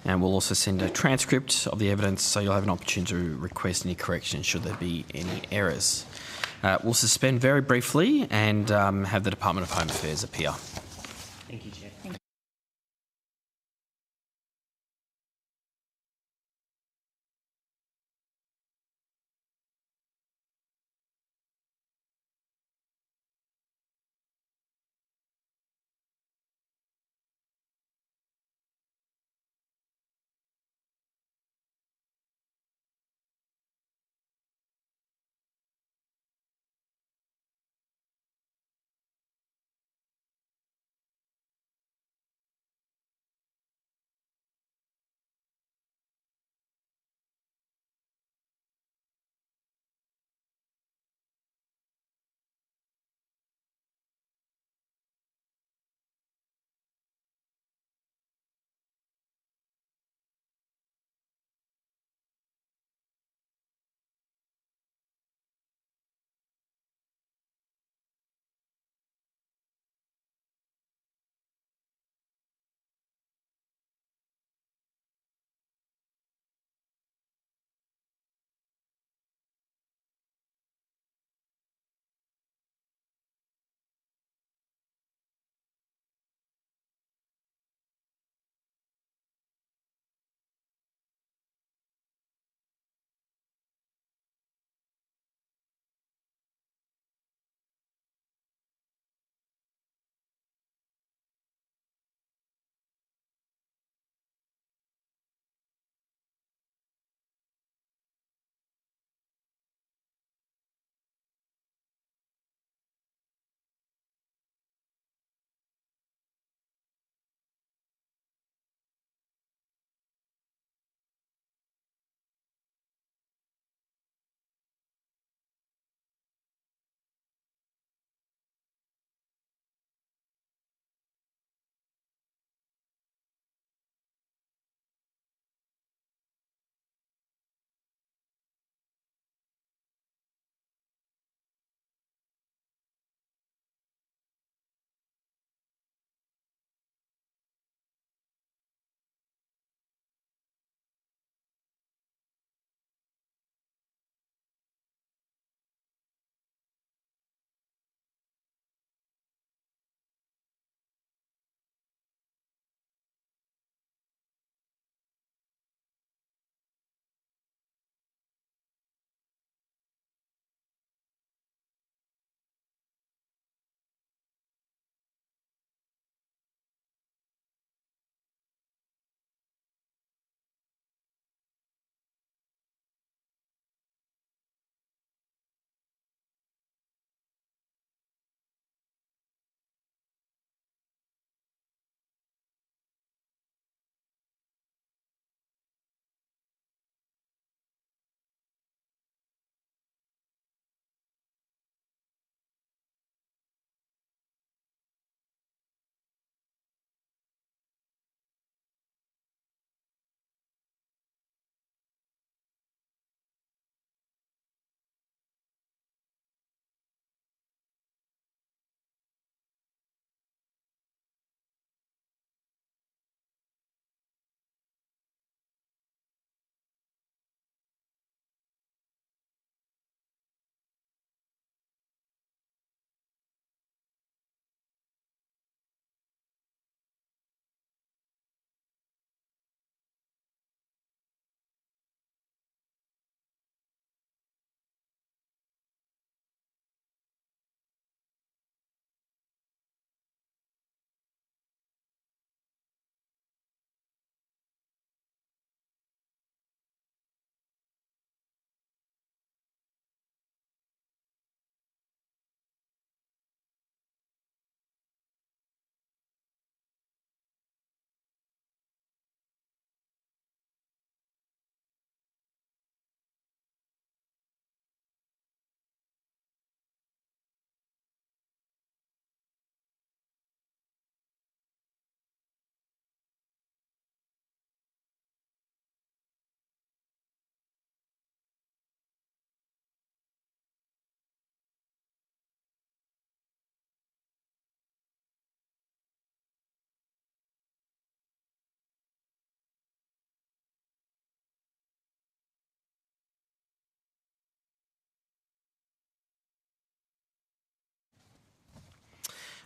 And we'll also send a transcript of the evidence, so you'll have an opportunity to request any corrections should there be any errors. We'll suspend very briefly and have the Department of Home Affairs appear. Thank you, Chair.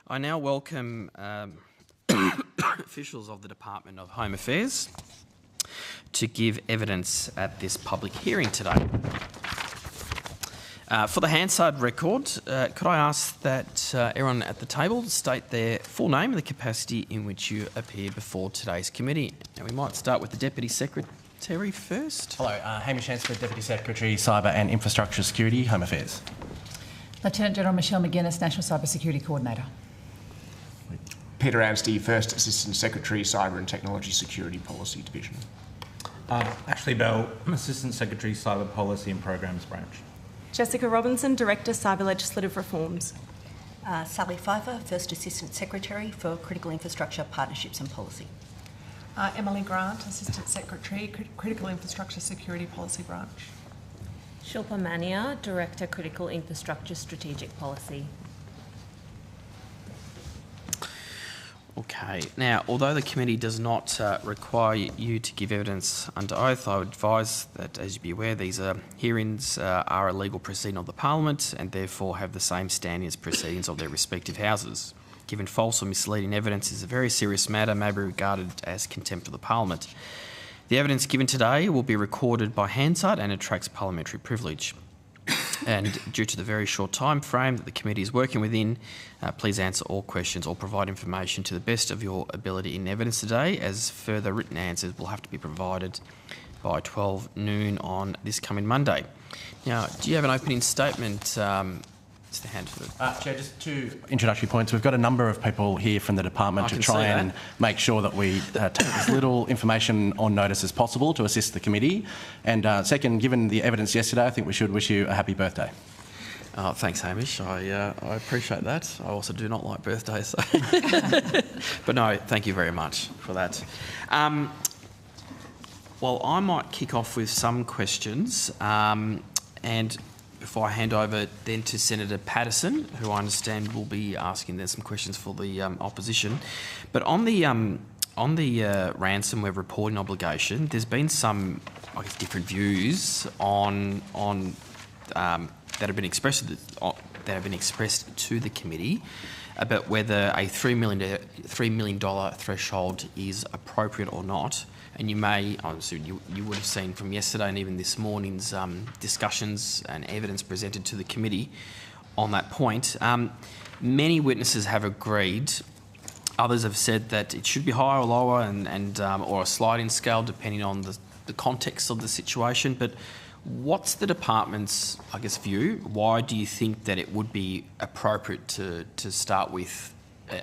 I now welcome officials of the Department of Home Affairs to give evidence at this public hearing today. For the Hansard record, could I ask that everyone at the table state their full name and the capacity in which you appear before today's committee? And we might start with the Deputy Secretary first. Hello, Hamish Hansford, Deputy Secretary, Cyber and Infrastructure Security, Home Affairs. Lieutenant General Michelle McGuinness, National Cyber Security Coordinator. Peter Anstey, First Assistant Secretary, Cyber and Technology Security Policy Division. Ashley Bell, Assistant Secretary, Cyber Policy and Programs Branch. Jessica Robinson, Director, Cyber Legislative Reforms. Sally Pfeiffer, First Assistant Secretary for Critical Infrastructure Partnerships and Policy. Emily Grant, Assistant Secretary, Critical Infrastructure Security Policy Branch. Shilpa Mania, Director, Critical Infrastructure Strategic Policy. Okay. Now, although the committee does not require you to give evidence under oath, I would advise that, as you be aware, these hearings are a legal proceeding of the Parliament and therefore have the same standing as proceedings of their respective houses. Given false or misleading evidence is a very serious matter, may be regarded as contempt of the Parliament. The evidence given today will be recorded by Hansard and attracts parliamentary privilege. And due to the very short time frame that the committee is working within, please answer all questions or provide information to the best of your ability in evidence today, as further written answers will have to be provided by 12 noon on this coming Monday. Now, do you have an opening statement, Mr. Hansford? Chair, just two introductory points. We've got a number of people here from the department to try and make sure that we take as little information on notice as possible to assist the committee. And second, given the evidence yesterday, I think we should wish you a happy birthday. Oh, thanks, Hamish. I appreciate that. I also do not like birthdays. So. But no, thank you very much for that. Well, I might kick off with some questions. And before I hand over then to Senator Patterson, who I understand will be asking then some questions for the opposition. But on the ransomware reporting obligation, there's been some, I guess, different views on that have been expressed to the committee about whether a $3 million threshold is appropriate or not. And you may, you would have seen from yesterday and even this morning's discussions and evidence presented to the committee on that point. Many witnesses have agreed. Others have said that it should be higher or lower or a sliding scale depending on the context of the situation. But what's the department's, I guess, view? Why do you think that it would be appropriate to start with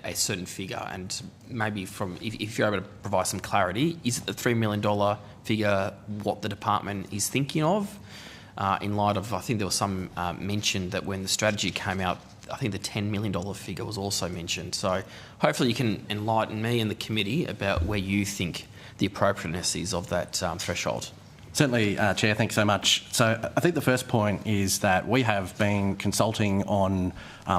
a certain figure? And maybe if you're able to provide some clarity, is it the $3 million figure what the department is thinking of in light of, I think there was some mention that when the strategy came out, I think the $10 million figure was also mentioned. So hopefully you can enlighten me and the committee about where you think the appropriateness is of that threshold. Certainly, Chair, thanks so much. So I think the first point is that we have been consulting on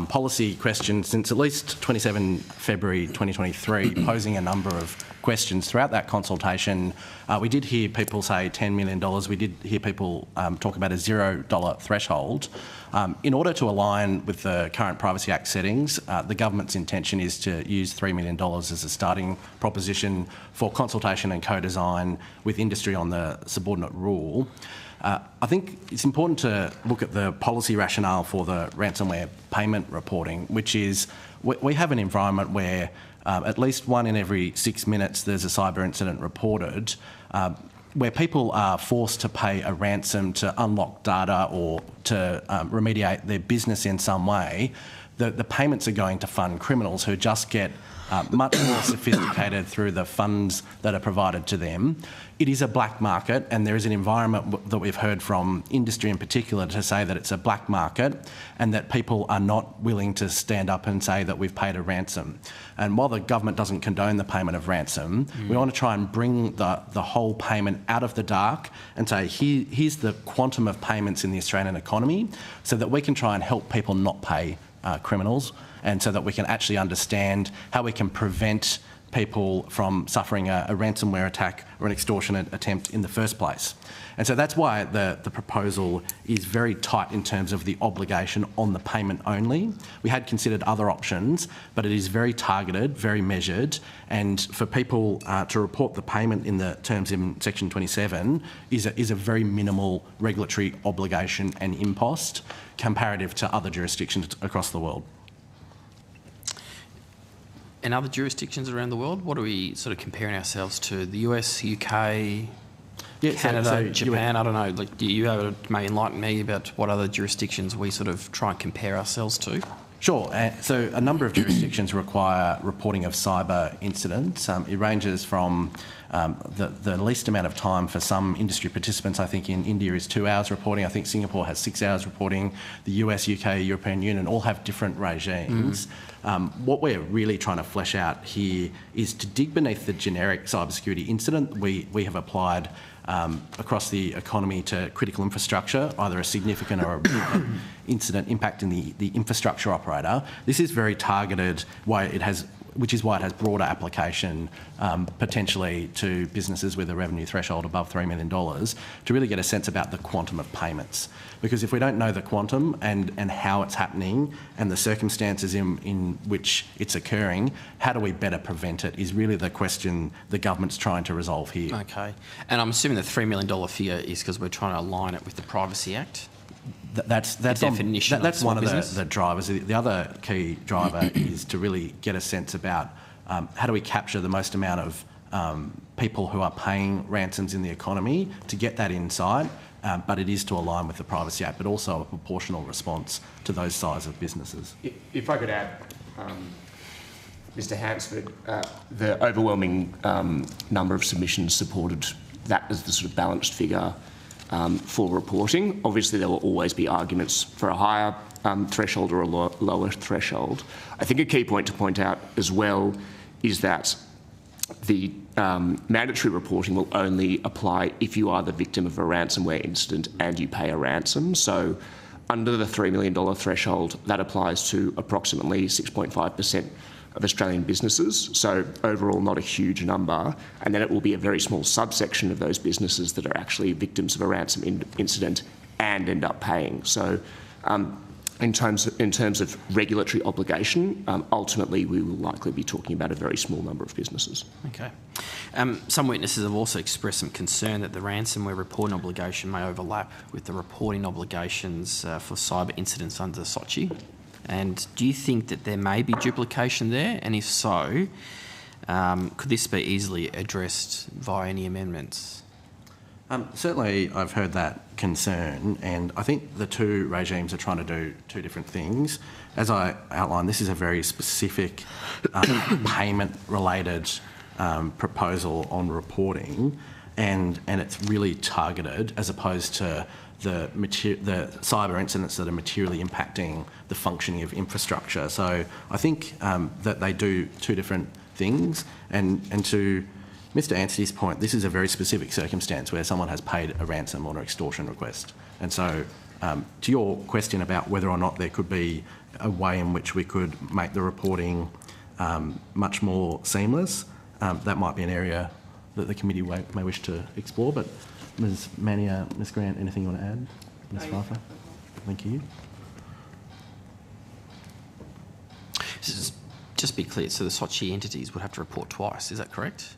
policy questions since at least 27 February 2023, posing a number of questions throughout that consultation. We did hear people say $10 million. We did hear people talk about a $0 threshold. In order to align with the current Privacy Act settings, the government's intention is to use $3 million as a starting proposition for consultation and co-design with industry on the subordinate rule. I think it's important to look at the policy rationale for the ransomware payment reporting, which is we have an environment where at least 1 in every 6 minutes there's a cyber incident reported, where people are forced to pay a ransom to unlock data or to remediate their business in some way. The payments are going to fund criminals who just get much more sophisticated through the funds that are provided to them. It is a black market, and there is an environment that we've heard from industry in particular to say that it's a black market and that people are not willing to stand up and say that we've paid a ransom. And while the government doesn't condone the payment of ransom, we want to try and bring the whole payment out of the dark and say, here's the quantum of payments in the Australian economy so that we can try and help people not pay criminals, and so that we can actually understand how we can prevent people from suffering a ransomware attack or an extortionate attempt in the first place. And so that's why the proposal is very tight in terms of the obligation on the payment only. We had considered other options, but it is very targeted, very measured, and for people to report the payment in the terms in Section 27 is a very minimal regulatory obligation and impost comparative to other jurisdictions across the world. And other jurisdictions around the world, what are we sort of comparing ourselves to? The US, UK, Canada, Japan? I don't know. Like, do you may enlighten me about what other jurisdictions we sort of try and compare ourselves to? Sure. So a number of jurisdictions require reporting of cyber incidents. It ranges from the least amount of time for some industry participants. I think in India is 2 hours reporting. I think Singapore has 6 hours reporting. The US, UK, European Union all have different regimes. What we're really trying to flesh out here is to dig beneath the generic cybersecurity incident we have applied across the economy to critical infrastructure, either a significant or a incident impacting the infrastructure operator. This is very targeted, which is why it has broader application potentially to businesses with a revenue threshold above $3 million to really get a sense about the quantum of payments. Because if we don't know the quantum and how it's happening and the circumstances in which it's occurring, how do we better prevent it is really the question the government's trying to resolve here. Okay. And I'm assuming the $3 million figure is because we're trying to align it with the Privacy Act? That's one of the drivers. The other key driver is to really get a sense about how do we capture the most amount of people who are paying ransoms in the economy to get that insight, but it is to align with the Privacy Act, but also a proportional response to those size of businesses. If I could add, Mr Hansford, the overwhelming number of submissions supported that as the sort of balanced figure for reporting. Obviously, there will always be arguments for a higher threshold or a lower threshold. I think a key point to point out as well is that the mandatory reporting will only apply if you are the victim of a ransomware incident and you pay a ransom. So under the $3 million threshold, that applies to approximately 6.5% of Australian businesses, so overall not a huge number, and then it will be a very small subsection of those businesses that are actually victims of a ransom incident and end up paying. So in terms of regulatory obligation, ultimately we will likely be talking about a very small number of businesses. Okay. Some witnesses have also expressed some concern that the ransomware reporting obligation may overlap with the reporting obligations for cyber incidents under SOCI. And do you think that there may be duplication there? And if so, could this be easily addressed via any amendments? Certainly, I've heard that concern, and I think the two regimes are trying to do two different things. As I outlined, this is a very specific payment-related proposal on reporting, and it's really targeted as opposed to the cyber incidents that are materially impacting the functioning of infrastructure. So I think that they do two different things, and to Mr Anstey's point, this is a very specific circumstance where someone has paid a ransom or an extortion request. And so to your question about whether or not there could be a way in which we could make the reporting much more seamless, that might be an area that the committee may wish to explore. But Ms Mania, Ms Grant, anything you want to add? Ms Pfeiffer? Thank you. Just be clear, so the SOCI entities would have to report twice, is that correct?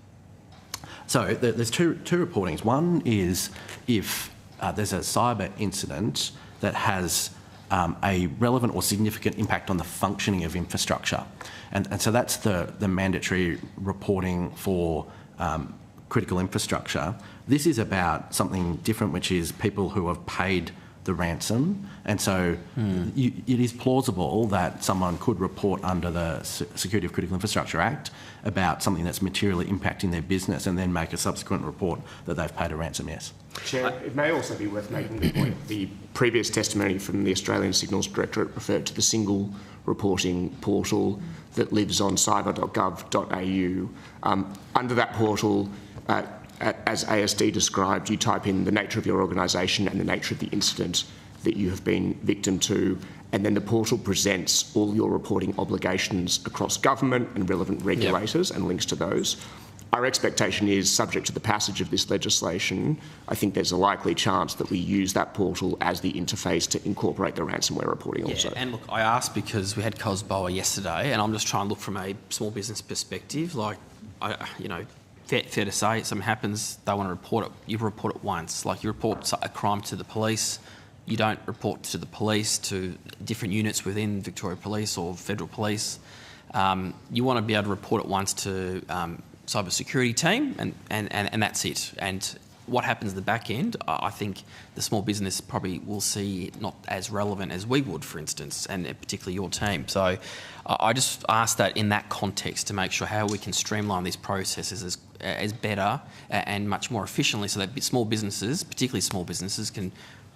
So there's two reportings. One is if there's a cyber incident that has a relevant or significant impact on the functioning of infrastructure. And so that's the mandatory reporting for critical infrastructure. This is about something different, which is people who have paid the ransom. And so it is plausible that someone could report under the Security of Critical Infrastructure Act about something that's materially impacting their business and then make a subsequent report that they've paid a ransom, yes. Chair, it may also be worth making the point the previous testimony from the Australian Signals Directorate referred to the single reporting portal that lives on cyber.gov.au. Under that portal, as ASD described, you type in the nature of your organisation and the nature of the incident that you have been victim to, and then the portal presents all your reporting obligations across government and relevant regulators and links to those. Our expectation is, subject to the passage of this legislation, I think there's a likely chance that we use that portal as the interface to incorporate the ransomware reporting also. And look, I asked because we had COSBOA yesterday, and I'm just trying to look from a small business perspective. Like, fair to say, if something happens, they want to report it. You report it once. Like, you report a crime to the police. You don't report to the police, to different units within Victoria Police or Federal Police. You want to be able to report it once to cybersecurity team, and that's it. And what happens at the back end, I think the small business probably will see it not as relevant as we would, for instance, and particularly your team. So I just asked that in that context to make sure how we can streamline these processes as better and much more efficiently, so that small businesses, particularly small businesses, can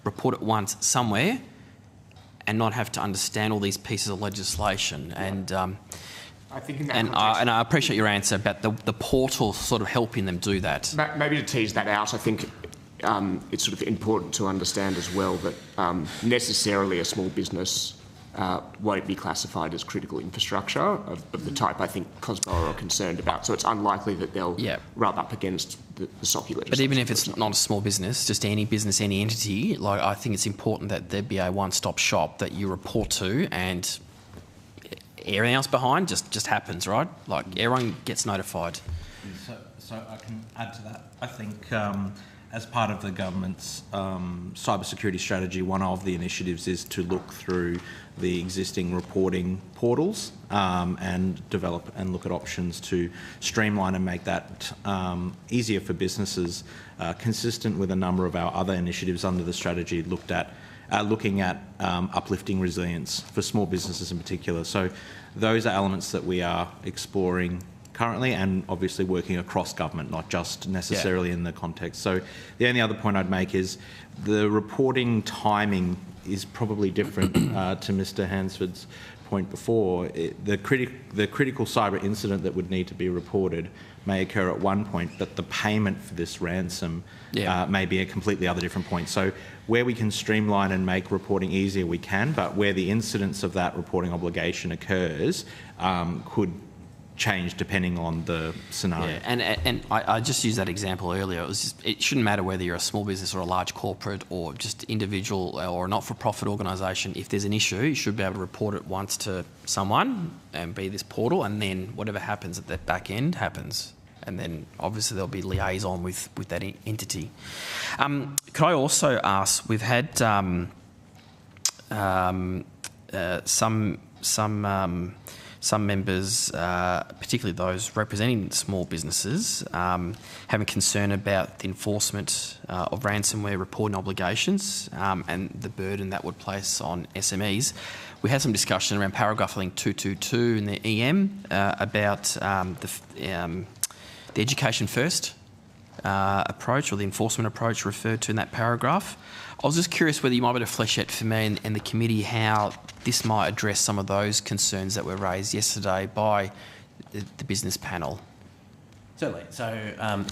report it once somewhere and not have to understand all these pieces of legislation. And I think in that and I appreciate your answer about the portal sort of helping them do that. Maybe to tease that out, I think it's sort of important to understand as well that necessarily a small business won't be classified as critical infrastructure of the type I think COSBOA are concerned about. So it's unlikely that they'll rub up against the SOCI legislation. But even if it's not a small business, just any business, any entity, like, I think it's important that there be a one-stop shop that you report to, and everything else behind just happens, right? Like, everyone gets notified. So I can add to that. I think as part of the government's cybersecurity strategy, one of the initiatives is to look through the existing reporting portals and develop and look at options to streamline and make that easier for businesses, consistent with a number of our other initiatives under the strategy looking at uplifting resilience for small businesses in particular. So those are elements that we are exploring currently, and obviously working across government, not just necessarily in the context. So the only other point I'd make is the reporting timing is probably different to Mr. Hansford's point before. The critical cyber incident that would need to be reported may occur at one point, but the payment for this ransom may be a completely other different point. So where we can streamline and make reporting easier, we can, but where the incidence of that reporting obligation occurs could change depending on the scenario. Yeah, and I just used that example earlier. It shouldn't matter whether you're a small business or a large corporate or just individual or a not-for-profit organisation. If there's an issue, you should be able to report it once to someone and be this portal, and then whatever happens at that back end happens. And then obviously there'll be liaison with that entity. Could I also ask, we've had some members, particularly those representing small businesses, having concern about the enforcement of ransomware reporting obligations and the burden that would place on SMEs. We had some discussion around paragraph, I think, 222 in the EM about the education first approach, or the enforcement approach referred to in that paragraph. I was just curious whether you might be able to flesh out for me and the committee how this might address some of those concerns that were raised yesterday by the business panel. Certainly. So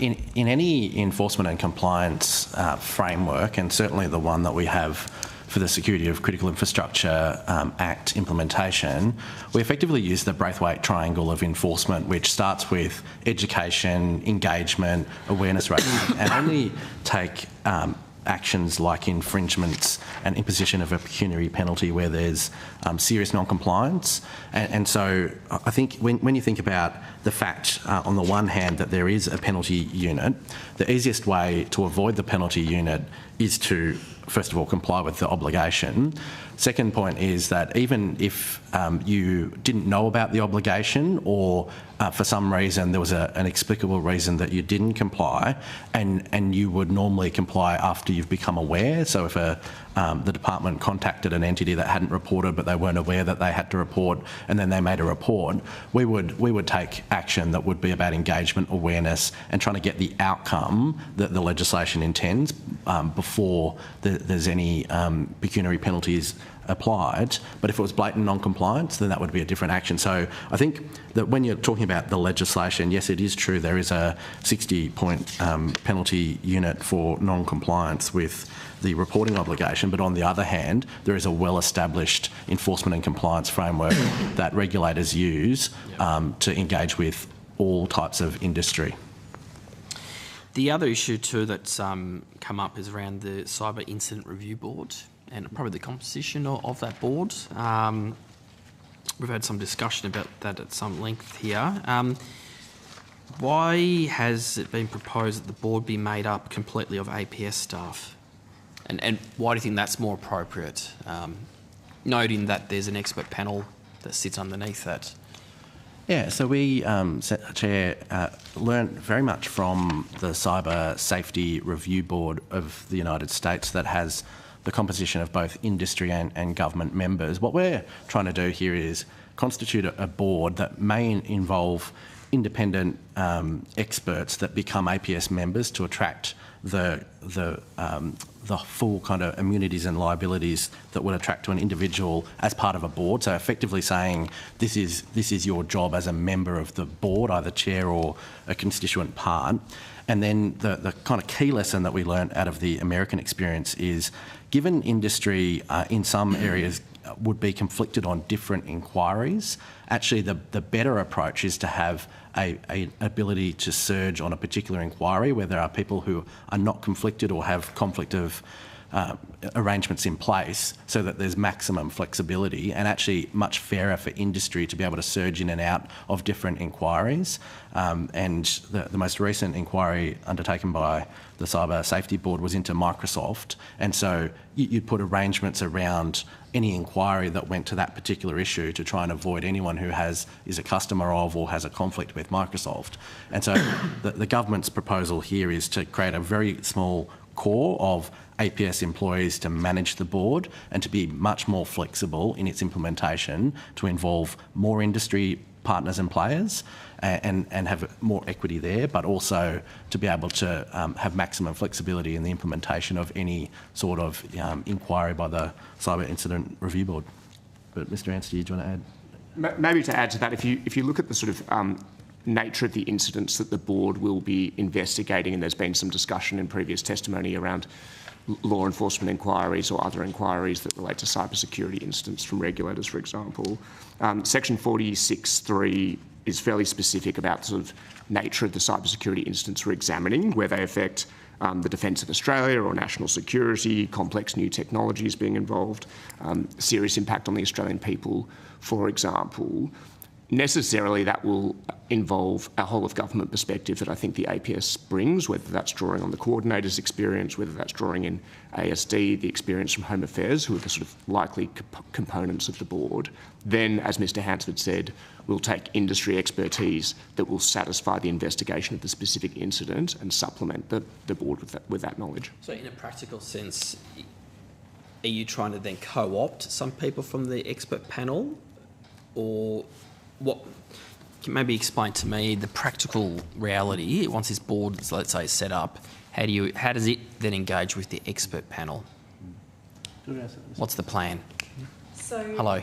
in any enforcement and compliance framework, and certainly the one that we have for the Security of Critical Infrastructure Act implementation, we effectively use the Braithwaite triangle of enforcement, which starts with education, engagement, awareness raising, and only take actions like infringements and imposition of a pecuniary penalty where there's serious non-compliance. And so I think when you think about the fact, on the one hand, that there is a penalty unit, the easiest way to avoid the penalty unit is to, first of all, comply with the obligation. Second point is that even if you didn't know about the obligation, or for some reason there was an inexplicable reason that you didn't comply, and you would normally comply after you've become aware. So if the department contacted an entity that hadn't reported but they weren't aware that they had to report, and then they made a report, we would take action that would be about engagement, awareness, and trying to get the outcome that the legislation intends before there's any pecuniary penalties applied. But if it was blatant non-compliance, then that would be a different action. So I think that when you're talking about the legislation, yes, it is true there is a 60-point penalty unit for non-compliance with the reporting obligation, but on the other hand, there is a well-established enforcement and compliance framework that regulators use to engage with all types of industry. The other issue too that's come up is around the Cyber Incident Review Board and probably the composition of that board. We've had some discussion about that at some length here. Why has it been proposed that the board be made up completely of APS staff? And why do you think that's more appropriate? Noting that there's an expert panel that sits underneath that. Yeah, so we, Chair, learned very much from the Cyber Safety Review Board of the United States that has the composition of both industry and government members. What we're trying to do here is constitute a board that may involve independent experts that become APS members to attract the full kind of immunities and liabilities that would attract to an individual as part of a board. So effectively saying this is your job as a member of the board, either chair or a constituent part. And then the kind of key lesson that we learned out of the American experience is, given industry in some areas would be conflicted on different inquiries, actually the better approach is to have an ability to surge on a particular inquiry where there are people who are not conflicted or have conflict of arrangements in place, so that there's maximum flexibility and actually much fairer for industry to be able to surge in and out of different inquiries. And the most recent inquiry undertaken by the Cyber Safety Board was into Microsoft, and so you'd put arrangements around any inquiry that went to that particular issue to try and avoid anyone who is a customer of or has a conflict with Microsoft. And so the government's proposal here is to create a very small core of APS employees to manage the board and to be much more flexible in its implementation to involve more industry partners and players and have more equity there, but also to be able to have maximum flexibility in the implementation of any sort of inquiry by the Cyber Incident Review Board. But Mr Anstey, do you want to add? Maybe to add to that, if you look at the sort of nature of the incidents that the board will be investigating, and there's been some discussion in previous testimony around law enforcement inquiries or other inquiries that relate to cybersecurity incidents from regulators, for example. Section 46(3) is fairly specific about the sort of nature of the cybersecurity incidents we're examining, where they affect the defence of Australia or national security, complex new technologies being involved, serious impact on the Australian people, for example. Necessarily that will involve a whole of government perspective that I think the APS brings, whether that's drawing on the coordinator's experience, whether that's drawing in ASD, the experience from Home Affairs, who are the sort of likely components of the board. Then, as Mr Hansford said, we'll take industry expertise that will satisfy the investigation of the specific incident and supplement the board with that knowledge. So in a practical sense, are you trying to then co-opt some people from the expert panel, or what? Can you maybe explain to me the practical reality once this board is, let's say, set up? How does it then engage with the expert panel? What's the plan? Hello.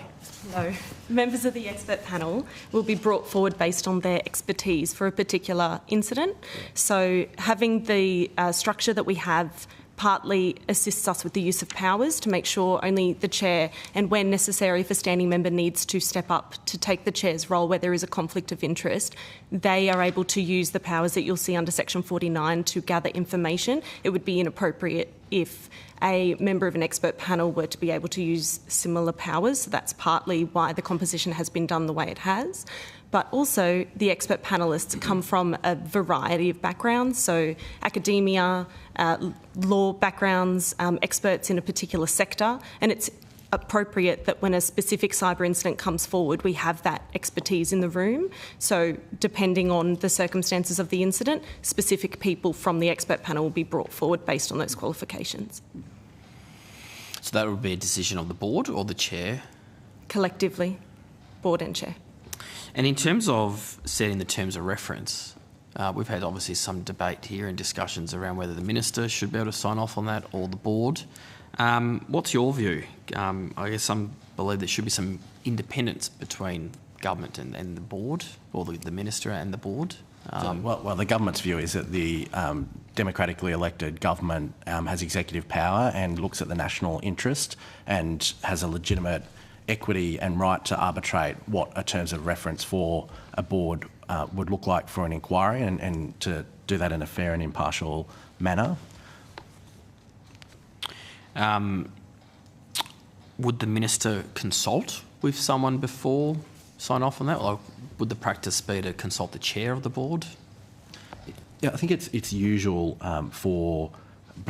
Members of the expert panel will be brought forward based on their expertise for a particular incident. So having the structure that we have partly assists us with the use of powers to make sure only the chair, and when necessary if a standing member needs to step up to take the chair's role where there is a conflict of interest, they are able to use the powers that you'll see under section 49 to gather information. It would be inappropriate if a member of an expert panel were to be able to use similar powers. So that's partly why the composition has been done the way it has. But also the expert panellists come from a variety of backgrounds, so academia, law backgrounds, experts in a particular sector, and it's appropriate that when a specific cyber incident comes forward, we have that expertise in the room. So depending on the circumstances of the incident, specific people from the expert panel will be brought forward based on those qualifications. So that would be a decision of the board or the chair? Collectively, board and chair. And in terms of setting the terms of reference, We've had obviously some debate here and discussions around whether the minister should be able to sign off on that or the board. What's your view? I guess some believe there should be some independence between government and the board, or the minister and the board. Well, the government's view is that the democratically elected government has executive power and looks at the national interest and has a legitimate equity and right to arbitrate what a terms of reference for a board would look like for an inquiry, and to do that in a fair and impartial manner. Would the minister consult with someone before sign off on that, or would the practice be to consult the chair of the board? Yeah, I think it's usual for,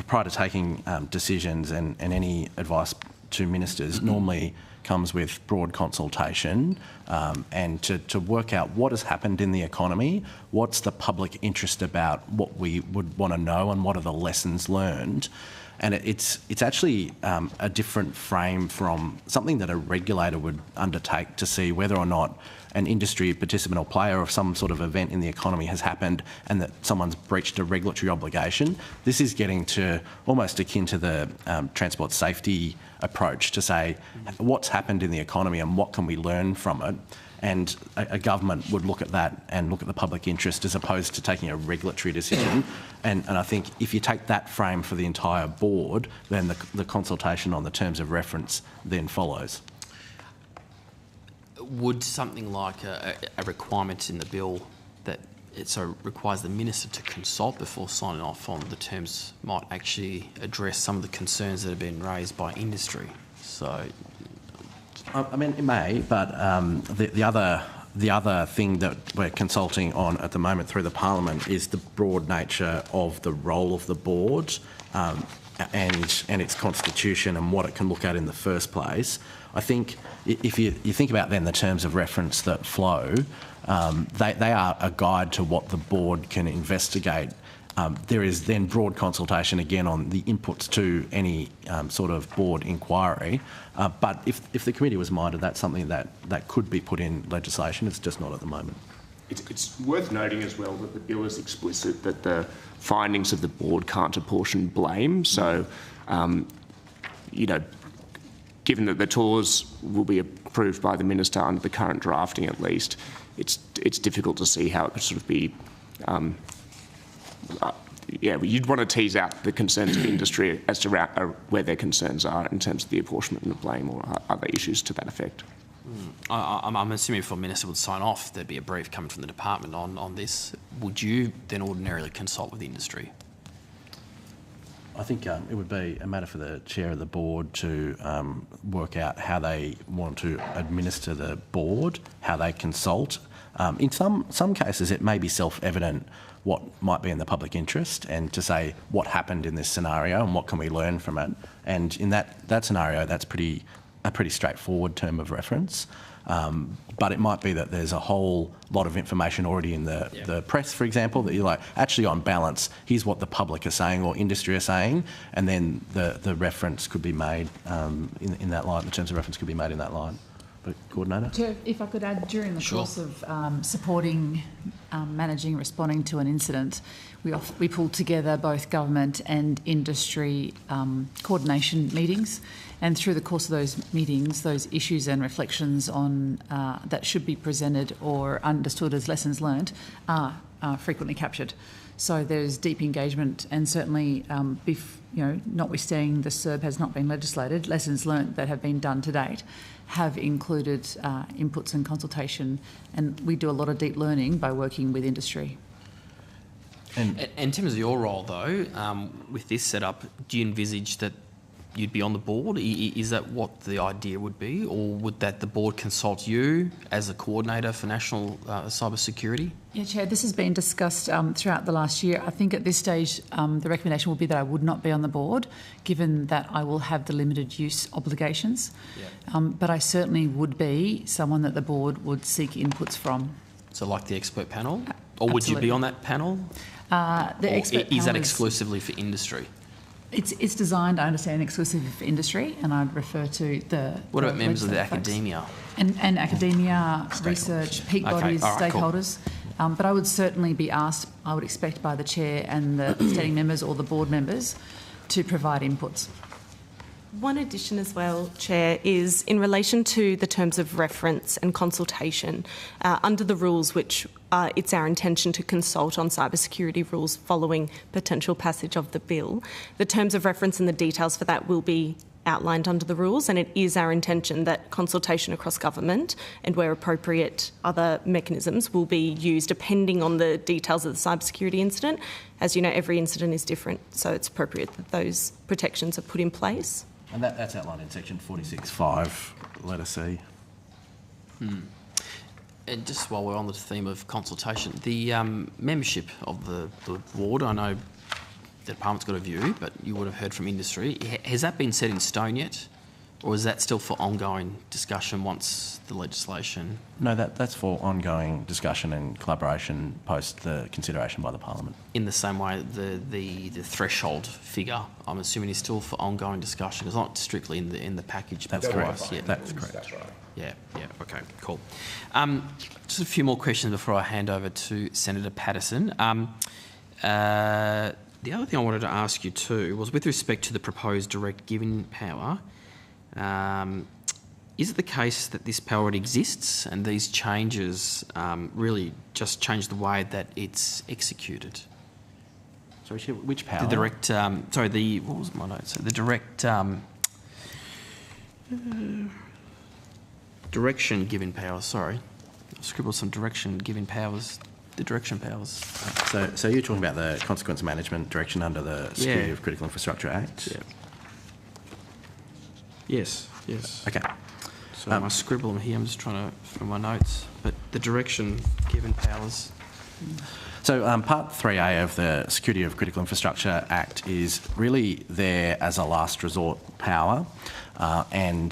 prior to taking decisions and any advice to ministers, normally comes with broad consultation and to work out what has happened in the economy, what's the public interest about what we would want to know, and what are the lessons learned. And it's actually a different frame from something that a regulator would undertake to see whether or not an industry participant or player of some sort of event in the economy has happened and that someone's breached a regulatory obligation. This is getting to almost akin to the transport safety approach, to say what's happened in the economy and what can we learn from it. And a government would look at that and look at the public interest as opposed to taking a regulatory decision. And I think if you take that frame for the entire board, then the consultation on the terms of reference then follows. Would something like a requirement in the bill that it requires the minister to consult before signing off on the terms might actually address some of the concerns that have been raised by industry? So, I mean, it may, but the other thing that we're consulting on at the moment through the Parliament is the broad nature of the role of the board and its constitution and what it can look at in the first place. I think if you think about then the terms of reference that flow, they are a guide to what the board can investigate. There is then broad consultation again on the inputs to any sort of board inquiry. But if the committee was minded, that's something that could be put in legislation. It's just not at the moment. It's worth noting as well that the bill is explicit that the findings of the board can't apportion blame. So, given that the TORs will be approved by the minister under the current drafting at least, it's difficult to see how it could sort of be... you'd want to tease out the concerns of industry as to where their concerns are in terms of the apportionment of blame or other issues to that effect. I'm assuming if a minister would sign off, there'd be a brief coming from the department on this. Would you then ordinarily consult with the industry? I think it would be a matter for the chair of the board to work out how they want to administer the board, how they consult. In some cases, it may be self-evident what might be in the public interest, and to say what happened in this scenario and what can we learn from it. And in that scenario, that's a pretty straightforward term of reference. But it might be that there's a whole lot of information already in the press, for example, that you're like, actually on balance, here's what the public are saying or industry are saying, and then the reference could be made in that line, the terms of reference could be made in that line. But, Coordinator? Chair, if I could add, during the course of supporting, managing, responding to an incident, we pulled together both government and industry coordination meetings, and through the course of those meetings, those issues and reflections on that should be presented or understood as lessons learned are frequently captured. So there's deep engagement, and certainly, notwithstanding the SERB has not been legislated, lessons learnt that have been done to date have included inputs and consultation, and we do a lot of deep learning by working with industry. And in terms of your role, though, with this setup, do you envisage that you'd be on the board? Is that what the idea would be, or would that the board consult you as a coordinator for national cyber security? Yeah, Chair, this has been discussed throughout the last year. I think at this stage the recommendation will be that I would not be on the board, given that I will have the limited use obligations. Yeah. But I certainly would be someone that the board would seek inputs from. So like the expert panel? Or would you be on that panel? Is that exclusively for industry? It's designed, I understand, exclusively for industry, and I'd refer to the... What about members of the academia? And academia, research, peak bodies, stakeholders. Cool. But I would certainly be asked, I would expect, by the chair and the standing members or the board members to provide inputs. One addition as well, Chair, is in relation to the terms of reference and consultation. Under the rules, which it's our intention to consult on cybersecurity rules following potential passage of the bill, the terms of reference and the details for that will be outlined under the rules, and it is our intention that consultation across government and, where appropriate, other mechanisms will be used depending on the details of the cybersecurity incident. As you know, every incident is different, so it's appropriate that those protections are put in place. And that's outlined in section 46(5), letter C. And just while we're on the theme of consultation, the membership of the board, I know the department's got a view, but you would have heard from industry. Has that been set in stone yet? Or is that still for ongoing discussion once the legislation? No, that's for ongoing discussion and collaboration post the consideration by the Parliament. In the same way, the threshold figure, I'm assuming, is still for ongoing discussion. It's not strictly in the package. That's correct. Yeah, that's correct. That's right. Yeah. Okay, cool. Just a few more questions before I hand over to Senator Patterson. The other thing I wanted to ask you too was with respect to the proposed direct giving power. Is it the case that this power already exists and these changes really just change the way that it's executed? Sorry, which power? The direct, what was my note? So the direct direction giving powers, sorry. I scribbled some direction giving powers. The direction powers. So you're talking about the consequence management direction under the Security of Critical Infrastructure Act? Yeah. Yes. Okay. So I scribble them here. I'm just trying to find my notes. But the direction given powers. So Part 3A of the Security of Critical Infrastructure Act is really there as a last resort power, and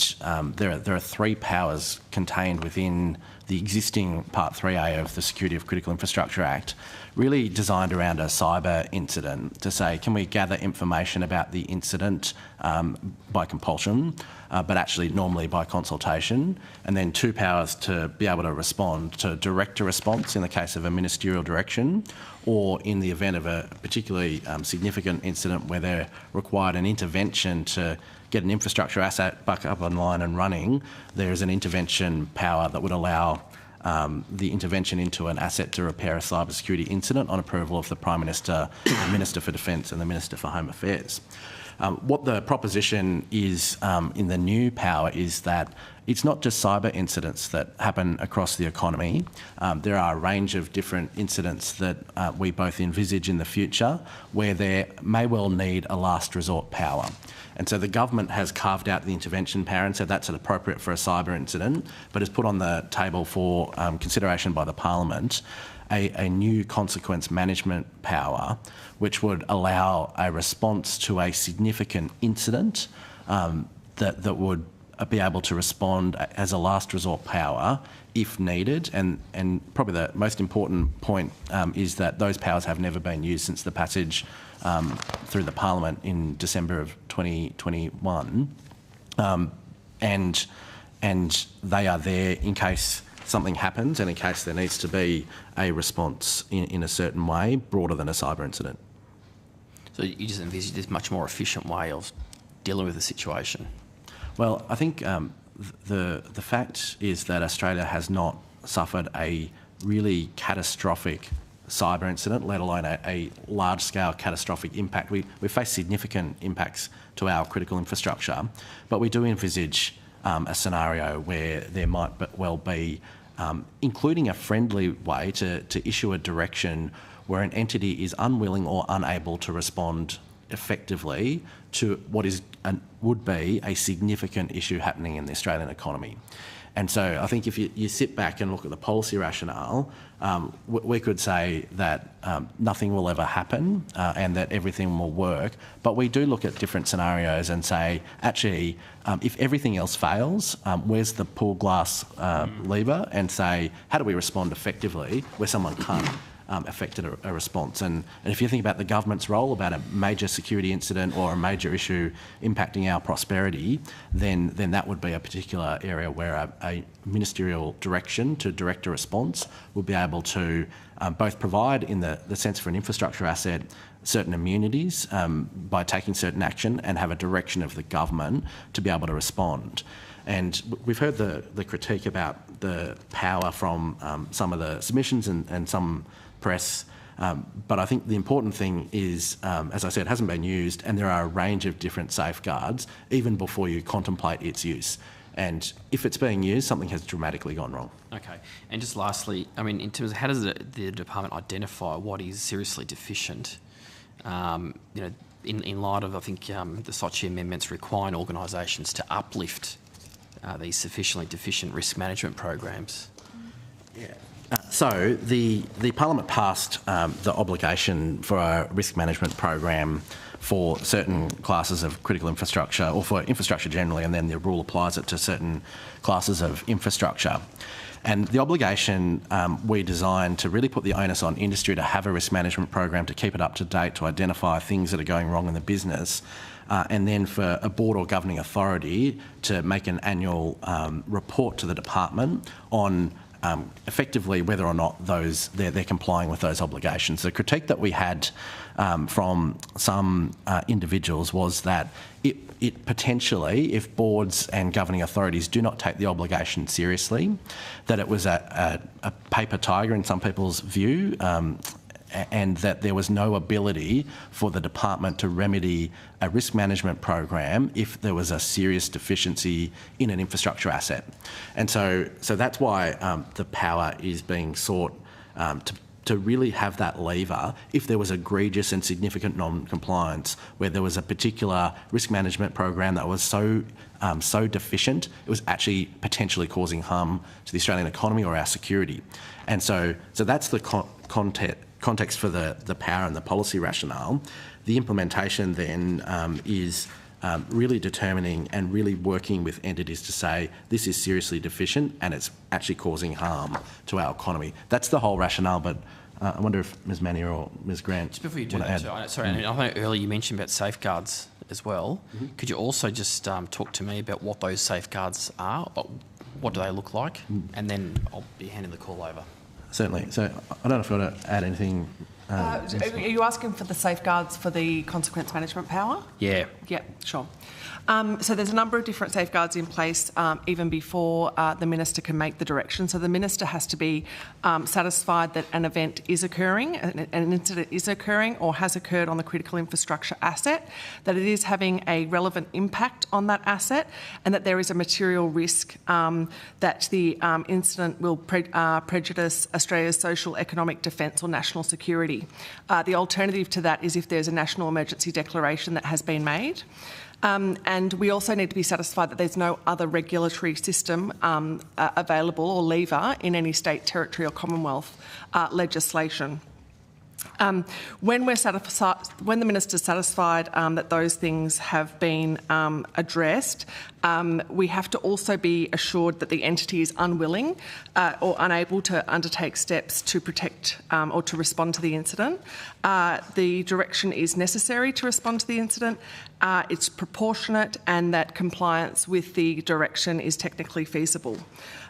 there are three powers contained within the existing Part 3A of the Security of Critical Infrastructure Act, really designed around a cyber incident to say, can we gather information about the incident by compulsion, but actually normally by consultation, and then two powers to be able to respond, to direct a response in the case of a ministerial direction, or in the event of a particularly significant incident where there required an intervention to get an infrastructure asset back up online and running, there is an intervention power that would allow the intervention into an asset to repair a cybersecurity incident on approval of the Prime Minister, the Minister for Defence and the Minister for Home Affairs. What the proposition is in the new power is that it's not just cyber incidents that happen across the economy. There are a range of different incidents that we both envisage in the future where there may well need a last resort power. And so the government has carved out the intervention power and said that's appropriate for a cyber incident, but has put on the table for consideration by the Parliament a new consequence management power, which would allow a response to a significant incident that would be able to respond as a last resort power if needed. And probably the most important point is that those powers have never been used since the passage through the Parliament in December of 2021. And they are there in case something happens and in case there needs to be a response in a certain way broader than a cyber incident. So you just envisage this much more efficient way of dealing with the situation? Well, I think the fact is that Australia has not suffered a really catastrophic cyber incident, let alone a large-scale catastrophic impact. We face significant impacts to our critical infrastructure, but we do envisage a scenario where there might well be, including a friendly way to issue a direction where an entity is unwilling or unable to respond effectively to what would be a significant issue happening in the Australian economy. And so I think if you sit back and look at the policy rationale, we could say that nothing will ever happen and that everything will work. But we do look at different scenarios and say, actually, if everything else fails, where's the pull glass lever? And say, how do we respond effectively where someone can't affected a response. And if you think about the government's role about a major security incident or a major issue impacting our prosperity, then that would be a particular area where a ministerial direction to direct a response would be able to both provide, in the sense for an infrastructure asset, certain immunities by taking certain action, and have a direction of the government to be able to respond. And we've heard the critique about the power from some of the submissions and some press, but I think the important thing is, as I said, it hasn't been used, and there are a range of different safeguards even before you contemplate its use. And if it's being used, something has dramatically gone wrong. Okay. And just lastly, I mean, in terms of how does the department identify what is seriously deficient? In light of, I think, the SOCI amendments requiring organisations to uplift these sufficiently deficient risk management programs. Yeah. So the Parliament passed the obligation for a risk management program for certain classes of critical infrastructure, or for infrastructure generally, and then the rule applies it to certain classes of infrastructure. And the obligation we designed to really put the onus on industry to have a risk management program, to keep it up to date, to identify things that are going wrong in the business, and then for a board or governing authority to make an annual report to the department on effectively whether or not they're complying with those obligations. The critique that we had from some individuals was that it potentially, if boards and governing authorities do not take the obligation seriously, that it was a paper tiger in some people's view, and that there was no ability for the department to remedy a risk management program if there was a serious deficiency in an infrastructure asset. And so that's why the power is being sought to really have that lever if there was egregious and significant non-compliance, where there was a particular risk management program that was so deficient it was actually potentially causing harm to the Australian economy or our security. And so that's the context for the power and the policy rationale. The implementation then is really determining and really working with entities to say this is seriously deficient and it's actually causing harm to our economy. That's the whole rationale, but I wonder if Ms Mannier or Ms Grant... Just before you do that, sorry, I know earlier you mentioned about safeguards as well. Mm-hmm. Could you also just talk to me about what those safeguards are? What do they look like? And then I'll be handing the call over. Certainly. So I don't know if you want to add anything. Are you asking for the safeguards for the consequence management power? Yeah. Yeah, sure. So there's a number of different safeguards in place even before the minister can make the direction. So the minister has to be satisfied that an event is occurring, an incident is occurring or has occurred on the critical infrastructure asset, that it is having a relevant impact on that asset, and that there is a material risk that the incident will prejudice Australia's social, economic, defence or national security. The alternative to that is if there's a national emergency declaration that has been made. And we also need to be satisfied that there's no other regulatory system available or lever in any state, territory or Commonwealth legislation. When the minister's satisfied that those things have been addressed, we have to also be assured that the entity is unwilling or unable to undertake steps to protect or to respond to the incident. The direction is necessary to respond to the incident, it's proportionate, and that compliance with the direction is technically feasible.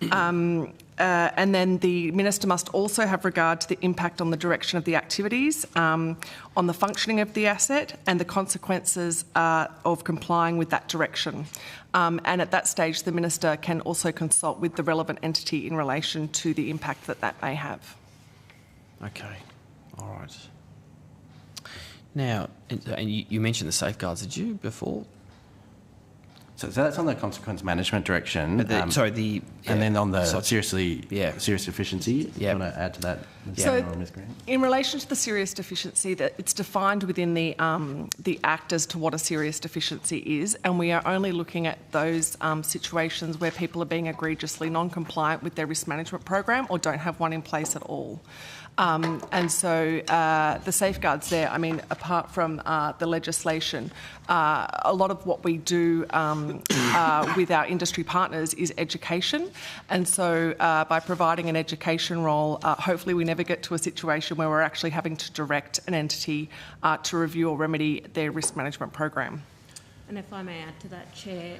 And then the minister must also have regard to the impact on the direction of the activities, on the functioning of the asset and the consequences of complying with that direction. And at that stage, the minister can also consult with the relevant entity in relation to the impact that may have. Okay, all right. Now, and you mentioned the safeguards, did you, before? So that's on the consequence management direction. And then on the serious deficiency. Yeah. You want to add to that, Ms. So, or Ms. Grant? In relation to the serious deficiency, that it's defined within the Act as to what a serious deficiency is, and we are only looking at those situations where people are being egregiously non-compliant with their risk management program or don't have one in place at all. And so the safeguards there, I mean, apart from the legislation, a lot of what we do with our industry partners is education. And so by providing an education role, hopefully we never get to a situation where we're actually having to direct an entity to review or remedy their risk management program. And if I may add to that, Chair,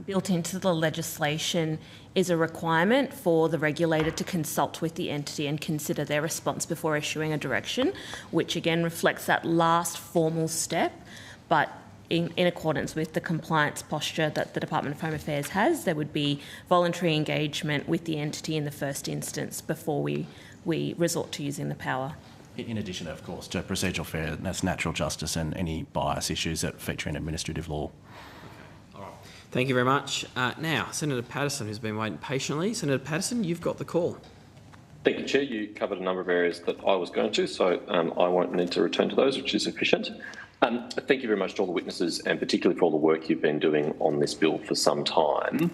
built into the legislation is a requirement for the regulator to consult with the entity and consider their response before issuing a direction, which again reflects that last formal step, but in accordance with the compliance posture that the Department of Home Affairs has, there would be voluntary engagement with the entity in the first instance before we resort to using the power. In addition, of course, to procedural fairness, natural justice and any bias issues that feature in administrative law. All right. Thank you very much. Now, Senator Patterson, who's been waiting patiently. Senator Patterson, you've got the call. Thank you, Chair. You covered a number of areas that I was going to, so I won't need to return to those, which is efficient. Thank you very much to all the witnesses and particularly for all the work you've been doing on this bill for some time.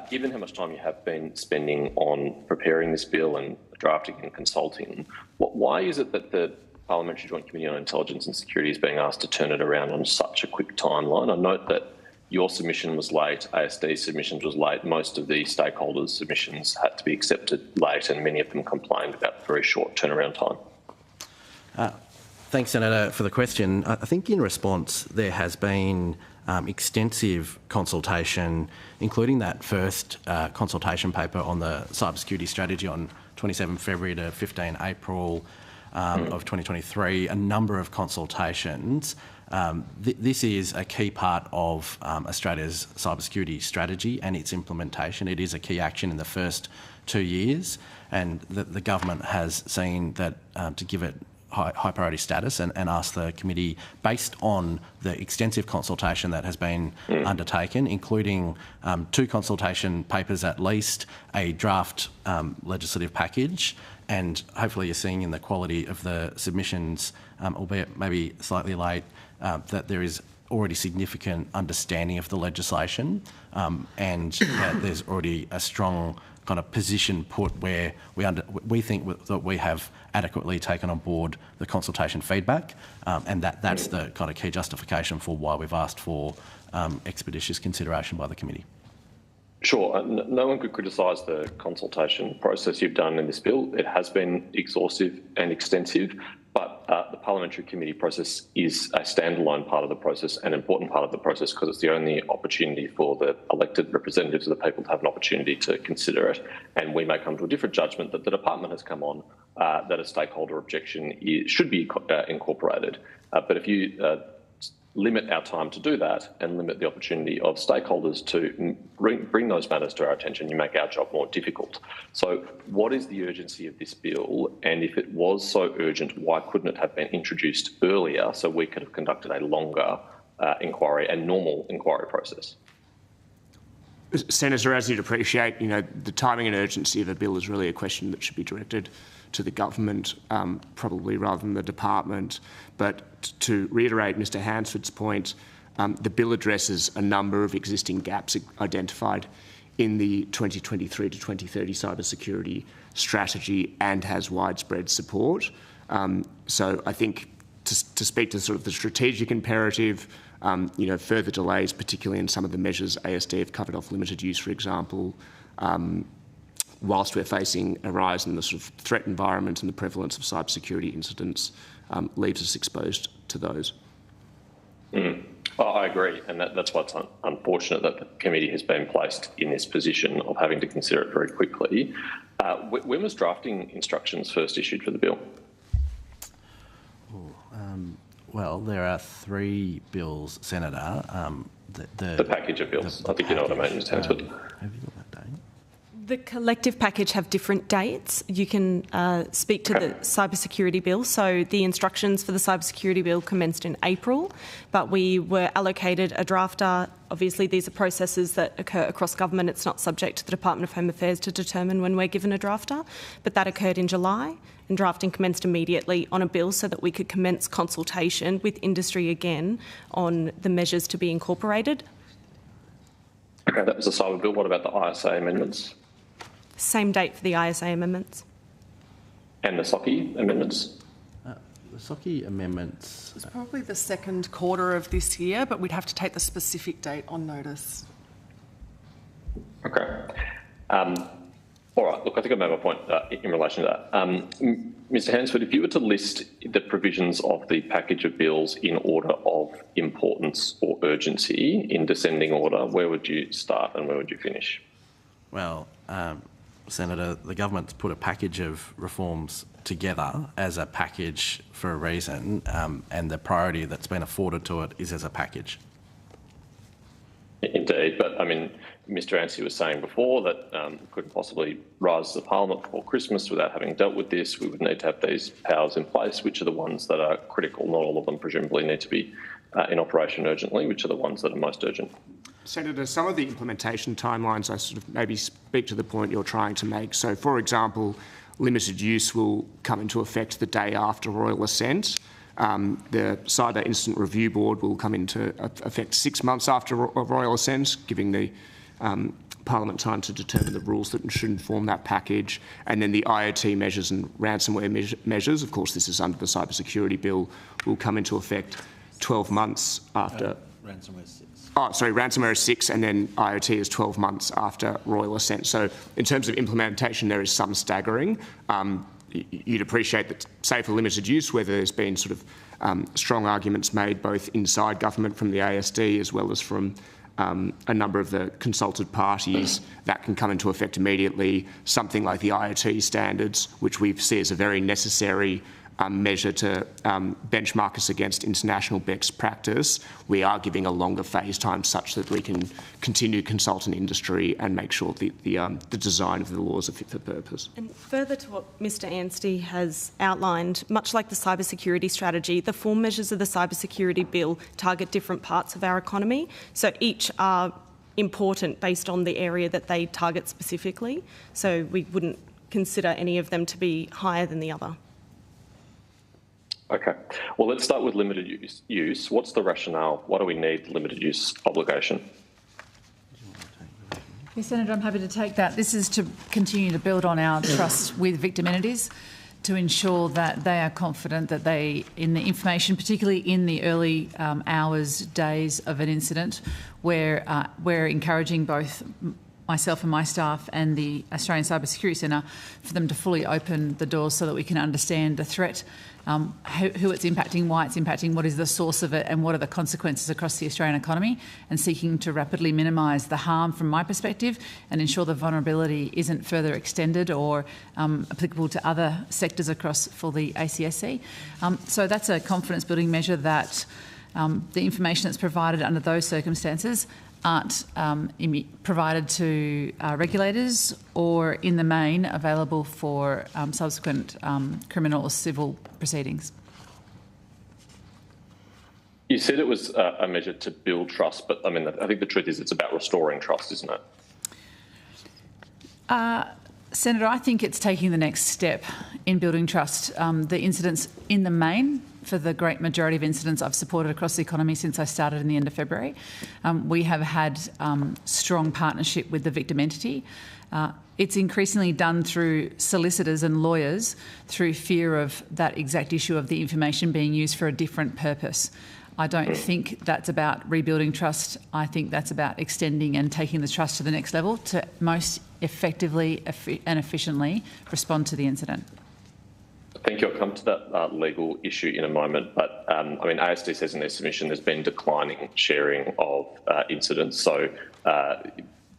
Given how much time you have been spending on preparing this bill and drafting and consulting, why is it that the Parliamentary Joint Committee on Intelligence and Security is being asked to turn it around on such a quick timeline? I note that your submission was late, ASD's submissions was late, most of the stakeholders' submissions had to be accepted late and many of them complained about the very short turnaround time. Thanks, Senator, for the question. I think in response there has been extensive consultation, including that first consultation paper on the cybersecurity strategy on 27 February to 15 April of 2023, a number of consultations. This is a key part of Australia's cybersecurity strategy and its implementation. It is a key action in the first 2 years, and the government has seen that to give it high priority status and asked the committee, based on the extensive consultation that has been undertaken, including 2 consultation papers at least, a draft legislative package, and hopefully you're seeing in the quality of the submissions, albeit maybe slightly late, that there is already significant understanding of the legislation and that there's already a strong kind of position put where we think that we have adequately taken on board the consultation feedback, and that's the kind of key justification for why we've asked for expeditious consideration by the committee. Sure. No one could criticise the consultation process you've done in this bill. It has been exhaustive and extensive, but the parliamentary committee process is a standalone part of the process, an important part of the process, because it's the only opportunity for the elected representatives of the people to have an opportunity to consider it. And we may come to a different judgment that the department has come on that a stakeholder objection should be incorporated. But if you limit our time to do that and limit the opportunity of stakeholders to bring those matters to our attention, you make our job more difficult. So what is the urgency of this bill? And if it was so urgent, why couldn't it have been introduced earlier so we could have conducted a longer inquiry and normal inquiry process? Senator, as you'd appreciate, the timing and urgency of a bill is really a question that should be directed to the government, probably rather than the department. But to reiterate Mr Hansford's point, the bill addresses a number of existing gaps identified in the 2023 to 2030 cybersecurity strategy and has widespread support. So I think to speak to sort of the strategic imperative, further delays, particularly in some of the measures ASD have covered off limited use, for example, whilst we're facing a rise in the sort of threat environment and the prevalence of cybersecurity incidents, leaves us exposed to those. I agree, and that's why it's unfortunate that the committee has been placed in this position of having to consider it very quickly. When was drafting instructions first issued for the bill? Well, there are 3 bills, Senator. The package of bills. I think you know what I mean, Mr Hansford. Have you got that date? The collective package have different dates. You can speak to the cybersecurity bill. So the instructions for the cybersecurity bill commenced in April, but we were allocated a drafter. Obviously, these are processes that occur across government. It's not subject to the Department of Home Affairs to determine when we're given a drafter, but that occurred in July, and drafting commenced immediately on a bill so that we could commence consultation with industry again on the measures to be incorporated. Okay, that was the cyber bill. What about the ISA amendments? Same date for the ISA amendments. And the SOCI amendments? The SOCI amendments... It's probably the second quarter of this year, but we'd have to take the specific date on notice. Okay. All right, look, I think I made my point in relation to that. Mr Hansford, if you were to list the provisions of the package of bills in order of importance or urgency in descending order, where would you start and where would you finish? Well, Senator, the government's put a package of reforms together as a package for a reason, and the priority that's been afforded to it is as a package. Indeed, but I mean, Mr Anstie was saying before that we couldn't possibly rise to Parliament before Christmas without having dealt with this. We would need to have these powers in place. Which are the ones that are critical? Not all of them presumably need to be in operation urgently. Which are the ones that are most urgent? Senator, some of the implementation timelines, I sort of maybe speak to the point you're trying to make. So, for example, limited use will come into effect the day after royal assent. The Cyber Incident Review Board will come into effect 6 months after royal assent, giving the Parliament time to determine the rules that should inform that package. And then the IoT measures and ransomware measures, of course this is under the Cybersecurity Bill, will come into effect 12 months after... Ransomware 6. Oh, sorry, ransomware is 6 and then IoT is 12 months after royal assent. So in terms of implementation, there is some staggering. You'd appreciate that, say for limited use, where there's been sort of strong arguments made both inside government from the ASD as well as from a number of the consulted parties, that can come into effect immediately. Something like the IoT standards, which we see as a very necessary measure to benchmark us against international best practice, we are giving a longer phase time such that we can continue to consult an industry and make sure the design of the laws are fit for purpose. And further to what Mr Anstie has outlined, much like the cybersecurity strategy, the full measures of the cybersecurity bill target different parts of our economy, so each are important based on the area that they target specifically, so we wouldn't consider any of them to be higher than the other. Okay. Well, let's start with limited use. What's the rationale? Why do we need limited use obligation? Yes, Senator, I'm happy to take that. This is to continue to build on our trust with victim entities, to ensure that they are confident that they, in the information, particularly in the early hours, days of an incident, where we're encouraging both myself and my staff and the Australian Cybersecurity Centre for them to fully open the doors so that we can understand the threat, who it's impacting, why it's impacting, what is the source of it and what are the consequences across the Australian economy, and seeking to rapidly minimise the harm from my perspective and ensure the vulnerability isn't further extended or applicable to other sectors across for the ACSC. So that's a confidence building measure that the information that's provided under those circumstances aren't provided to regulators or, in the main, available for subsequent criminal or civil proceedings. You said it was a measure to build trust, but I mean, I think the truth is it's about restoring trust, isn't it? Senator, I think it's taking the next step in building trust. The incidents in the main, for the great majority of incidents I've supported across the economy since I started in the end of February, we have had strong partnership with the victim entity. It's increasingly done through solicitors and lawyers through fear of that exact issue of the information being used for a different purpose. I don't think that's about rebuilding trust. I think that's about extending and taking the trust to the next level to most effectively and efficiently respond to the incident. Thank you. I'll come to that legal issue in a moment. But, I mean, ASD says in their submission there's been declining sharing of incidents. So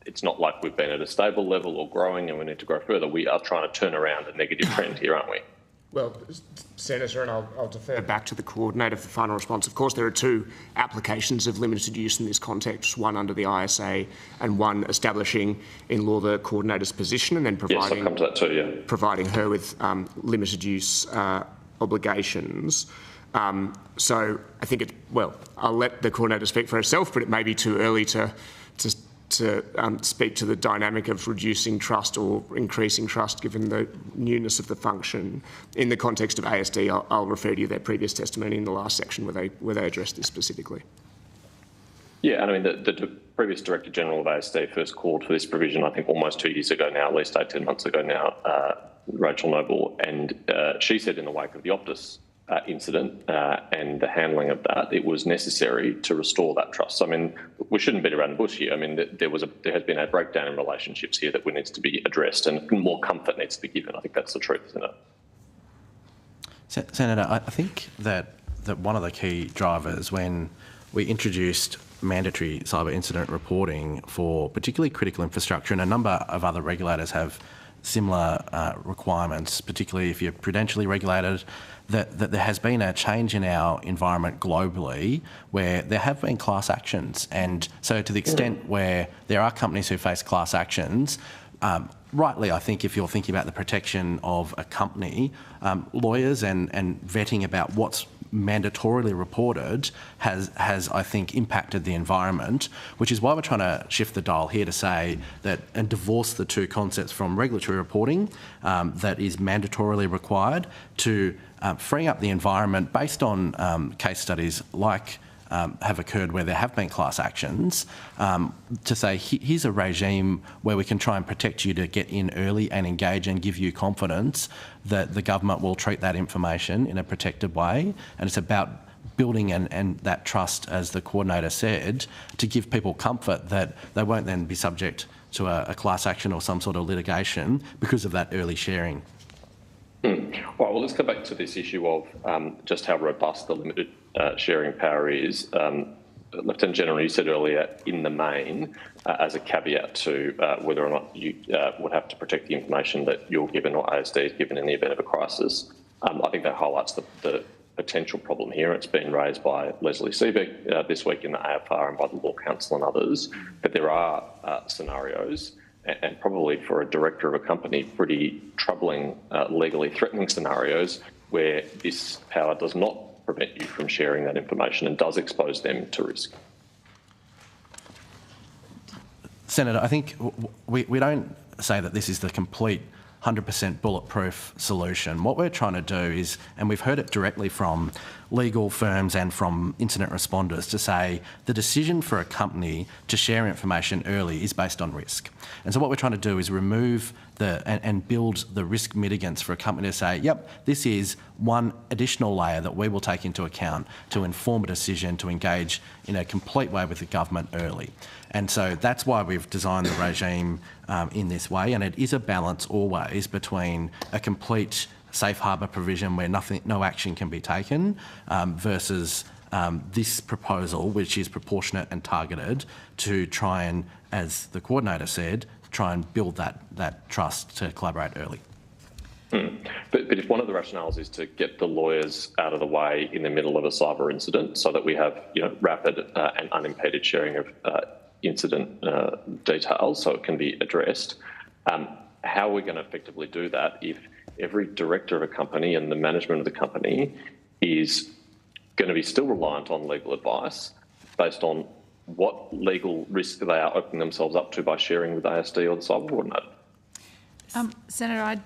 it's not like we've been at a stable level or growing and we need to grow further. We are trying to turn around a negative trend here, aren't we? Well, Senator, and I'll defer back to the coordinator for final response. Of course, there are two applications of limited use in this context, one under the ISA and one establishing in law the coordinator's position and then providing, yes, I'll come to that too, yeah. Providing her with limited use obligations. So I think well, I'll let the coordinator speak for herself, but it may be too early to speak to the dynamic of reducing trust or increasing trust given the newness of the function. In the context of ASD, I'll refer to you their previous testimony in the last section where they addressed this specifically. Yeah, and I mean, the previous Director General of ASD first called for this provision, I think almost 2 years ago now, at least 18 months ago now, Rachel Noble, and she said in the wake of the Optus incident and the handling of that, it was necessary to restore that trust. So, I mean, we shouldn't beat around the bush here. I mean, there has been a breakdown in relationships here that needs to be addressed, and more comfort needs to be given. I think that's the truth, isn't it? Senator, I think that one of the key drivers when we introduced mandatory cyber incident reporting for particularly critical infrastructure, and a number of other regulators have similar requirements, particularly if you're prudentially regulated, that there has been a change in our environment globally where there have been class actions. And so to the extent where there are companies who face class actions, rightly, I think if you're thinking about the protection of a company, lawyers and vetting about what's mandatorily reported has, I think, impacted the environment, which is why we're trying to shift the dial here to say that and divorce the two concepts from regulatory reporting that is mandatorily required to freeing up the environment based on case studies like have occurred where there have been class actions, to say here's a regime where we can try and protect you to get in early and engage and give you confidence that the government will treat that information in a protected way. And it's about building and that trust, as the coordinator said, to give people comfort that they won't then be subject to a class action or some sort of litigation because of that early sharing. Right, well, let's go back to this issue of just how robust the limited sharing power is. Lieutenant General, you said earlier, in the main, as a caveat to whether or not you would have to protect the information that you're given or ASD is given in the event of a crisis. I think that highlights the potential problem here. It's been raised by Leslie Seebeck this week in the AFR and by the Law Council and others, that there are scenarios, and probably for a director of a company, pretty troubling, legally threatening scenarios where this power does not prevent you from sharing that information and does expose them to risk. Senator, I think we don't say that this is the complete 100% bulletproof solution. What we're trying to do is, and we've heard it directly from legal firms and from incident responders, to say the decision for a company to share information early is based on risk. And so what we're trying to do is remove and build the risk mitigants for a company to say, yep, this is one additional layer that we will take into account to inform a decision to engage in a complete way with the government early. And so that's why we've designed the regime in this way, and it is a balance always between a complete safe harbour provision where no action can be taken versus this proposal, which is proportionate and targeted to try and, as the coordinator said, try and build that trust to collaborate early. But if one of the rationales is to get the lawyers out of the way in the middle of a cyber incident so that we have rapid and unimpeded sharing of incident details so it can be addressed, how are we going to effectively do that if every director of a company and the management of the company is going to be still reliant on legal advice based on what legal risk they are opening themselves up to by sharing with ASD or the cyber coordinator? Senator,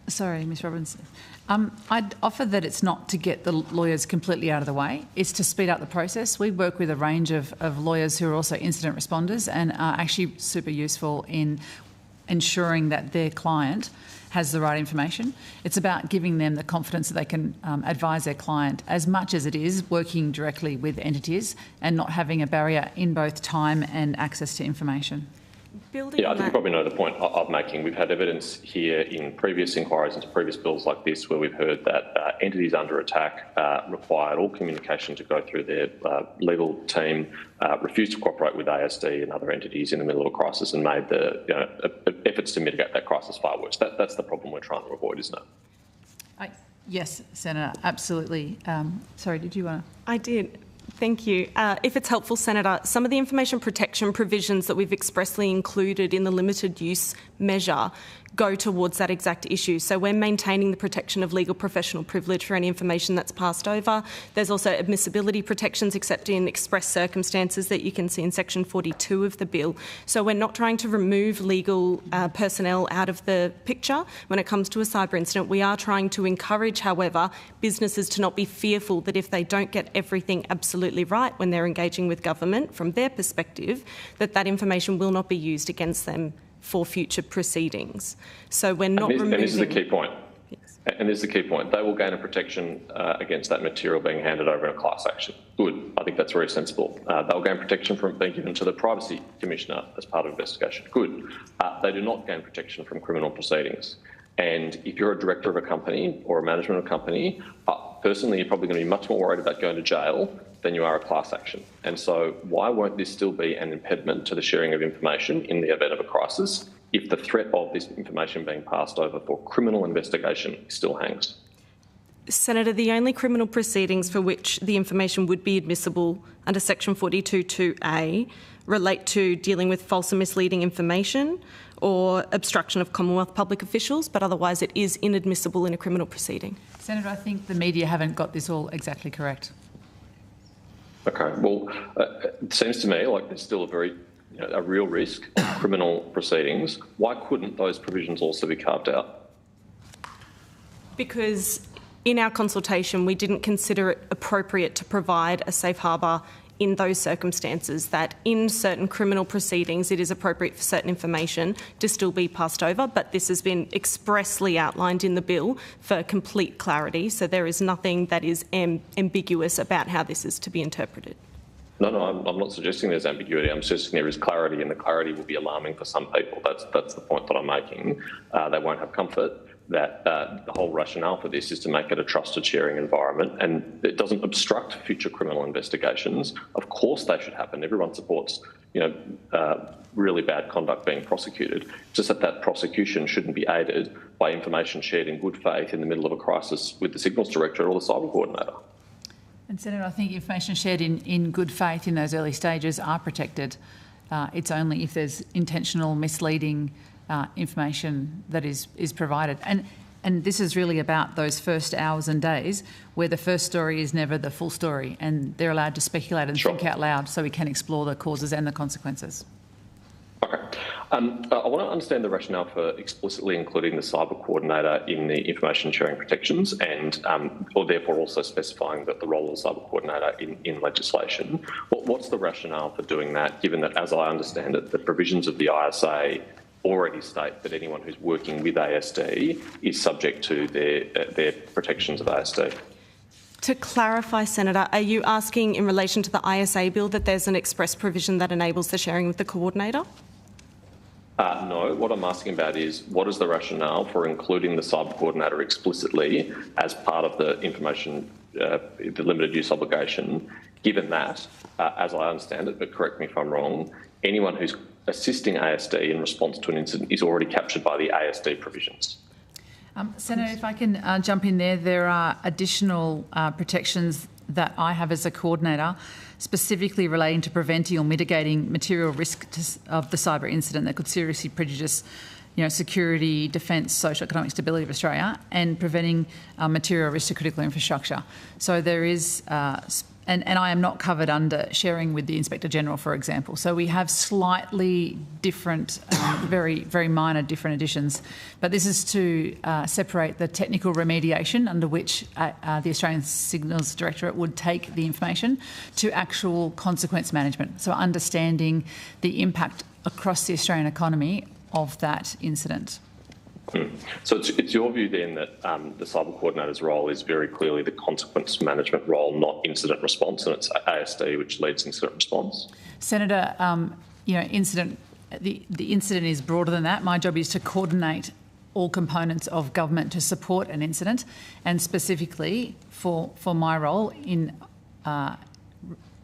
sorry, Ms Robinson. I'd offer that it's not to get the lawyers completely out of the way. It's to speed up the process. We work with a range of lawyers who are also incident responders and are actually super useful in ensuring that their client has the right information. It's about giving them the confidence that they can advise their client as much as it is working directly with entities and not having a barrier in both time and access to information. I think you probably know the point I'm making. We've had evidence here in previous inquiries into previous bills like this where we've heard that entities under attack required all communication to go through their legal team, refused to cooperate with ASD and other entities in the middle of a crisis and made the efforts to mitigate that crisis far worse. That's the problem we're trying to avoid, isn't it? Yes, Senator, absolutely. Sorry, did you want to? I did. Thank you. If it's helpful, Senator, some of the information protection provisions that we've expressly included in the limited use measure go towards that exact issue. So we're maintaining the protection of legal professional privilege for any information that's passed over. There's also admissibility protections except in express circumstances that you can see in section 42 of the bill. So we're not trying to remove legal personnel out of the picture when it comes to a cyber incident. We are trying to encourage, however, businesses to not be fearful that if they don't get everything absolutely right when they're engaging with government from their perspective, that information will not be used against them for future proceedings. So we're not removing... And this is the key point. And this is the key point. They will gain a protection against that material being handed over in a class action. Good. I think that's very sensible. They'll gain protection from being given to the Privacy Commissioner as part of investigation. Good. They do not gain protection from criminal proceedings. And if you're a director of a company or a management of a company, personally, you're probably going to be much more worried about going to jail than you are a class action. And so why won't this still be an impediment to the sharing of information in the event of a crisis if the threat of this information being passed over for criminal investigation still hangs? Senator, the only criminal proceedings for which the information would be admissible under Section 42(2)A relate to dealing with false and misleading information or obstruction of Commonwealth public officials, but otherwise it is inadmissible in a criminal proceeding. Senator, I think the media haven't got this all exactly correct. Okay, well, it seems to me like there's still a real risk of criminal proceedings. Why couldn't those provisions also be carved out? Because in our consultation, we didn't consider it appropriate to provide a safe harbour in those circumstances, that in certain criminal proceedings it is appropriate for certain information to still be passed over, but this has been expressly outlined in the bill for complete clarity, so there is nothing that is ambiguous about how this is to be interpreted. No, I'm not suggesting there's ambiguity. I'm suggesting there is clarity, and the clarity will be alarming for some people. That's the point that I'm making. They won't have comfort that the whole rationale for this is to make it a trusted sharing environment, and it doesn't obstruct future criminal investigations. Of course they should happen. Everyone supports, really bad conduct being prosecuted. Just that prosecution shouldn't be aided by information shared in good faith in the middle of a crisis with the Signals Director or the Cyber Coordinator. And Senator, I think information shared in good faith in those early stages are protected. It's only if there's intentional misleading information that is provided. And this is really about those first hours and days where the first story is never the full story, and they're allowed to speculate and think out loud so we can explore the causes and the consequences. Okay. I want to understand the rationale for explicitly including the Cyber Coordinator in the information sharing protections and or therefore also specifying that the role of the Cyber Coordinator in legislation. What's the rationale for doing that, given that, as I understand it, the provisions of the ISA already state that anyone who's working with ASD is subject to their protections of ASD? To clarify, Senator, are you asking in relation to the ISA bill that there's an express provision that enables the sharing with the coordinator? No, what I'm asking about is what is the rationale for including the Cyber Coordinator explicitly as part of the information, the limited use obligation, given that, as I understand it, but correct me if I'm wrong, anyone who's assisting ASD in response to an incident is already captured by the ASD provisions. Senator, if I can jump in there are additional protections that I have as a coordinator, specifically relating to preventing or mitigating material risk of the cyber incident that could seriously prejudice security, defence, socio-economic stability of Australia, and preventing material risk to critical infrastructure. So there is, and I am not covered under sharing with the Inspector General, for example. So we have slightly different, very, very minor different additions. But this is to separate the technical remediation under which the Australian Signals Directorate would take the information to actual consequence management. So understanding the impact across the Australian economy of that incident. So it's your view then that the Cyber Coordinator's role is very clearly the consequence management role, not incident response, and it's ASD which leads incident response? Senator, the incident is broader than that. My job is to coordinate all components of government to support an incident, and specifically for my role in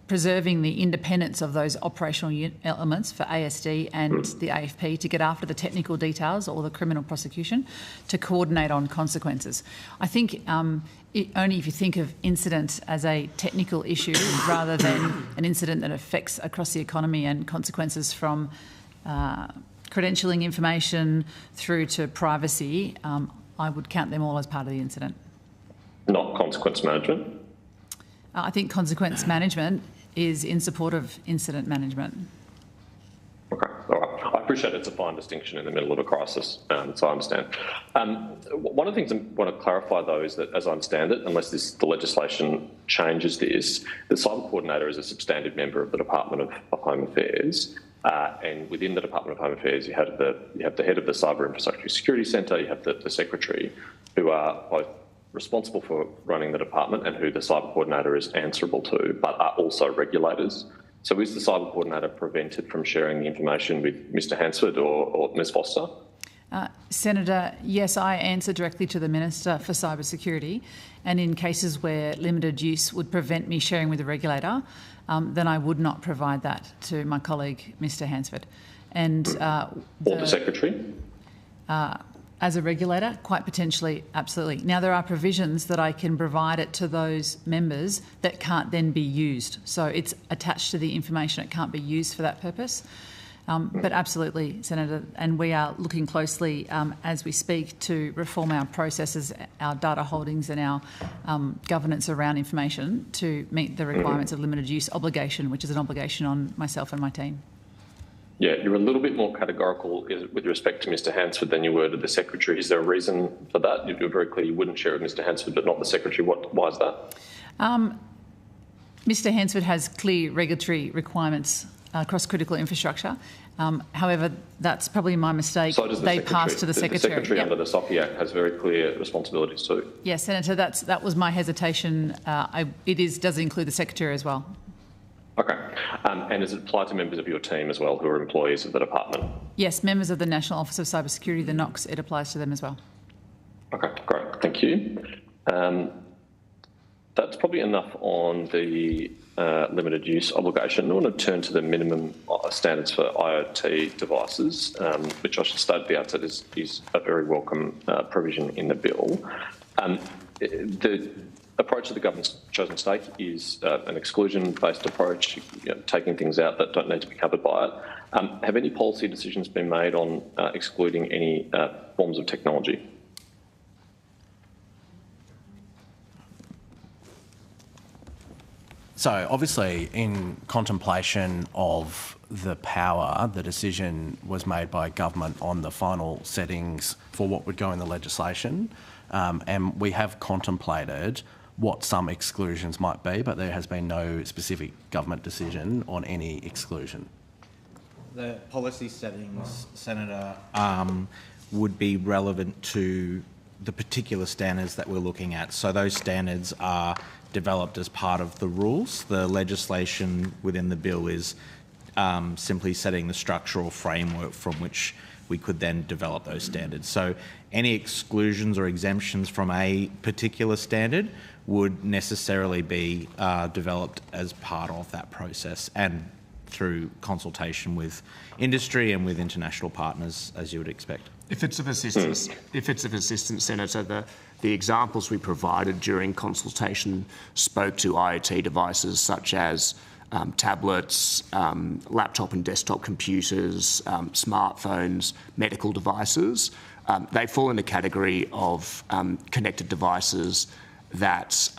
preserving the independence of those operational elements for ASD and the AFP to get after the technical details or the criminal prosecution to coordinate on consequences. I think only if you think of incident as a technical issue rather than an incident that affects across the economy and consequences from credentialing information through to privacy, I would count them all as part of the incident. Not consequence management? I think consequence management is in support of incident management. Okay, all right. I appreciate it's a fine distinction in the middle of a crisis, so I understand. One of the things I want to clarify, though, is that, as I understand it, unless the legislation changes this, the Cyber Coordinator is a substantive member of the Department of Home Affairs. And within the Department of Home Affairs, you have the head of the Cyber Infrastructure Security Centre, you have the secretary, who are both responsible for running the department and who the cyber coordinator is answerable to, but are also regulators. So is the cyber coordinator prevented from sharing the information with Mr Hansford or Ms Foster? Senator, yes, I answer directly to the Minister for Cybersecurity, and in cases where limited use would prevent me sharing with the regulator, then I would not provide that to my colleague, Mr Hansford. And or the Secretary? As a regulator, quite potentially, absolutely. Now, there are provisions that I can provide it to those members that can't then be used. So it's attached to the information, it can't be used for that purpose. But absolutely, Senator, and we are looking closely as we speak to reform our processes, our data holdings and our governance around information to meet the requirements of limited use obligation, which is an obligation on myself and my team. Yeah, you're a little bit more categorical with respect to Mr Hansford than you were to the Secretary. Is there a reason for that? You're very clear you wouldn't share it with Mr Hansford but not the Secretary. Why is that? Mr Hansford has clear regulatory requirements across critical infrastructure. However, that's probably my mistake. So does the they Secretary. passed to the Secretary. The Secretary under the SOPI Act has very clear responsibilities too. Yes, Senator, that was my hesitation. It does include the Secretary as well. Okay. And does it apply to members of your team as well who are employees of the department? Yes, members of the National Office of Cybersecurity, the NOCS, it applies to them as well. Okay, great. Thank you. That's probably enough on the limited use obligation. I want to turn to the minimum standards for IoT devices, which I should state at the outset is a very welcome provision in the bill. The approach that the government's chosen to take is an exclusion-based approach, taking things out that don't need to be covered by it. Have any policy decisions been made on excluding any forms of technology? So obviously in contemplation of the power, the decision was made by government on the final settings for what would go in the legislation, and we have contemplated what some exclusions might be, but there has been no specific government decision on any exclusion. The policy settings, Senator, would be relevant to the particular standards that we're looking at. So those standards are developed as part of the rules. The legislation within the bill is simply setting the structural framework from which we could then develop those standards. So any exclusions or exemptions from a particular standard would necessarily be developed as part of that process and through consultation with industry and with international partners, as you would expect. If it's of assistance, Senator, the examples we provided during consultation spoke to IoT devices such as tablets, laptop and desktop computers, smartphones, medical devices. They fall in the category of connected devices that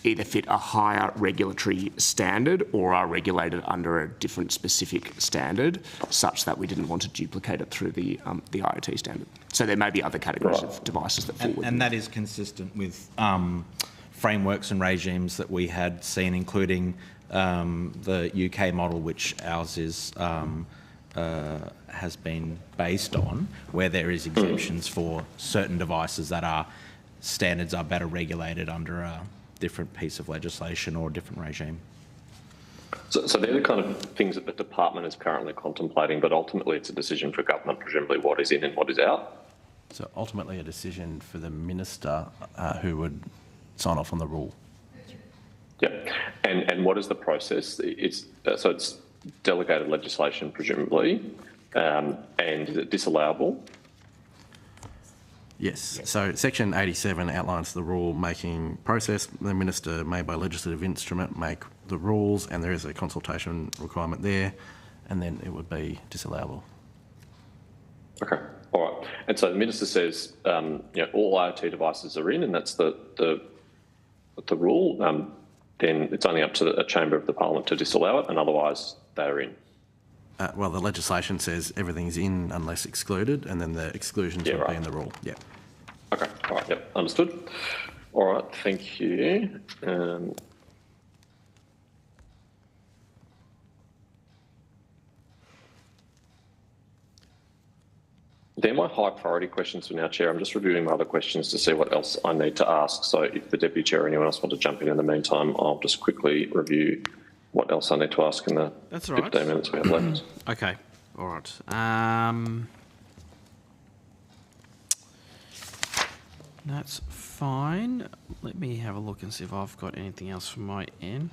either fit a higher regulatory standard or are regulated under a different specific standard, such that we didn't want to duplicate it through the IoT standard. So there may be other categories of devices that fall within. And that is consistent with frameworks and regimes that we had seen, including the UK model, which ours is has been based on, where there is exemptions for certain devices that are standards are better regulated under a different piece of legislation or a different regime. So they're the kind of things that the department is currently contemplating, but ultimately it's a decision for government, presumably what is in and what is out? So ultimately a decision for the minister who would sign off on the rule. Yeah, and what is the process? It's delegated legislation, presumably, and is it disallowable? Yes. So Section 87 outlines the rule-making process. The minister may, by legislative instrument, make the rules, and there is a consultation requirement there, and then it would be disallowable. Okay. All right. And so the minister says, all IoT devices are in, and that's the rule. Then it's only up to a chamber of the parliament to disallow it, and otherwise they're in. Well, the legislation says everything's in unless excluded, and then the exclusions would be in the rule. Yeah. Okay. All right. Yep. Understood. All right. Thank you. They're my high priority questions for now, Chair. I'm just reviewing my other questions to see what else I need to ask. So if the Deputy Chair or anyone else want to jump in the meantime, I'll just quickly review what else I need to ask in the 15 minutes we have left. Okay, all right. That's fine. Let me have a look and see if I've got anything else from my end.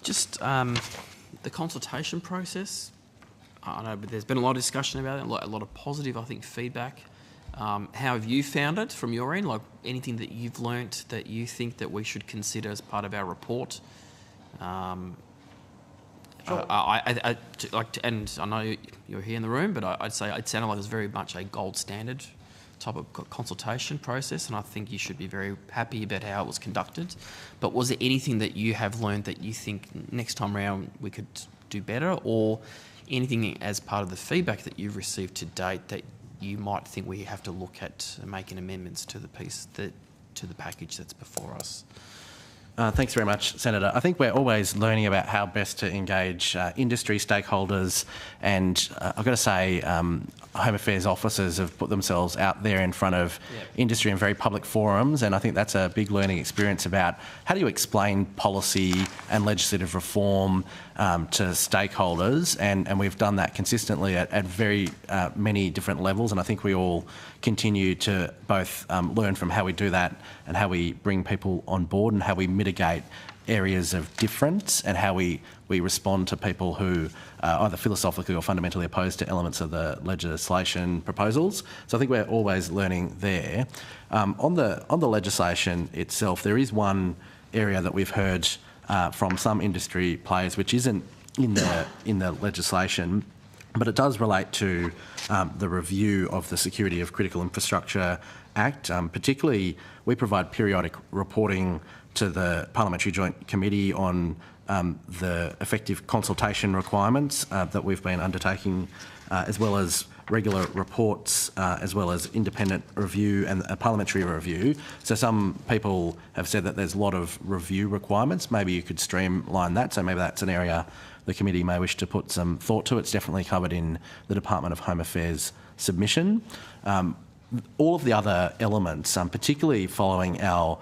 Just the consultation process. I know, but there's been a lot of discussion about it, a lot of positive, I think, feedback. How have you found it from your end? Like anything that you've learnt that you think that we should consider as part of our report? And I know you're here in the room, but I'd say it sounded like it was very much a gold standard type of consultation process, and I think you should be very happy about how it was conducted. But was there anything that you have learned that you think next time around we could do better, or anything as part of the feedback that you've received to date that you might think we have to look at making amendments to the package that's before us? Thanks very much, Senator. I think we're always learning about how best to engage industry stakeholders, and I've got to say Home Affairs officers have put themselves out there in front of industry in very public forums, and I think that's a big learning experience about how do you explain policy and legislative reform to stakeholders, and we've done that consistently at very many different levels, and I think we all continue to both learn from how we do that and how we bring people on board and how we mitigate areas of difference and how we respond to people who are either philosophically or fundamentally opposed to elements of the legislation proposals. So I think we're always learning there. On the legislation itself, there is one area that we've heard from some industry players which isn't in the legislation, but it does relate to the review of the Security of Critical Infrastructure Act. Particularly, we provide periodic reporting to the Parliamentary Joint Committee on the effective consultation requirements that we've been undertaking, as well as regular reports, as well as independent review and a parliamentary review. So some people have said that there's a lot of review requirements. Maybe you could streamline that. So maybe that's an area the committee may wish to put some thought to. It's definitely covered in the Department of Home Affairs submission. All of the other elements, particularly following our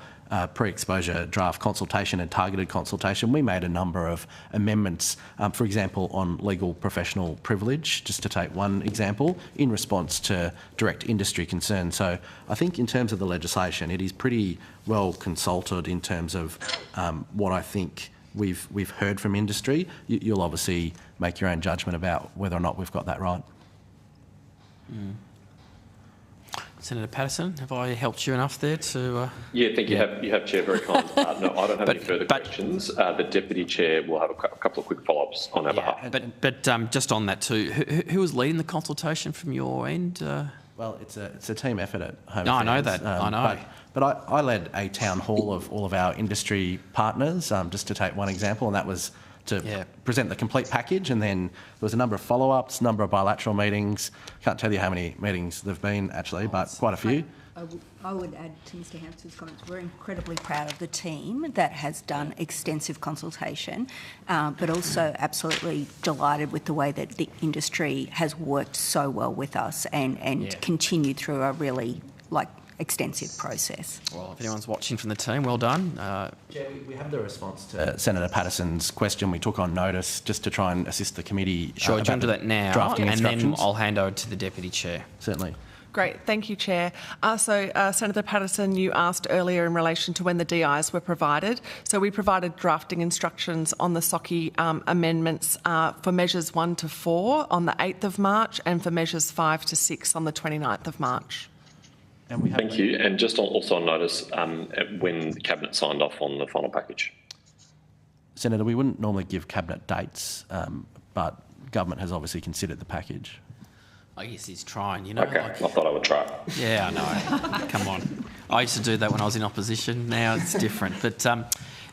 pre-exposure draft consultation and targeted consultation, we made a number of amendments, for example, on legal professional privilege, just to take one example, in response to direct industry concerns. So I think in terms of the legislation, it is pretty well consulted in terms of what I think we've heard from industry. You'll obviously make your own judgment about whether or not we've got that right. Senator Patterson, have I helped you enough there to... Yeah, thank you. You have, Chair, very kind. No, I don't have any further questions. The Deputy Chair will have a couple of quick follow-ups on our behalf. But just on that too, who was leading the consultation from your end? Well, it's a team effort at Home Affairs. No, I know that. I know. But I led a town hall of all of our industry partners, just to take one example, and that was to present the complete package, and then there was a number of follow-ups, number of bilateral meetings. Can't tell you how many meetings there've been, actually, but quite a few. I would add to Mr Hampson's comments, we're incredibly proud of the team that has done extensive consultation, but also absolutely delighted with the way that the industry has worked so well with us and continued through a really extensive process. Well, if anyone's watching from the team, well done. Chair, we have the response to Senator Patterson's question. We took on notice just to try and assist the committee. Sure, jump to that now, drafting and then instructions. I'll hand over to the Deputy Chair. Certainly. Great, thank you, Chair. Senator Patterson, you asked earlier in relation to when the DIs were provided. So we provided drafting instructions on the SOCI amendments for measures 1 to 4 on the 8th of March and for measures 5 to 6 on the 29th of March. Thank you. And just also on notice, when the Cabinet signed off on the final package. Senator, we wouldn't normally give Cabinet dates, but government has obviously considered the package. I guess he's trying, you know. Okay, I thought I would try. Yeah, I know. Come on. I used to do that when I was in opposition. Now it's different. But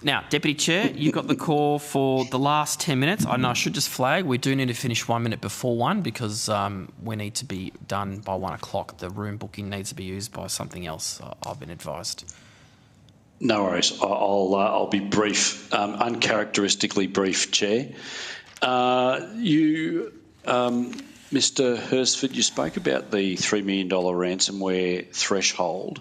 now, Deputy Chair, you got the call for the last 10 minutes. I know I should just flag, we do need to finish 1 minute before 1 because we need to be done by 1 o'clock. The room booking needs to be used by something else, I've been advised. No worries. I'll be brief, uncharacteristically brief, Chair. Mr. Hursford, you spoke about the $3 million ransomware threshold,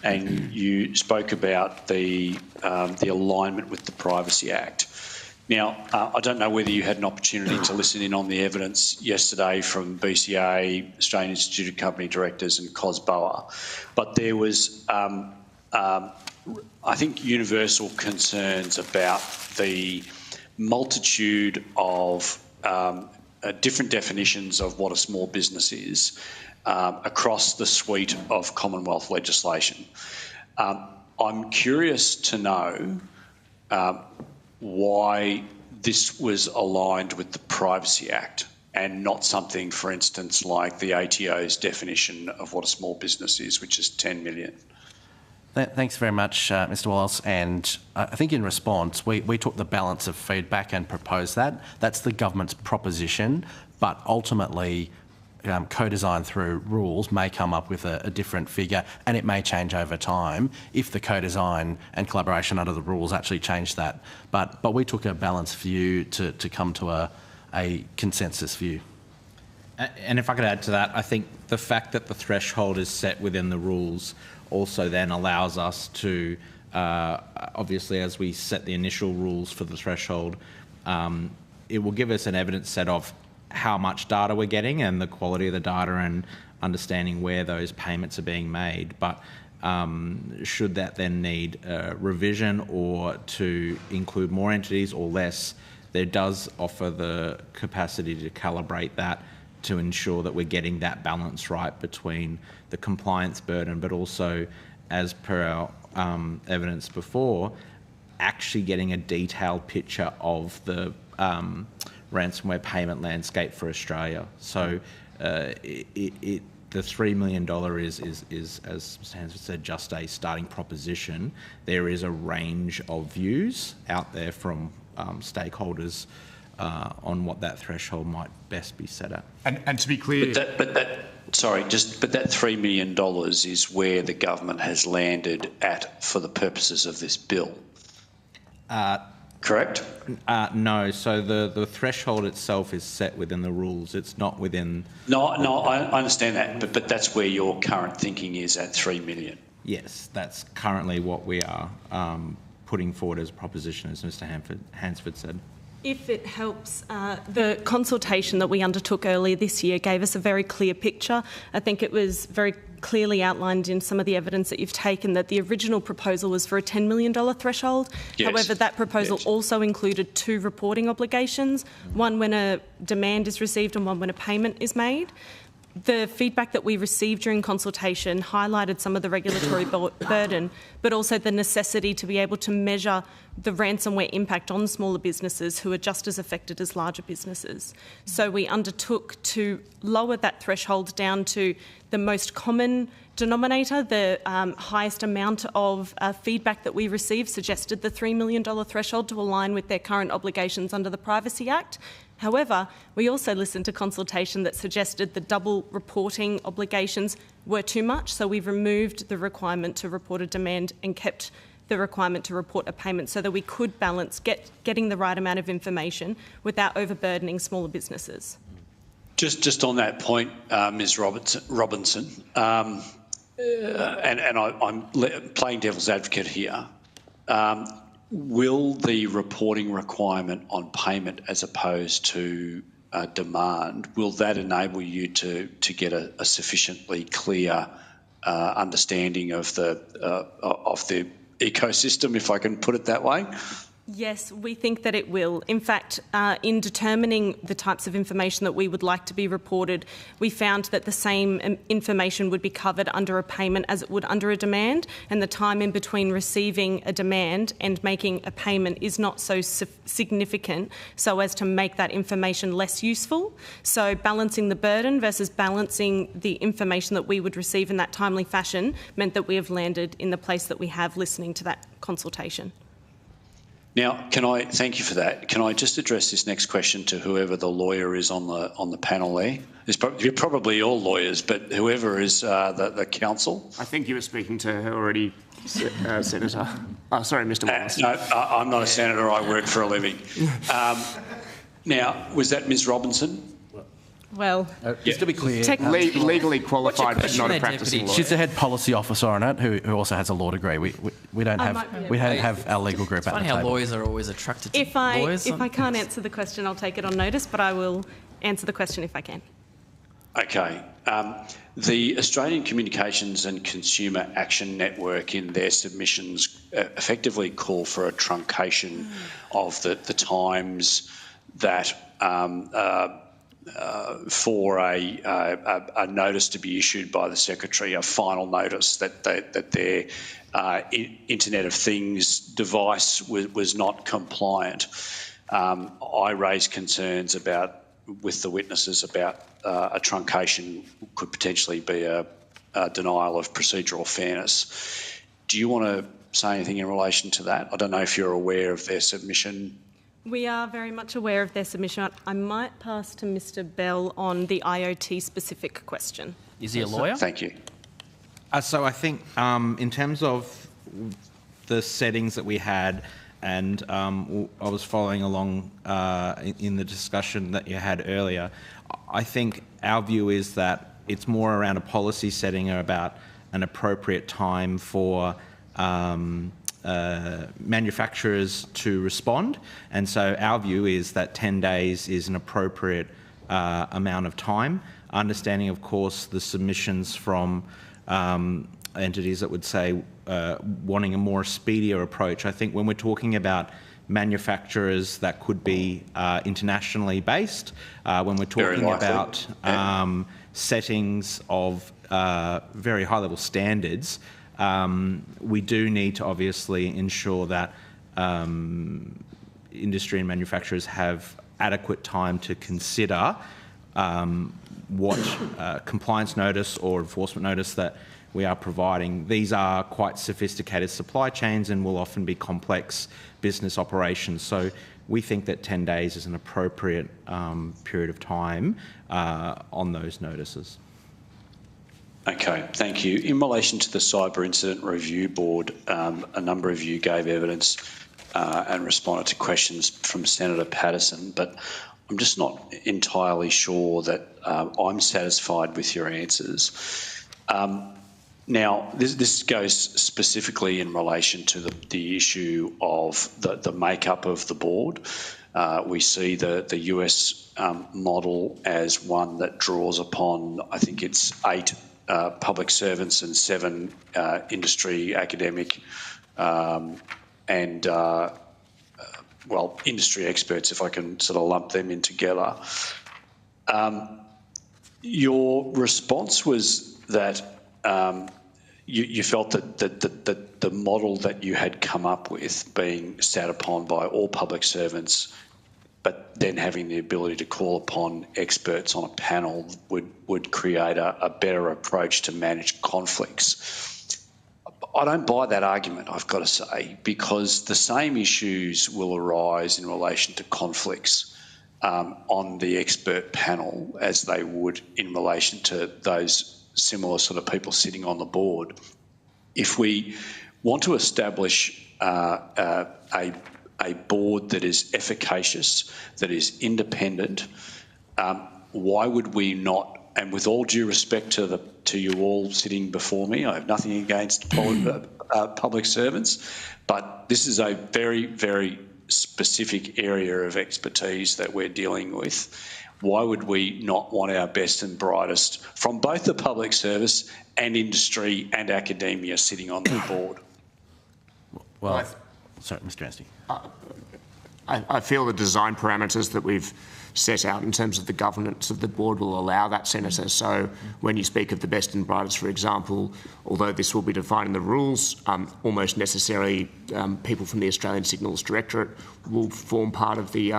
and you spoke about the alignment with the Privacy Act. Now, I don't know whether you had an opportunity to listen in on the evidence yesterday from BCA, Australian Institute of Company Directors and COSBOA, but there was, I think, universal concerns about the multitude of different definitions of what a small business is across the suite of Commonwealth legislation. I'm curious to know why this was aligned with the Privacy Act and not something, for instance, like the ATO's definition of what a small business is, which is 10 million. Thanks very much, Mr. Wallace. And I think in response, we took the balance of feedback and proposed that. That's the government's proposition, but ultimately co-design through rules may come up with a different figure, and it may change over time if the co-design and collaboration under the rules actually change that. But we took a balanced view to come to a consensus view. And if I could add to that, I think the fact that the threshold is set within the rules also then allows us to, obviously as we set the initial rules for the threshold, it will give us an evidence set of how much data we're getting and the quality of the data and understanding where those payments are being made. But should that then need revision or to include more entities or less, there does offer the capacity to calibrate that to ensure that we're getting that balance right between the compliance burden, but also, as per our evidence before, actually getting a detailed picture of the ransomware payment landscape for Australia. So the $3 million is, as Mr. Hansford said, just a starting proposition. There is a range of views out there from stakeholders on what that threshold might best be set at. And to be clear... But that $3 million is where the government has landed at for the purposes of this bill. Correct? No. So the threshold itself is set within the rules. It's not within... No, I understand that, but that's where your current thinking is at $3 million. Yes, that's currently what we are putting forward as a proposition, as Mr. Hansford said. If it helps, the consultation that we undertook earlier this year gave us a very clear picture. I think it was very clearly outlined in some of the evidence that you've taken that the original proposal was for a $10 million threshold. Yes. However, that proposal also included 2 reporting obligations, one when a demand is received and one when a payment is made. The feedback that we received during consultation highlighted some of the regulatory burden, but also the necessity to be able to measure the ransomware impact on smaller businesses who are just as affected as larger businesses. So we undertook to lower that threshold down to the most common denominator. The highest amount of feedback that we received suggested the $3 million threshold to align with their current obligations under the Privacy Act. However, we also listened to consultation that suggested the double reporting obligations were too much, so we've removed the requirement to report a demand and kept the requirement to report a payment so that we could balance getting the right amount of information without overburdening smaller businesses. Just on that point, Ms. Robinson, and I'm playing devil's advocate here. Will the reporting requirement on payment as opposed to demand, will that enable you to get a sufficiently clear understanding of the ecosystem, if I can put it that way? Yes, we think that it will. In fact, in determining the types of information that we would like to be reported, we found that the same information would be covered under a payment as it would under a demand, and the time in between receiving a demand and making a payment is not so significant so as to make that information less useful. So balancing the burden versus balancing the information that we would receive in that timely fashion meant that we have landed in the place that we have listening to that consultation. Now, thank you for that. Can I just address this next question to whoever the lawyer is on the panel there? You're probably all lawyers, but whoever is the counsel. I think you were speaking to her already, Senator. Oh, sorry, Mr. Wallace. No, I'm not a senator. I work for a living. Now, was that Ms. Robinson? Well, just to be clear, legally qualified but not a practicing lawyer. She's the head policy officer on it, who also has a law degree. We don't have our legal group at the table. It's funny how lawyers are always attracted to lawyers. If I can't answer the question, I'll take it on notice, but I will answer the question if I can. Okay. The Australian Communications and Consumer Action Network in their submissions effectively call for a truncation of the times that for a notice to be issued by the Secretary, a final notice that their Internet of Things device was not compliant. I raised concerns with the witnesses about a truncation could potentially be a denial of procedural fairness. Do you want to say anything in relation to that? I don't know if you're aware of their submission. We are very much aware of their submission. I might pass to Mr. Bell on the IoT-specific question. Is he a lawyer? Thank you. So I think in terms of the settings that we had, and I was following along in the discussion that you had earlier, I think our view is that it's more around a policy setting about an appropriate time for manufacturers to respond, and so our view is that 10 days is an appropriate amount of time, understanding of course the submissions from entities that would say wanting a more speedier approach. I think when we're talking about manufacturers that could be internationally based, when we're talking about settings of very high level standards, we do need to obviously ensure that industry and manufacturers have adequate time to consider what compliance notice or enforcement notice that we are providing. These are quite sophisticated supply chains and will often be complex business operations. So we think that 10 days is an appropriate period of time on those notices. Okay, thank you. In relation to the Cyber Incident Review Board, a number of you gave evidence and responded to questions from Senator Patterson, but I'm just not entirely sure that I'm satisfied with your answers. Now, this goes specifically in relation to the issue of the makeup of the board. We see the US model as one that draws upon, I think it's 8 public servants and 7 industry, academic and industry experts, if I can sort of lump them in together. Your response was that you felt that the model that you had come up with, being sat upon by all public servants, but then having the ability to call upon experts on a panel would create a better approach to manage conflicts. I don't buy that argument, I've got to say, because the same issues will arise in relation to conflicts on the expert panel as they would in relation to those similar sort of people sitting on the board. If we want to establish a board that is efficacious, that is independent, why would we not? And with all due respect to you all sitting before me, I have nothing against public servants, but this is a very, very specific area of expertise that we're dealing with. Why would we not want our best and brightest from both the public service and industry and academia sitting on the board? Well, sorry, Mr. Anstey. I feel the design parameters that we've set out in terms of the governance of the board will allow that, Senator. So when you speak of the best and brightest, for example, although this will be defined in the rules, almost necessarily people from the Australian Signals Directorate will form part of the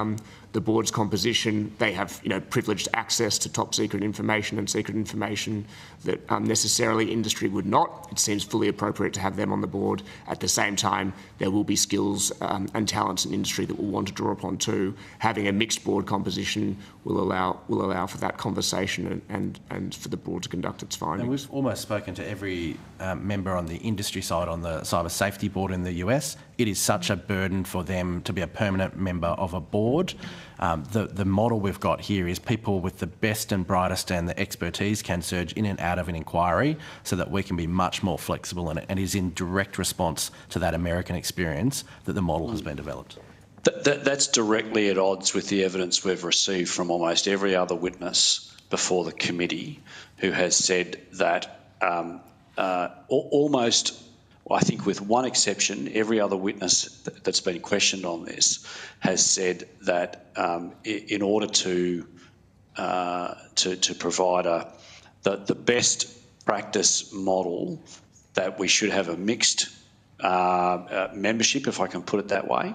board's composition. They have, privileged access to top secret information and secret information that necessarily industry would not. It seems fully appropriate to have them on the board. At the same time, there will be skills and talents in industry that we'll want to draw upon too. Having a mixed board composition will allow for that conversation and for the board to conduct its findings. And we've almost spoken to every member on the industry side on the cyber safety board in the US. It is such a burden for them to be a permanent member of a board. The model we've got here is people with the best and brightest and the expertise can surge in and out of an inquiry so that we can be much more flexible, and it is in direct response to that American experience that the model has been developed. That's directly at odds with the evidence we've received from almost every other witness before the committee who has said that almost, I think with one exception, every other witness that's been questioned on this has said that in order to provide the best practice model, that we should have a mixed membership, if I can put it that way.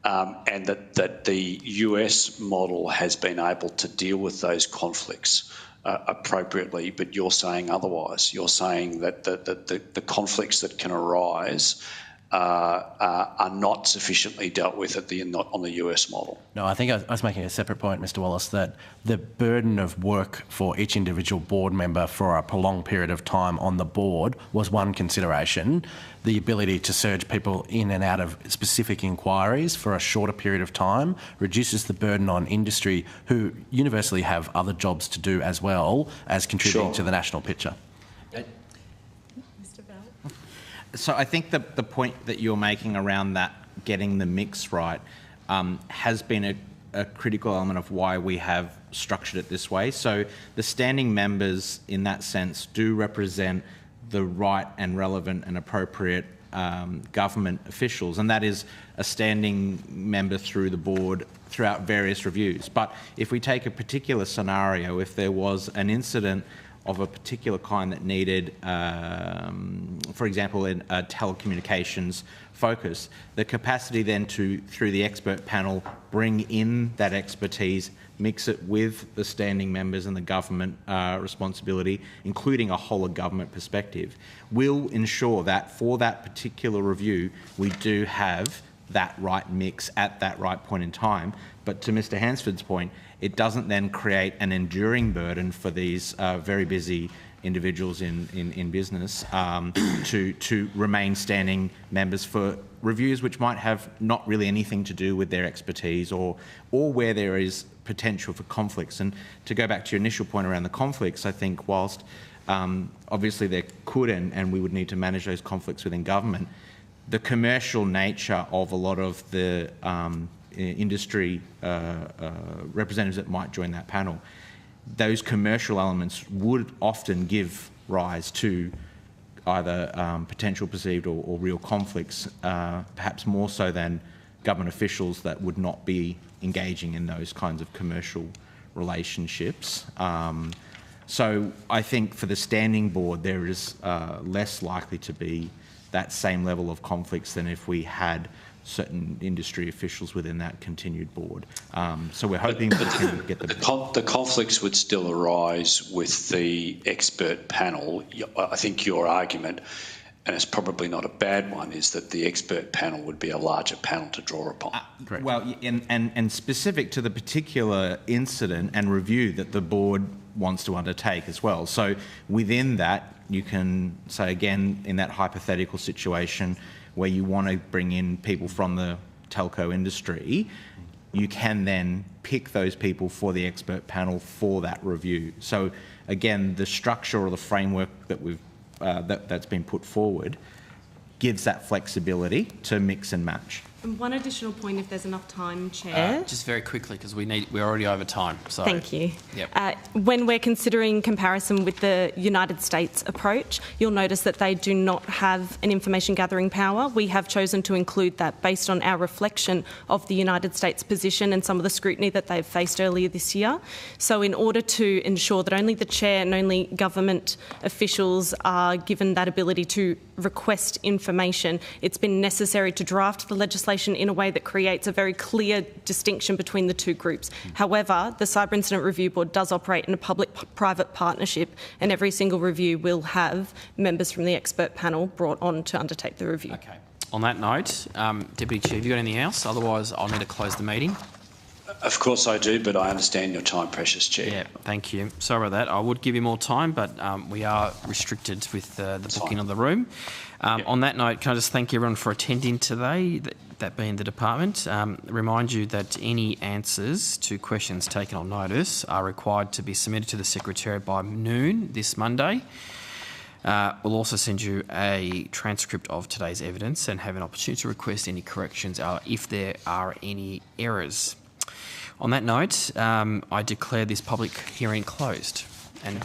And that the US model has been able to deal with those conflicts appropriately, but you're saying otherwise. You're saying that the conflicts that can arise are not sufficiently dealt with on the US model. No, I think I was making a separate point, Mr Wallace, that the burden of work for each individual board member for a prolonged period of time on the board was one consideration. The ability to surge people in and out of specific inquiries for a shorter period of time reduces the burden on industry, who universally have other jobs to do as well as contributing to the national picture. So I think the point that you're making around that getting the mix right has been a critical element of why we have structured it this way. So the standing members in that sense do represent the right and relevant and appropriate government officials, and that is a standing member through the board throughout various reviews. But if we take a particular scenario, if there was an incident of a particular kind that needed, for example, in a telecommunications focus, the capacity then to, through the expert panel, bring in that expertise, mix it with the standing members and the government responsibility, including a whole of government perspective, will ensure that for that particular review, we do have that right mix at that right point in time. But to Mr Hansford's point, it doesn't then create an enduring burden for these very busy individuals in business to remain standing members for reviews which might have not really anything to do with their expertise or where there is potential for conflicts. And to go back to your initial point around the conflicts, I think whilst obviously there could and we would need to manage those conflicts within government, the commercial nature of a lot of the industry representatives that might join that panel, those commercial elements would often give rise to either potential perceived or real conflicts, perhaps more so than government officials that would not be engaging in those kinds of commercial relationships. So I think for the standing board, there is less likely to be that same level of conflicts than if we had certain industry officials within that continued board. So we're hoping we can get the conflicts would still arise with the expert panel. I think your argument, and it's probably not a bad one, is that the expert panel would be a larger panel to draw upon. Well, and specific to the particular incident and review that the board wants to undertake as well. So within that, you can say, again, in that hypothetical situation where you want to bring in people from the telco industry, you can then pick those people for the expert panel for that review. So again, the structure or the framework that we've that's been put forward gives that flexibility to mix and match. And one additional point, if there's enough time, Chair. Just very quickly, because we're already over time. So. Thank you. Yep. When we're considering comparison with the United States approach, you'll notice that they do not have an information gathering power. We have chosen to include that based on our reflection of the United States position and some of the scrutiny that they've faced earlier this year. So in order to ensure that only the Chair and only government officials are given that ability to request information, it's been necessary to draft the legislation in a way that creates a very clear distinction between the two groups. However, the Cyber Incident Review Board does operate in a public-private partnership, and every single review will have members from the expert panel brought on to undertake the review. Okay. On that note, Deputy Chair, have you got anything else? Otherwise, I'll need to close the meeting. Of course I do, but I understand your time precious, Chair. Yeah, thank you. Sorry about that. I would give you more time, but we are restricted with the booking of the room. On that note, can I just thank everyone for attending today? that being the department. Remind you that any answers to questions taken on notice are required to be submitted to the Secretariat by noon this Monday. We'll also send you a transcript of today's evidence and have an opportunity to request any corrections if there are any errors. On that note, I declare this public hearing closed. And